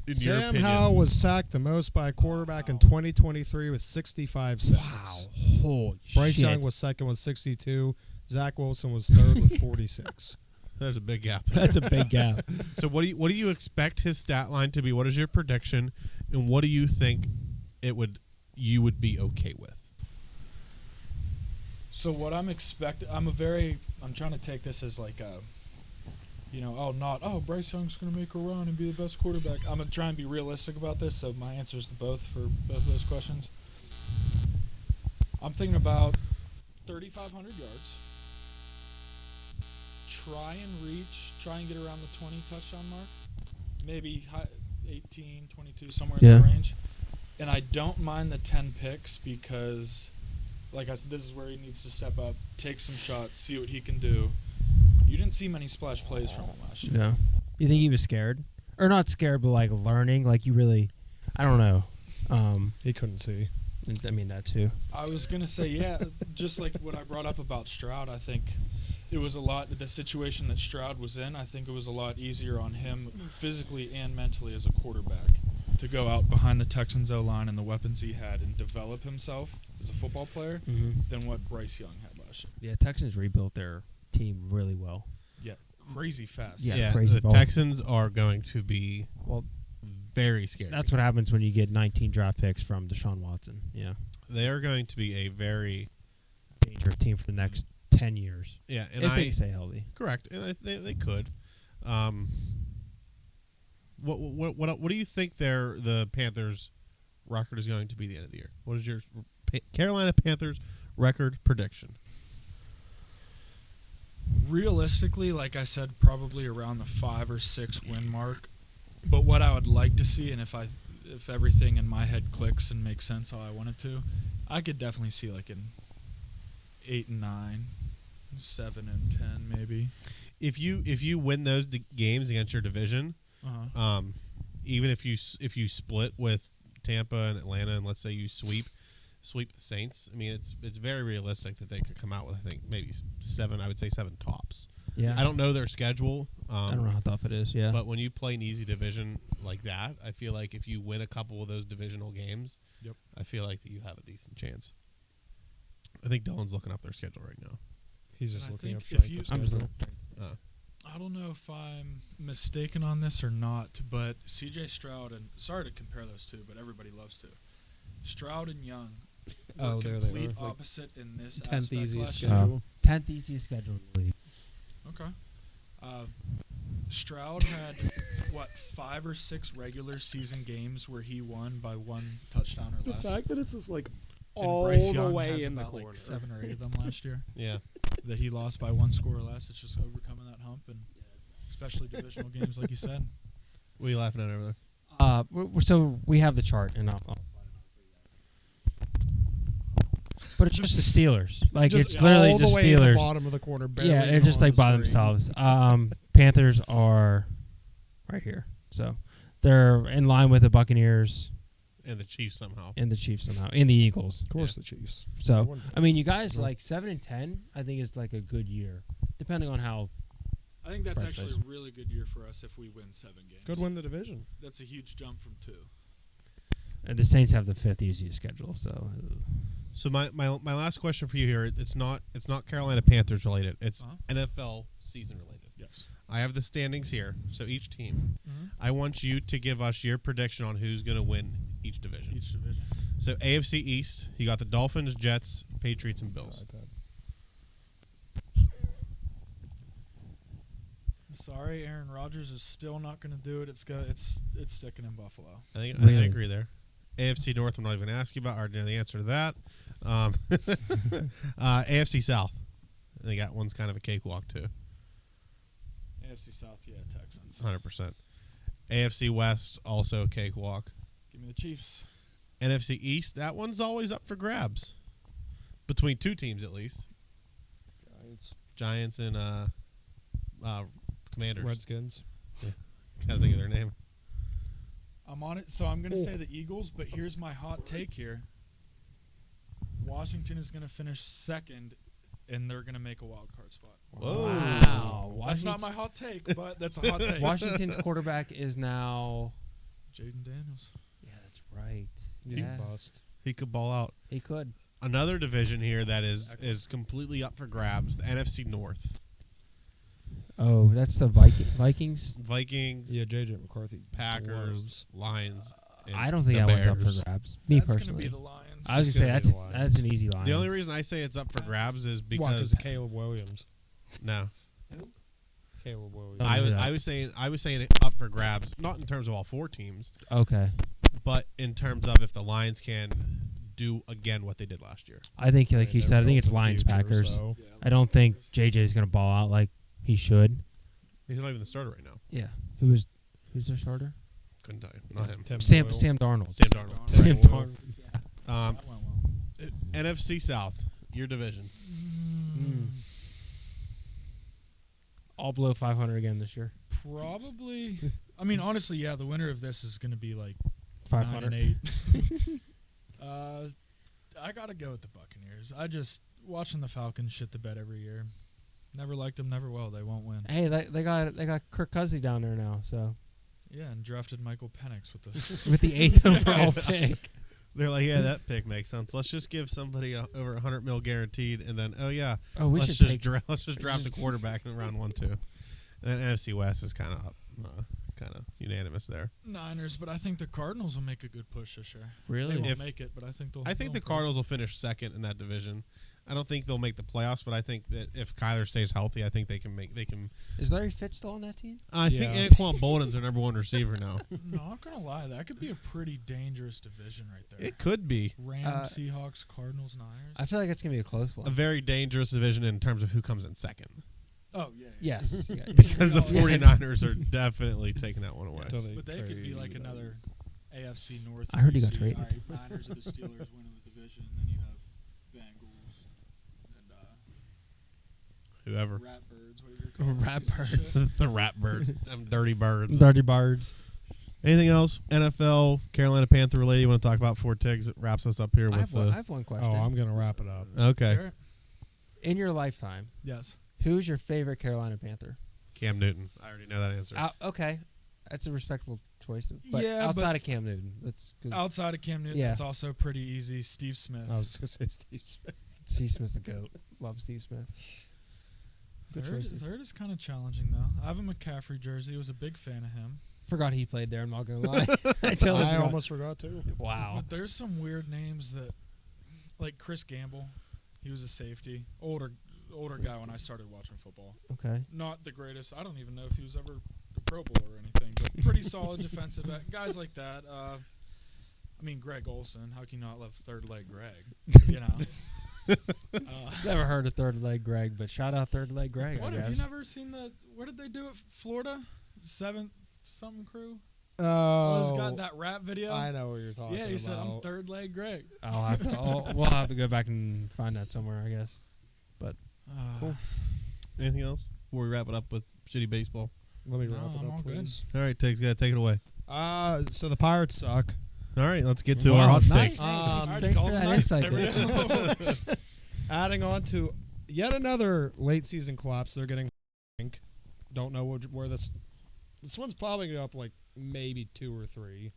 In your Sam opinion, Howell was sacked the most by a quarterback in 2023 with 65 sacks. Wow, holy Bryce shit. Young was second with 62. Zach Wilson was third with 46. there's a big gap there. That's a big gap. So what do you expect his stat line to be? What is your prediction, and what do you think you would be okay with? so what I'm expecting, I'm trying to take this as like a, Bryce Young's going to make a run and be the best quarterback. I'm going to try and be realistic about this, so my answers to both of those questions. I'm thinking about 3,500 yards. Try and get around the 20 touchdown mark. Maybe 18, 22, somewhere in that range. And I don't mind the 10 picks because, like I said, this is where he needs to step up, take some shots, see what he can do. You didn't see many splash plays from him last year. No. You think he was scared? Or not scared, but like learning? Like you really, I don't know. He couldn't see. I mean, that too. I was going to say, yeah, just like what I brought up about Stroud, I think it was the situation that Stroud was in, I think it was a lot easier on him physically and mentally as a quarterback to go out behind the Texans O-line and the weapons he had and develop himself as a football player than what Bryce Young had last year. Yeah, Texans rebuilt their team really well. Yeah, crazy fast. Yeah, crazy the ball. Texans are going to be very scary. That's what happens when you get 19 draft picks from Deshaun Watson. Yeah. They are going to be a very Dangerous team for the next 10 years. and If they stay healthy. correct, and they could. What do you think the Panthers' record is going to be at the end of the year? What is your Carolina Panthers record prediction? Realistically, like I said, probably around the 5 or 6 win mark. But what I would like to see, and if everything in my head clicks and makes sense how I want it to, I could definitely see like an 8 and 9, 7 and 10 maybe. If you win those games against your division, even if you split with Tampa and Atlanta, and let's say you sweep the Saints, I mean it's very realistic that they could come out with, I think, maybe 7. I would say 7 tops. Yeah. I don't know their schedule. I don't know how tough it is. Yeah. But when you play an easy division like that, I feel like if you win a couple of those divisional games, I feel like that you have a decent chance. I think Dylan's looking up their schedule right now. He's just And I looking up think strength if of I'm just schedule. looking. I don't know if I'm mistaken on this or not, but C.J. Stroud, and sorry to compare those two, but everybody loves to. Stroud and Young were there they complete are. Like opposite in this 10th aspect easiest last year. schedule. 10th easiest schedule in the league. Okay. Stroud had, 5 or 6 regular season games where he won by 1 touchdown or less. that it's just like And Bryce Young has about like 7 or 8 of them last year Yeah. that he lost by 1 score or less. It's just overcoming that hump. And especially divisional games, like you said. What are you laughing at over there? So we have the chart, and I'll slide it on for you. But it's just the Steelers. Like Just it's literally all just the way at the Steelers. bottom of the corner. barely Yeah, they're even just on like the by screen. themselves. Panthers are right here, so they're in line with the Buccaneers And the Chiefs somehow. and the Chiefs somehow, and the Eagles. Of course, the Chiefs. So I mean, you guys like 7-10. I think is like a good year, depending on how. I think that's Fresh actually face. a really good year for us if we win 7 games. Could win the division. That's a huge jump from 2. And the Saints have the 5th easiest schedule, so So my last question for you here, it's not Carolina Panthers related. It's Uh-huh. NFL season related. Yes. I have the standings here. So each team, Mm-hmm. I want you to give us your prediction on who's going to win each division. Each division. So AFC East, you got the Dolphins, Jets, Patriots, and Bills. Sorry, Aaron Rodgers is still not going to do it. It's sticking in Buffalo. I think Really? I agree there. AFC North, I'm not even going to ask you about. I already know the answer to that. AFC South, I think that one's kind of a cakewalk too. AFC South, yeah, Texans. 100%. AFC West, also a cakewalk. Give me the Chiefs. NFC East, that one's always up for grabs. Between two teams, at least. Giants and Commanders. Redskins. Can't think of their name. I'm on it, so I'm going to say the Eagles, but here's my hot take here. Washington is going to finish 2nd, and they're going to make a wild card spot. Whoa. wow. That's not my hot take, but that's a hot take. Washington's quarterback is now. Jaden Daniels. Yeah, that's right. He's Yeah, a bust. He could ball out. he could. Another division here that is completely up for grabs, the NFC North. Oh, that's the Vikings. Vikings, Yeah, J.J. McCarthy. Packers, Lions. and I don't think the that one's up Bears. for grabs. Me That's going to personally, be the Lions. I was It's gonna say gonna be that's the Lions. that's an easy line. The only reason I say it's up for grabs is because Because Caleb Williams. no, Caleb Williams. Don't I do was that. I was saying it up for grabs, not in terms of all 4 teams, Okay, but in terms of if the Lions can do again what they did last year. I think like Yeah, you they're said, I think built it's for the Lions future, Packers. so- Yeah, I don't think JJ's gonna ball out like he should. He's not even the starter right now. Yeah, who's their starter? Couldn't tell you. Not him. Tim Sam Boyle. Sam Darnold. Sam Darnold. Sam Right. Darnold. Um, that went well. NFC South, your division. All below 500 again this year. Probably. I mean, honestly, yeah, the winner of this is going to be like 500. 9-8. I got to go with the Buccaneers. I just watching the Falcons shit the bed every year. Never liked them, never will. They won't win. Hey, they got Kirk Cousins down there now, so Yeah, and drafted Michael Penix with the with the 8th overall pick. They're like, yeah, that pick makes sense. Let's just give somebody over $100 million guaranteed, and then, oh yeah, Oh, we let's should just take. let's just draft a quarterback in round 1, 2. And then NFC West is kind of unanimous there. Niners, but I think the Cardinals will make a good push this year. They Really? won't If- make it, but I think they'll. I think they'll the Cardinals will finish second in that division. I don't think they'll make the playoffs, but I think that if Kyler stays healthy, I think they can make. Is Larry Fitz still on that team? I think Yeah. Anquan Bolden's their number 1 receiver now. Not gonna lie, that could be a pretty dangerous division right there. It could be Rams, Seahawks, Cardinals, Niners. I feel like it's gonna be a close a one. very dangerous division in terms of who comes in second, Oh yeah. Yes. Yeah. because the Yeah. 49ers are definitely taking that one away. Until they But they could be trade, like another AFC North. I heard he where got you see, traded. all right, Niners or the Steelers winning the division, then you have Bengals and Whoever. Ratbirds. What are you Ratbirds. The rat birds. Dirty birds. Dirty Birds. Anything else? NFL, Carolina Panther related you want to talk about before Tiggs wraps us up here I with have one question. Oh, I'm going to wrap it up. Okay. In your lifetime, Yes. who's your favorite Carolina Panther? Cam Newton. I already know that answer. Okay, that's a respectable choice. But Yeah, outside but- of Cam Newton, that's 'cause Outside of Cam Newton, Yeah. it's also pretty easy. Steve Smith. I was going to say Steve Smith. Steve Smith's the goat. Love Steve Smith. Good choices. Third is kind of challenging though. I have a McCaffrey jersey. Was a big fan of him. Forgot he played there. I'm not gonna lie. I totally I forgot. almost forgot, too. Wow. But there's some weird names that, like Chris Gamble. He was a safety, older guy when I started watching football. Okay. Not the greatest. I don't even know if he was ever a Pro Bowler or anything, but pretty solid defensive back. Guys like that. I mean, Greg Olson. How can you not love third leg Greg? You know. Never heard of Third Leg Greg, but shout out Third Leg Greg. What I have you guess. never seen the? What did they do at Florida? Seventh something crew. Oh, Who's got that rap video? I know what you're talking Yeah, about. he said I'm third leg Greg. We'll have to go back and find that somewhere, I guess. Cool. Anything else before we wrap it up with shitty baseball? Let me No, wrap it I'm up, all good. please. All right, Tiggs, gotta take it away. So the Pirates suck. All right, let's get to Wow, our hot nice. take. Alright, Thanks call for it that night. insight. There we Dave. go. Adding on to yet another late season collapse. They're getting. Don't know where this. This one's probably going to up like maybe 2 or 3.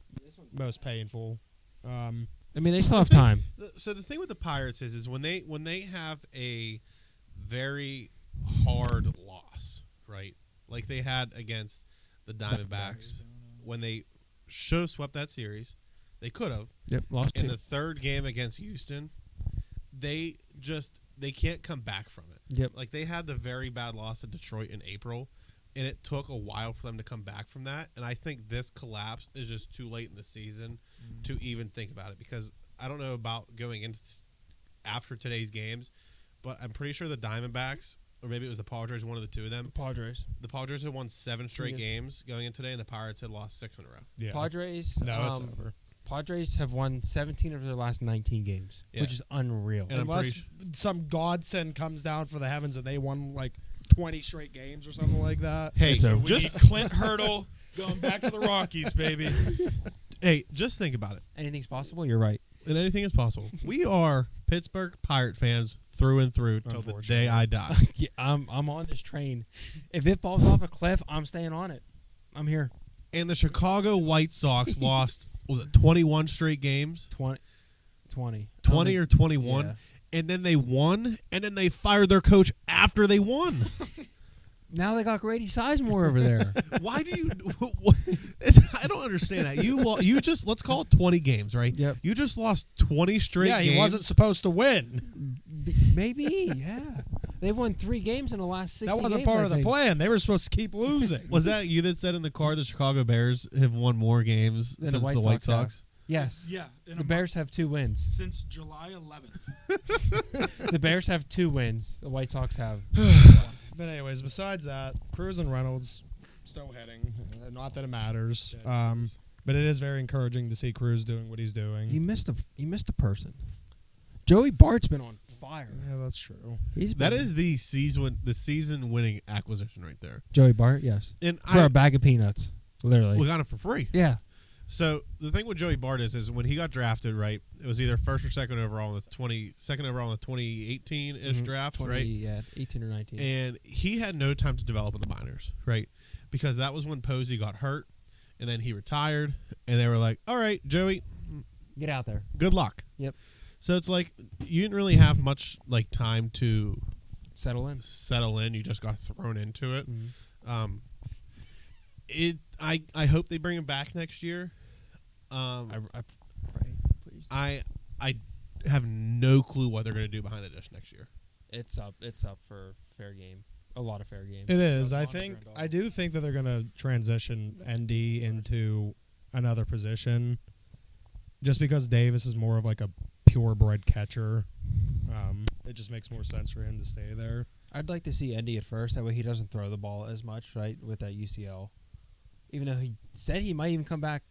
Most painful. I mean, they still have time. So the thing with the Pirates is when they have a very hard loss, right? Like they had against the Diamondbacks when they should have swept that series. They could have. Yep, lost In two. the third game against Houston, they can't come back from it. Yep. Like they had the very bad loss at Detroit in April, and it took a while for them to come back from that. And I think this collapse is just too late in the season to even think about it, because I don't know about going into after today's games, but I'm pretty sure the Diamondbacks, or maybe it was the Padres, one of the two of them. Padres. The Padres had won 7 straight Yeah. games going in today, and the Pirates had lost 6 in a row. Yeah. Padres. No, it's over. Padres have won 17 of their last 19 games, Yeah. which is unreal. And I'm Unless pretty some godsend comes down for the heavens and they won like 20 straight games or something like that. Hey, So We just need Clint Hurdle going back to the Rockies, baby. just think about it. Anything's possible. You're right. And anything is possible. We are Pittsburgh Pirate fans through and through till the day I die. Yeah, I'm on this train. If it falls off a cliff, I'm staying on it. I'm here. And the Chicago White Sox lost, was it 21 straight games? 20. 20 or 21? Yeah. And then they won, and then they fired their coach after they won. Now they got Grady Sizemore over there. Why do you... I don't understand that. You just, let's call it 20 games, right? Yep. You just lost 20 straight Yeah, games. he wasn't supposed to win. Maybe, yeah. They've won 3 games in the last 60 That wasn't games, part I of the think. plan. They were supposed to keep losing. Was that you that said in the car the Chicago Bears have won more games Than since the the White White Sox have. Sox? Yes. Yeah, in The Bears have 2 wins. since July 11th. The Bears have 2 wins. The White Sox have. But anyways, besides that, Cruz and Reynolds still hitting. Not that it matters. But it is very encouraging to see Cruz doing what he's doing. You missed a person. Joey Bart's been on fire. Yeah, that's true. That is the season winning acquisition right there. Joey Bart, yes. And For a bag of peanuts, literally. we got him for free. Yeah. So the thing with Joey Bart is when he got drafted, right? It was either first or second overall in the 2018-ish draft, 20, right? Yeah, 18 or 19. And he had no time to develop in the minors, right? Because that was when Posey got hurt, and then he retired, and they were like, "All right, Joey, Get out there. good luck." Yep. So it's like you didn't really have much like time to Settle in. settle in. You just got thrown into it. Mhm. I hope they bring him back next year. I pray, please. I have no clue what they're going to do behind the dish next year. It's up for fair game. A lot of fair game. It is. So I it's think. $100. I do think that they're going to transition ND into another position, just because Davis is more of like a purebred catcher. It just makes more sense for him to stay there. I'd like to see Endy at first. That way he doesn't throw the ball as much, right, with that UCL. Even though he said he might even come back.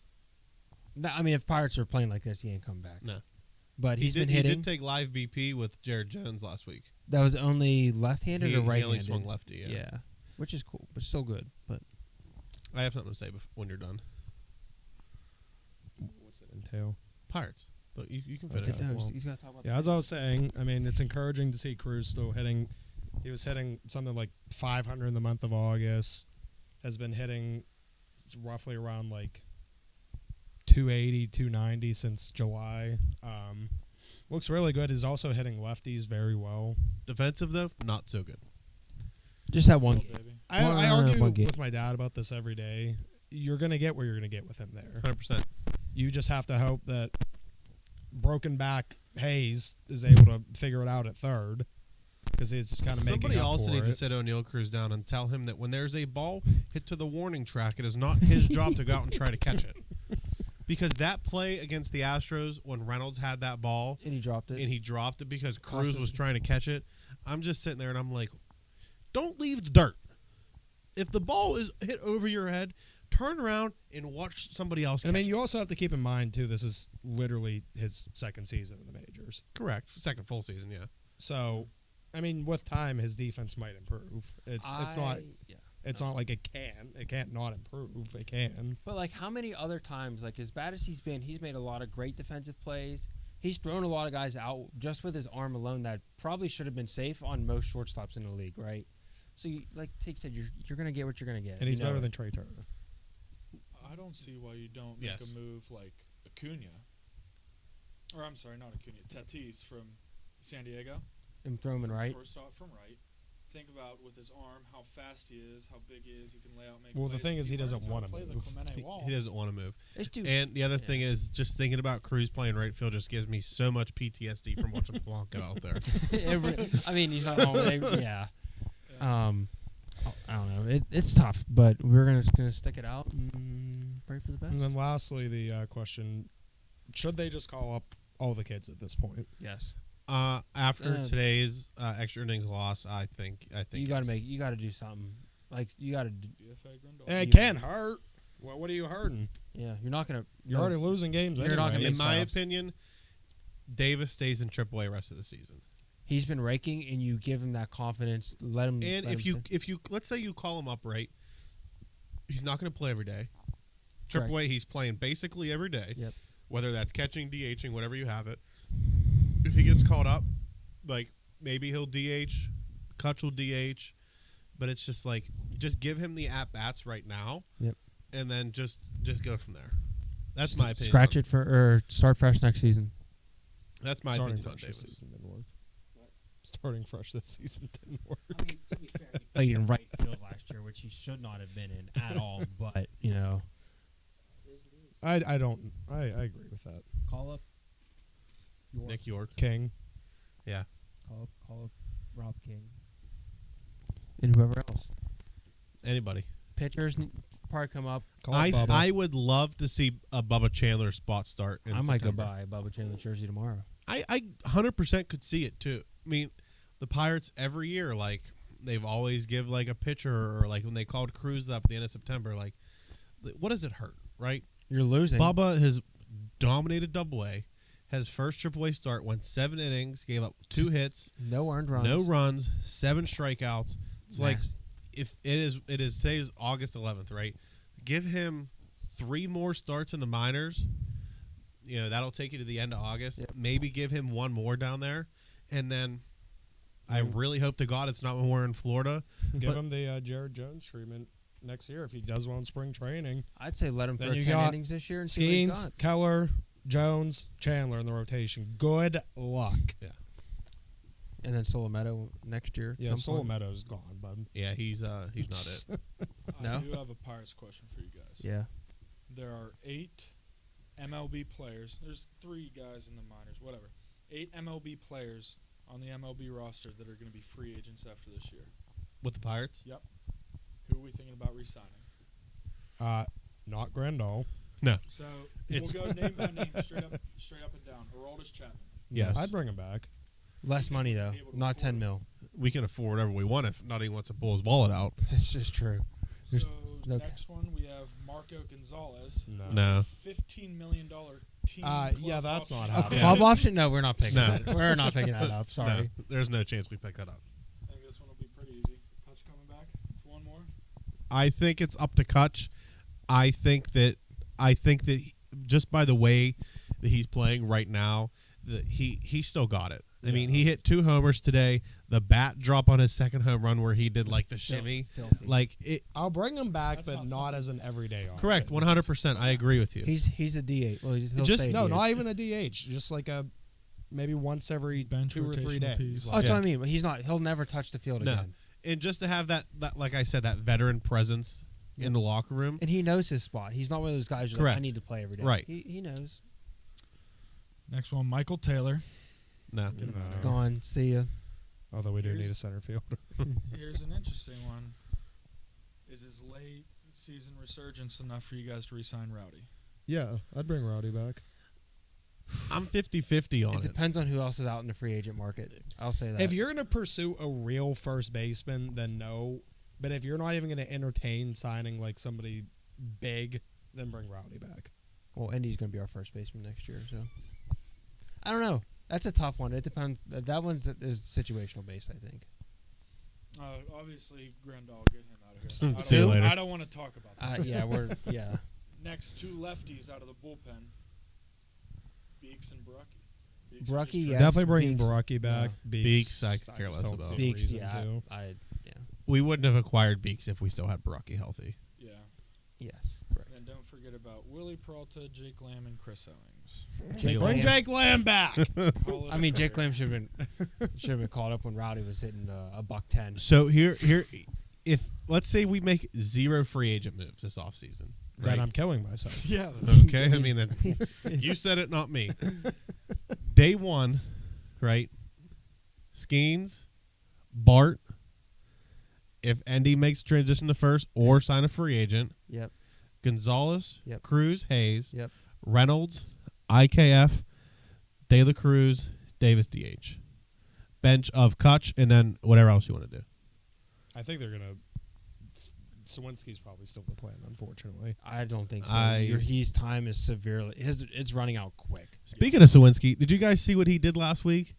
No, I mean, if Pirates are playing like this, he ain't coming back. No. But He he's been did hitting. take live BP with Jared Jones last week. That was only left-handed He or right-handed? only swung lefty, yeah. Which is cool, but still good. But I have something to say when you're done. What's it entail? Pirates. But you can finish. Okay. no, well, he's got to talk about Yeah, as I was saying, I mean, it's encouraging to see Cruz still hitting. He was hitting something like 500 in the month of August. Has been hitting roughly around like 280, 290 since July. Looks really good. He's also hitting lefties very well. Defensive, though, not so good. Just that one. Full, baby. I One argue game. with my dad about this every day. You're going to get where you're going to get with him there. 100%. You just have to hope that broken back Hayes is able to figure it out at third, because he's kind of making Somebody up also for needs to it. sit O'Neal Cruz down and tell him that when there's a ball hit to the warning track, it is not his job to go out and try to catch it. because that play against the Astros when Reynolds had that ball And he dropped it. and he dropped it because Cost Cruz us- was trying to catch it. I'm just sitting there and I'm like, don't leave the dirt. If the ball is hit over your head, turn around and watch somebody else catch I mean, it. you also have to keep in mind too. This is literally his second season in the majors. Correct. Second full season, yeah. So, I mean, with time, his defense might improve. It's not Yeah. it's not like it can't not improve. It can. But like, how many other times, like as bad as he's been, he's made a lot of great defensive plays. He's thrown a lot of guys out just with his arm alone that probably should have been safe on most shortstops in the league, right? So, you, like Tate said, you're gonna get what you're gonna get. And he's you know better it. than Trey Turner. I don't see why you don't make Yes. a move like Acuna. Or I'm sorry, not Acuna. Tatis from San Diego. And throw him in From right. Shortstop from right. Think about with his arm how fast he is, how big he is. He can lay out, make Well, the plays. thing If is he doesn't learns how wanna play the move. Clemente wall. He doesn't want to move. This dude. And the other Yeah. thing is just thinking about Cruz playing right field just gives me so much PTSD from watching Polanco out there. I mean, he's not home. Yeah. I don't know. It's tough, but we're gonna stick it out and pray for the best. And then lastly, the question: should they just call up all the kids at this point? Yes. After Uh, today's extra innings loss, I think You gotta do something. Like you gotta. DFA Grindal. And it Yeah. can hurt. Well, what are you hurting? Yeah, you're not gonna. You're already losing games. You're not gonna anyway. in my playoffs. opinion, Davis stays in AAA rest of the season. He's been raking, and you give him that confidence. Let him. And let if him you let's say you call him up right, he's not going to play every day. Correct. AAA, he's playing basically every day. Yep. Whether that's catching, DHing, whatever you have it. If he gets called up, like maybe he'll DH, Kutch will DH, but it's just like just give him the at bats right now. Yep. And then just go from there. That's my opinion. scratch it for or start fresh next season. That's my Starting opinion on fresh this Davis. season didn't work. Starting fresh this season didn't work. I mean, to be fair, he played in right field last year, which he should not have been in at all. But you know, I agree with that. call up York. Nick York. King. Call up Rob King and whoever else. Anybody. Pitchers probably come up. Call up Bubba. I would love to see a Bubba Chandler spot start in I might go September. buy a Bubba Chandler jersey tomorrow. I 100% could see it too. I mean, the Pirates every year, like they've always give like a pitcher, or like when they called Cruz up at the end of September, like what does it hurt, right? You're losing. Bubba has dominated Double-A, has first Triple-A start, went 7 innings, gave up 2 hits, No earned runs. no runs, 7 strikeouts. It's like Nasty. if it is today's August 11th, right? Give him 3 more starts in the minors. You know, that'll take you to the end of August. Yep. Maybe give him 1 more down there. And then I really hope to God it's not when we're in Florida. Give But- him the Jared Jones treatment next year if he does well in spring training. I'd say let him Then throw you 10 got innings this year and see what he's Skeens, got. Keller, Jones, Chandler in the rotation. Good luck. And then Solometo next year. at Yeah, some Soul point. Meadows gone, bud. Yeah, he's not it. No? I do have a Pirates question for you guys. Yeah. There are 8 MLB players. There's 3 guys in the minors, whatever. 8 MLB players on the MLB roster that are going to be free agents after this year. With the Pirates? Who are we thinking about re-signing? Not Grandal. So It's- we'll go name by name, straight up and down. Aroldis Chapman. Yes. I'd bring him back. Less money, though. Able to Not afford 10 it. mil. We can afford whatever we want if not he wants to pull his wallet out. It's just true. There's So no- next one we have Marco Gonzalez. No. $15 million team. Yeah, club that's not option. A happening. club option? No, we're not picking No. that. We're not picking that up. Sorry. No, there's no chance we pick that up. I think this one will be pretty easy. Hutch coming back for one more. I think it's up to Kutch. I think that just by the way that he's playing right now, that he still got it. I mean, he hit 2 homers today. The bat drop on his second home run where he did like the shimmy, Filthy. like it. I'll bring him back, That's but not not as an everyday option. Correct, 100%. I agree with you. He's a D8. Well, he'll Just- stay a No, DH. not even a DH. Just like a maybe once every Bench 2 or 3 rotational days. piece. Oh, that's Yeah. what I mean. But he's not. He'll never touch the field No. again. And just to have that, like I said, that veteran presence in the locker room. And he knows his spot. He's not one of those guys who's like, I Correct. need to play every day. Right. He knows. Next one, Michael Taylor. No, Get him out of here. Gone. See ya. Although we do need a Here's- center fielder. Here's an interesting one. Is his late season resurgence enough for you guys to re-sign Rowdy? Yeah, I'd bring Rowdy back. I'm 50-50 on It it. depends on who else is out in the free agent market. I'll say that. If you're going to pursue a real first baseman, then no. But if you're not even going to entertain signing like somebody big, then bring Rowdy back. Well, Endy's going to be our first baseman next year, so I don't know. That's a tough one. It depends. That one's is situational based, I think. Obviously, Grandal, get him out of here. See you later. I don't want to talk about that. Yeah. Next, 2 lefties out of the bullpen, Beeks and Brucky. Beeks Brucky, just yes. Definitely bringing Beeks. Baraki back. Beeks, I just could care less don't about. see a Beeks, reason yeah, to. yeah, We wouldn't have acquired Beeks if we still had Baraki healthy. Yeah. yes, correct. And don't forget about Willie Peralta, Jake Lamb, and Chris Owings. Jake Bring Lamb. Jake Lamb back. Call it I a mean, Jake career. Lamb should have been called up when Rowdy was hitting a $110. So here, if let's say we make 0 free agent moves this offseason, Then right? I'm killing myself. Yeah. Okay, I mean, you said it, not me. Day 1, right? Skeens, Bart. If Endy makes transition to first or sign a free agent, Yep. Gonzalez, Yep. Cruz, Hayes, Yep. Reynolds, IKF, De La Cruz, Davis, DH. Bench of Kutch, and then whatever else you want to do. I think they're going to. Sawinski's probably still the plan, unfortunately. I don't think so. I- His time is severely. It's running out quick. Speaking of Sawinski, did you guys see what he did last week?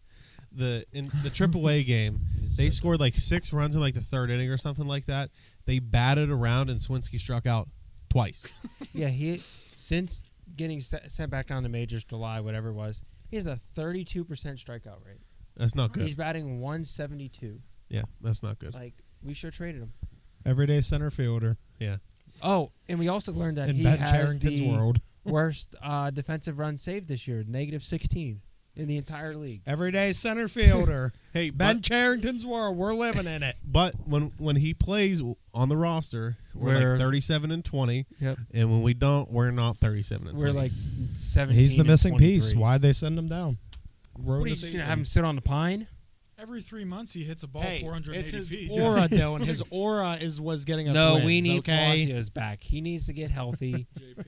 In the AAA game, they scored like 6 runs in like the 3rd inning or something like that. They batted around and Sawinski struck out twice. Yeah, he since getting sent back down to majors July, whatever it was, he has a 32% strikeout rate. That's not He's good. batting 172. Yeah, that's not good. Like we should have traded him. Everyday center fielder Yeah. Oh, and we also learned that in he Ben has Charrington's the world. worst defensive run saved this year, -16 in the entire league. Everyday center fielder. Hey, Ben Charrington's world. We're living in it. but when he plays on the roster, we're We're- like 37-20, Yep. and when we don't, we're not 37-20. We're like 17. He's the and missing piece. 23. Why'd they send him down? What are you just gonna have him sit on the pine? Every 3 months, he hits a ball Hey, 480 it's his feet. aura, Dylan. His aura was getting us No, wins, we need okay? Palacios back. He needs to get healthy. JP.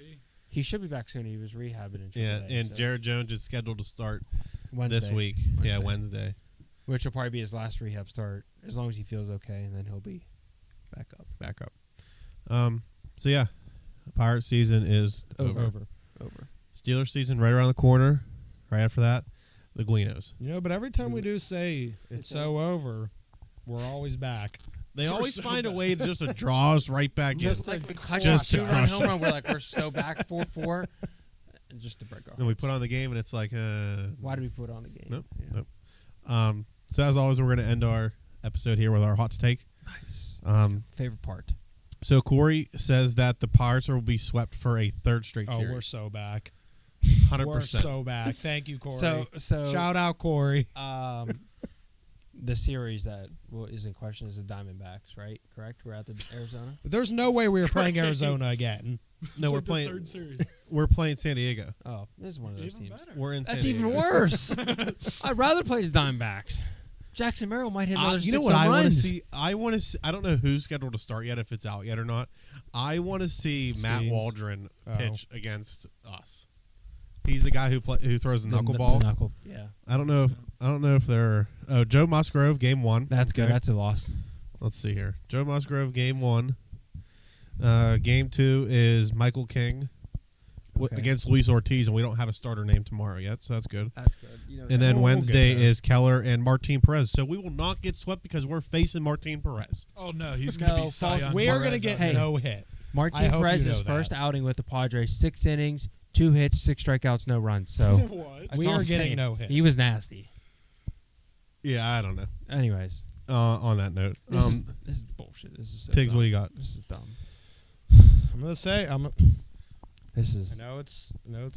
He should be back soon. He was rehabbing in yeah, AAA, and so Jared Jones is scheduled to start Wednesday, this week. Yeah, Wednesday. which will probably be his last rehab start, as long as he feels okay, and then he'll be back up. Back up. So yeah, Pirate season is over. Over. Steelers season right around the corner. Right after that, the Guinos. You know, but every time we do say it's so over, we're always back. They We're always so find a bad. way to just to draw us right back. Just in. like the clutch Just to two-run crush home run, we're like we're so back 4-4, and just to break our. Then we hearts. put on the game, and it's like, Why did we put on the game? Nope, Yeah. nope. So as always, we're going to end our episode here with our hot take. Nice. Favorite part. So Corey says that the Pirates will be swept for a 3rd straight Oh, we're series. so back. 100%. We're so back. Thank you, Corey. So Shout out, Corey. the series that is in question is the Diamondbacks, right? Correct. We're at the Arizona. There's no way we were playing Arizona again. No, It's we're like the playing. 3rd series. We're playing San Diego. Oh, this is one of those Even teams. better. We're in. That's San even Diego. worse. I'd rather play the Diamondbacks. Jackson Merrill might hit another You know 6 what I home want to runs. see? I want to. See, I don't know who's scheduled to start yet, if it's out yet or not. I want to see Matt Skeens. Waldron Oh. pitch against us. He's the guy who throws the knuckleball. The knuckle. Yeah, I don't know if they're. Oh, Joe Musgrove, game 1. that's good. Okay. That's a loss. Let's see here. Joe Musgrove, game 1. Game 2 is Michael King Okay. against Luis Ortiz, and we don't have a starter name tomorrow yet, so that's good. That's good. You know, And then We'll get Wednesday there. is Keller and Martin Perez. So we will not get swept because we're facing Martin Perez. Oh, no. He's going to No, be Cy false- Young We are Perez going to get out there. no hit. I Martin hope Perez's you know first that. outing with the Padres, 6 innings, 2 hits, 6 strikeouts, no runs. So What? that's We all are I'm getting saying. no hit. He was nasty. Yeah, I don't know. Anyways, On that note, this is bullshit. This is so Tiggs, dumb. what do you got? This is dumb. I'm going to say This I is know it's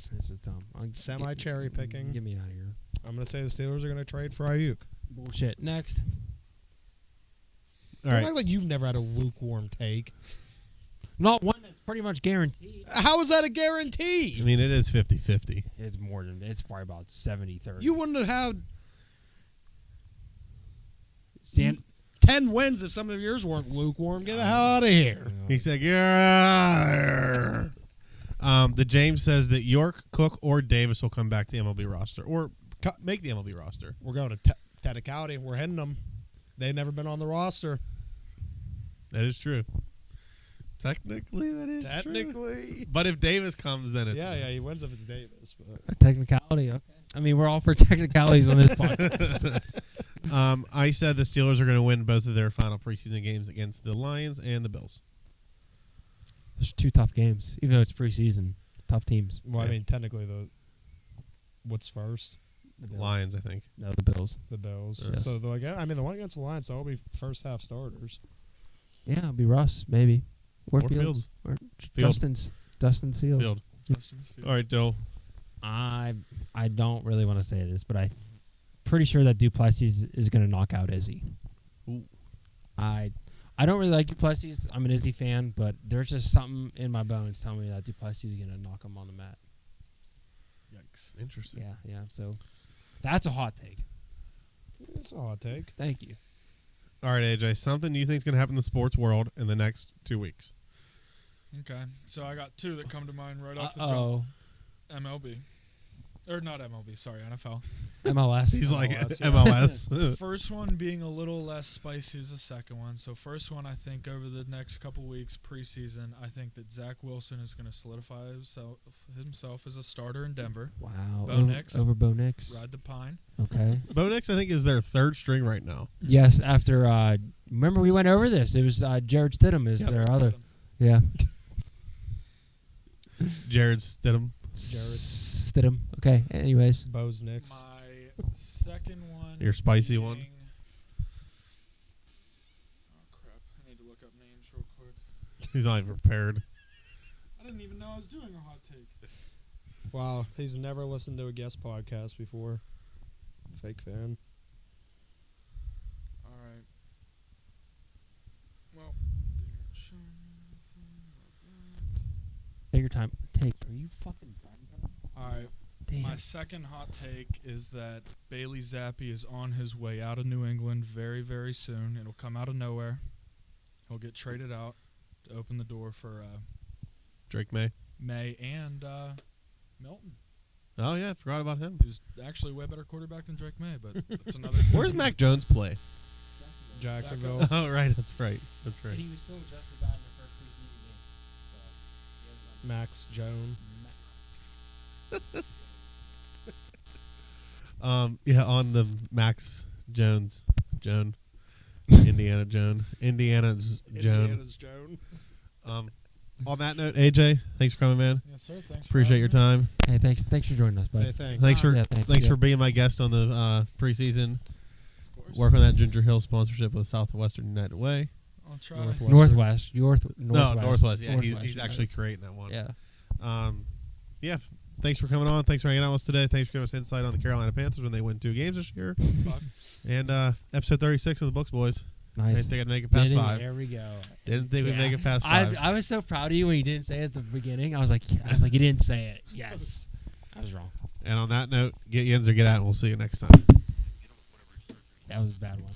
this is dumb. semi cherry picking. Get me out of here. I'm going to say the Steelers are going to trade for Ayuk. Bullshit. Next. All Don't right. act like you've never had a lukewarm take. Not one that's pretty much guaranteed. How is that a I guarantee? mean, it is 50-50. It's more than it's probably about 70-30. You wouldn't have had San- 10 wins if some of yours weren't lukewarm. Get the hell out of here. He said, "Yeah." The James says that York, Cook, or Davis will come back to the MLB roster or make the MLB roster. We're going to technicality. We're hitting them. They've never been on the roster. That is true. Technically, that is true. Technically. But if Davis comes, then it's Yeah, he wins if it's Davis. But A technicality, okay. I mean, we're all for technicalities on this podcast. I said the Steelers are going to win both of their final preseason games against the Lions and the Bills. There's 2 tough games, even though it's preseason. Tough teams. well, Yeah. I mean, technically, what's first? The Bills. Lions, I think. No, the Bills. The Bills. Yes. So, the one against the Lions, so it'll be first half starters. Yeah, it'll be Russ, maybe. Or Or Fields. Or Field. Justin's Field. Field. Justin's Field. All right, Dill. I don't really want to say this, but I'm pretty sure that Duplessis is going to knock out Izzy. Ooh. I don't really like Duplessis. I'm an Izzy fan, but there's just something in my bones telling me that Duplessis is going to knock him on the mat. Yikes. Interesting. Yeah. So that's a hot take. It's a hot take. Thank you. All right, AJ. Something you think is going to happen in the sports world in the next 2 weeks? Okay, so I got 2 that come to mind right off the jump. Uh-oh. MLB. Or not MLB, sorry, NFL. MLS. He's like MLS, yeah. MLS. First one being a little less spicy as the second one. So first one, I think over the next couple weeks preseason, I think that Zach Wilson is going to solidify himself as a starter in Denver. Wow. Bo Nix. Over Bo Nix. Ride the pine. Okay. Bo Nix, I think, is their 3rd string right now. Yes, after remember we went over this. It was Jared Stidham is Yep. their other. Yeah. Jared Stidham. Stidham. Okay. Anyways. Bo's Knicks. My second one. Your spicy one? being- Oh, crap. I need to look up names real quick. He's not even prepared. I didn't even know I was doing a hot take. Wow, he's never listened to a guest podcast before. Fake fan. All right. Well, Take your time. Take. Are you fucking done? all right. Damn. My second hot take is that Bailey Zappi is on his way out of New England very, very soon. It'll come out of nowhere. He'll get traded out to open the door for Drake May. May and Milton, Oh, yeah. Forgot about him. who's actually a way better quarterback than Drake May, but that's another. Where's Mac Jones play? Jacksonville. Oh, right. That's right. That's right. He was still just about in the first preseason game. Max Jones. Yeah, on the Max Jones. Indiana's Joan. Indiana's Joan. On that note, AJ, thanks for coming, man. Yes, sir. Thanks. Appreciate your time. Hey, thanks for joining us, buddy. Hey, thanks. Thanks for Yeah, thanks for being my guest on the preseason. Of course. Working on that Ginger Hill sponsorship with Southwestern United Way. I'll try. Northwest. No, Northwest. Yeah, Northwest, he's actually creating that one. Yeah. Yeah. Thanks for coming on. Thanks for hanging out with us today. Thanks for giving us insight on the Carolina Panthers when they win 2 games this year. And episode 36 of the Books, boys. I didn't Nice. think I'd make it past 5. There we go. Didn't think we'd make it past 5. I was so proud of you when you didn't say it at the beginning. I was like, you didn't say it. Yes. I was wrong. And on that note, get Yins or get out, and we'll see you next time. That was a bad one.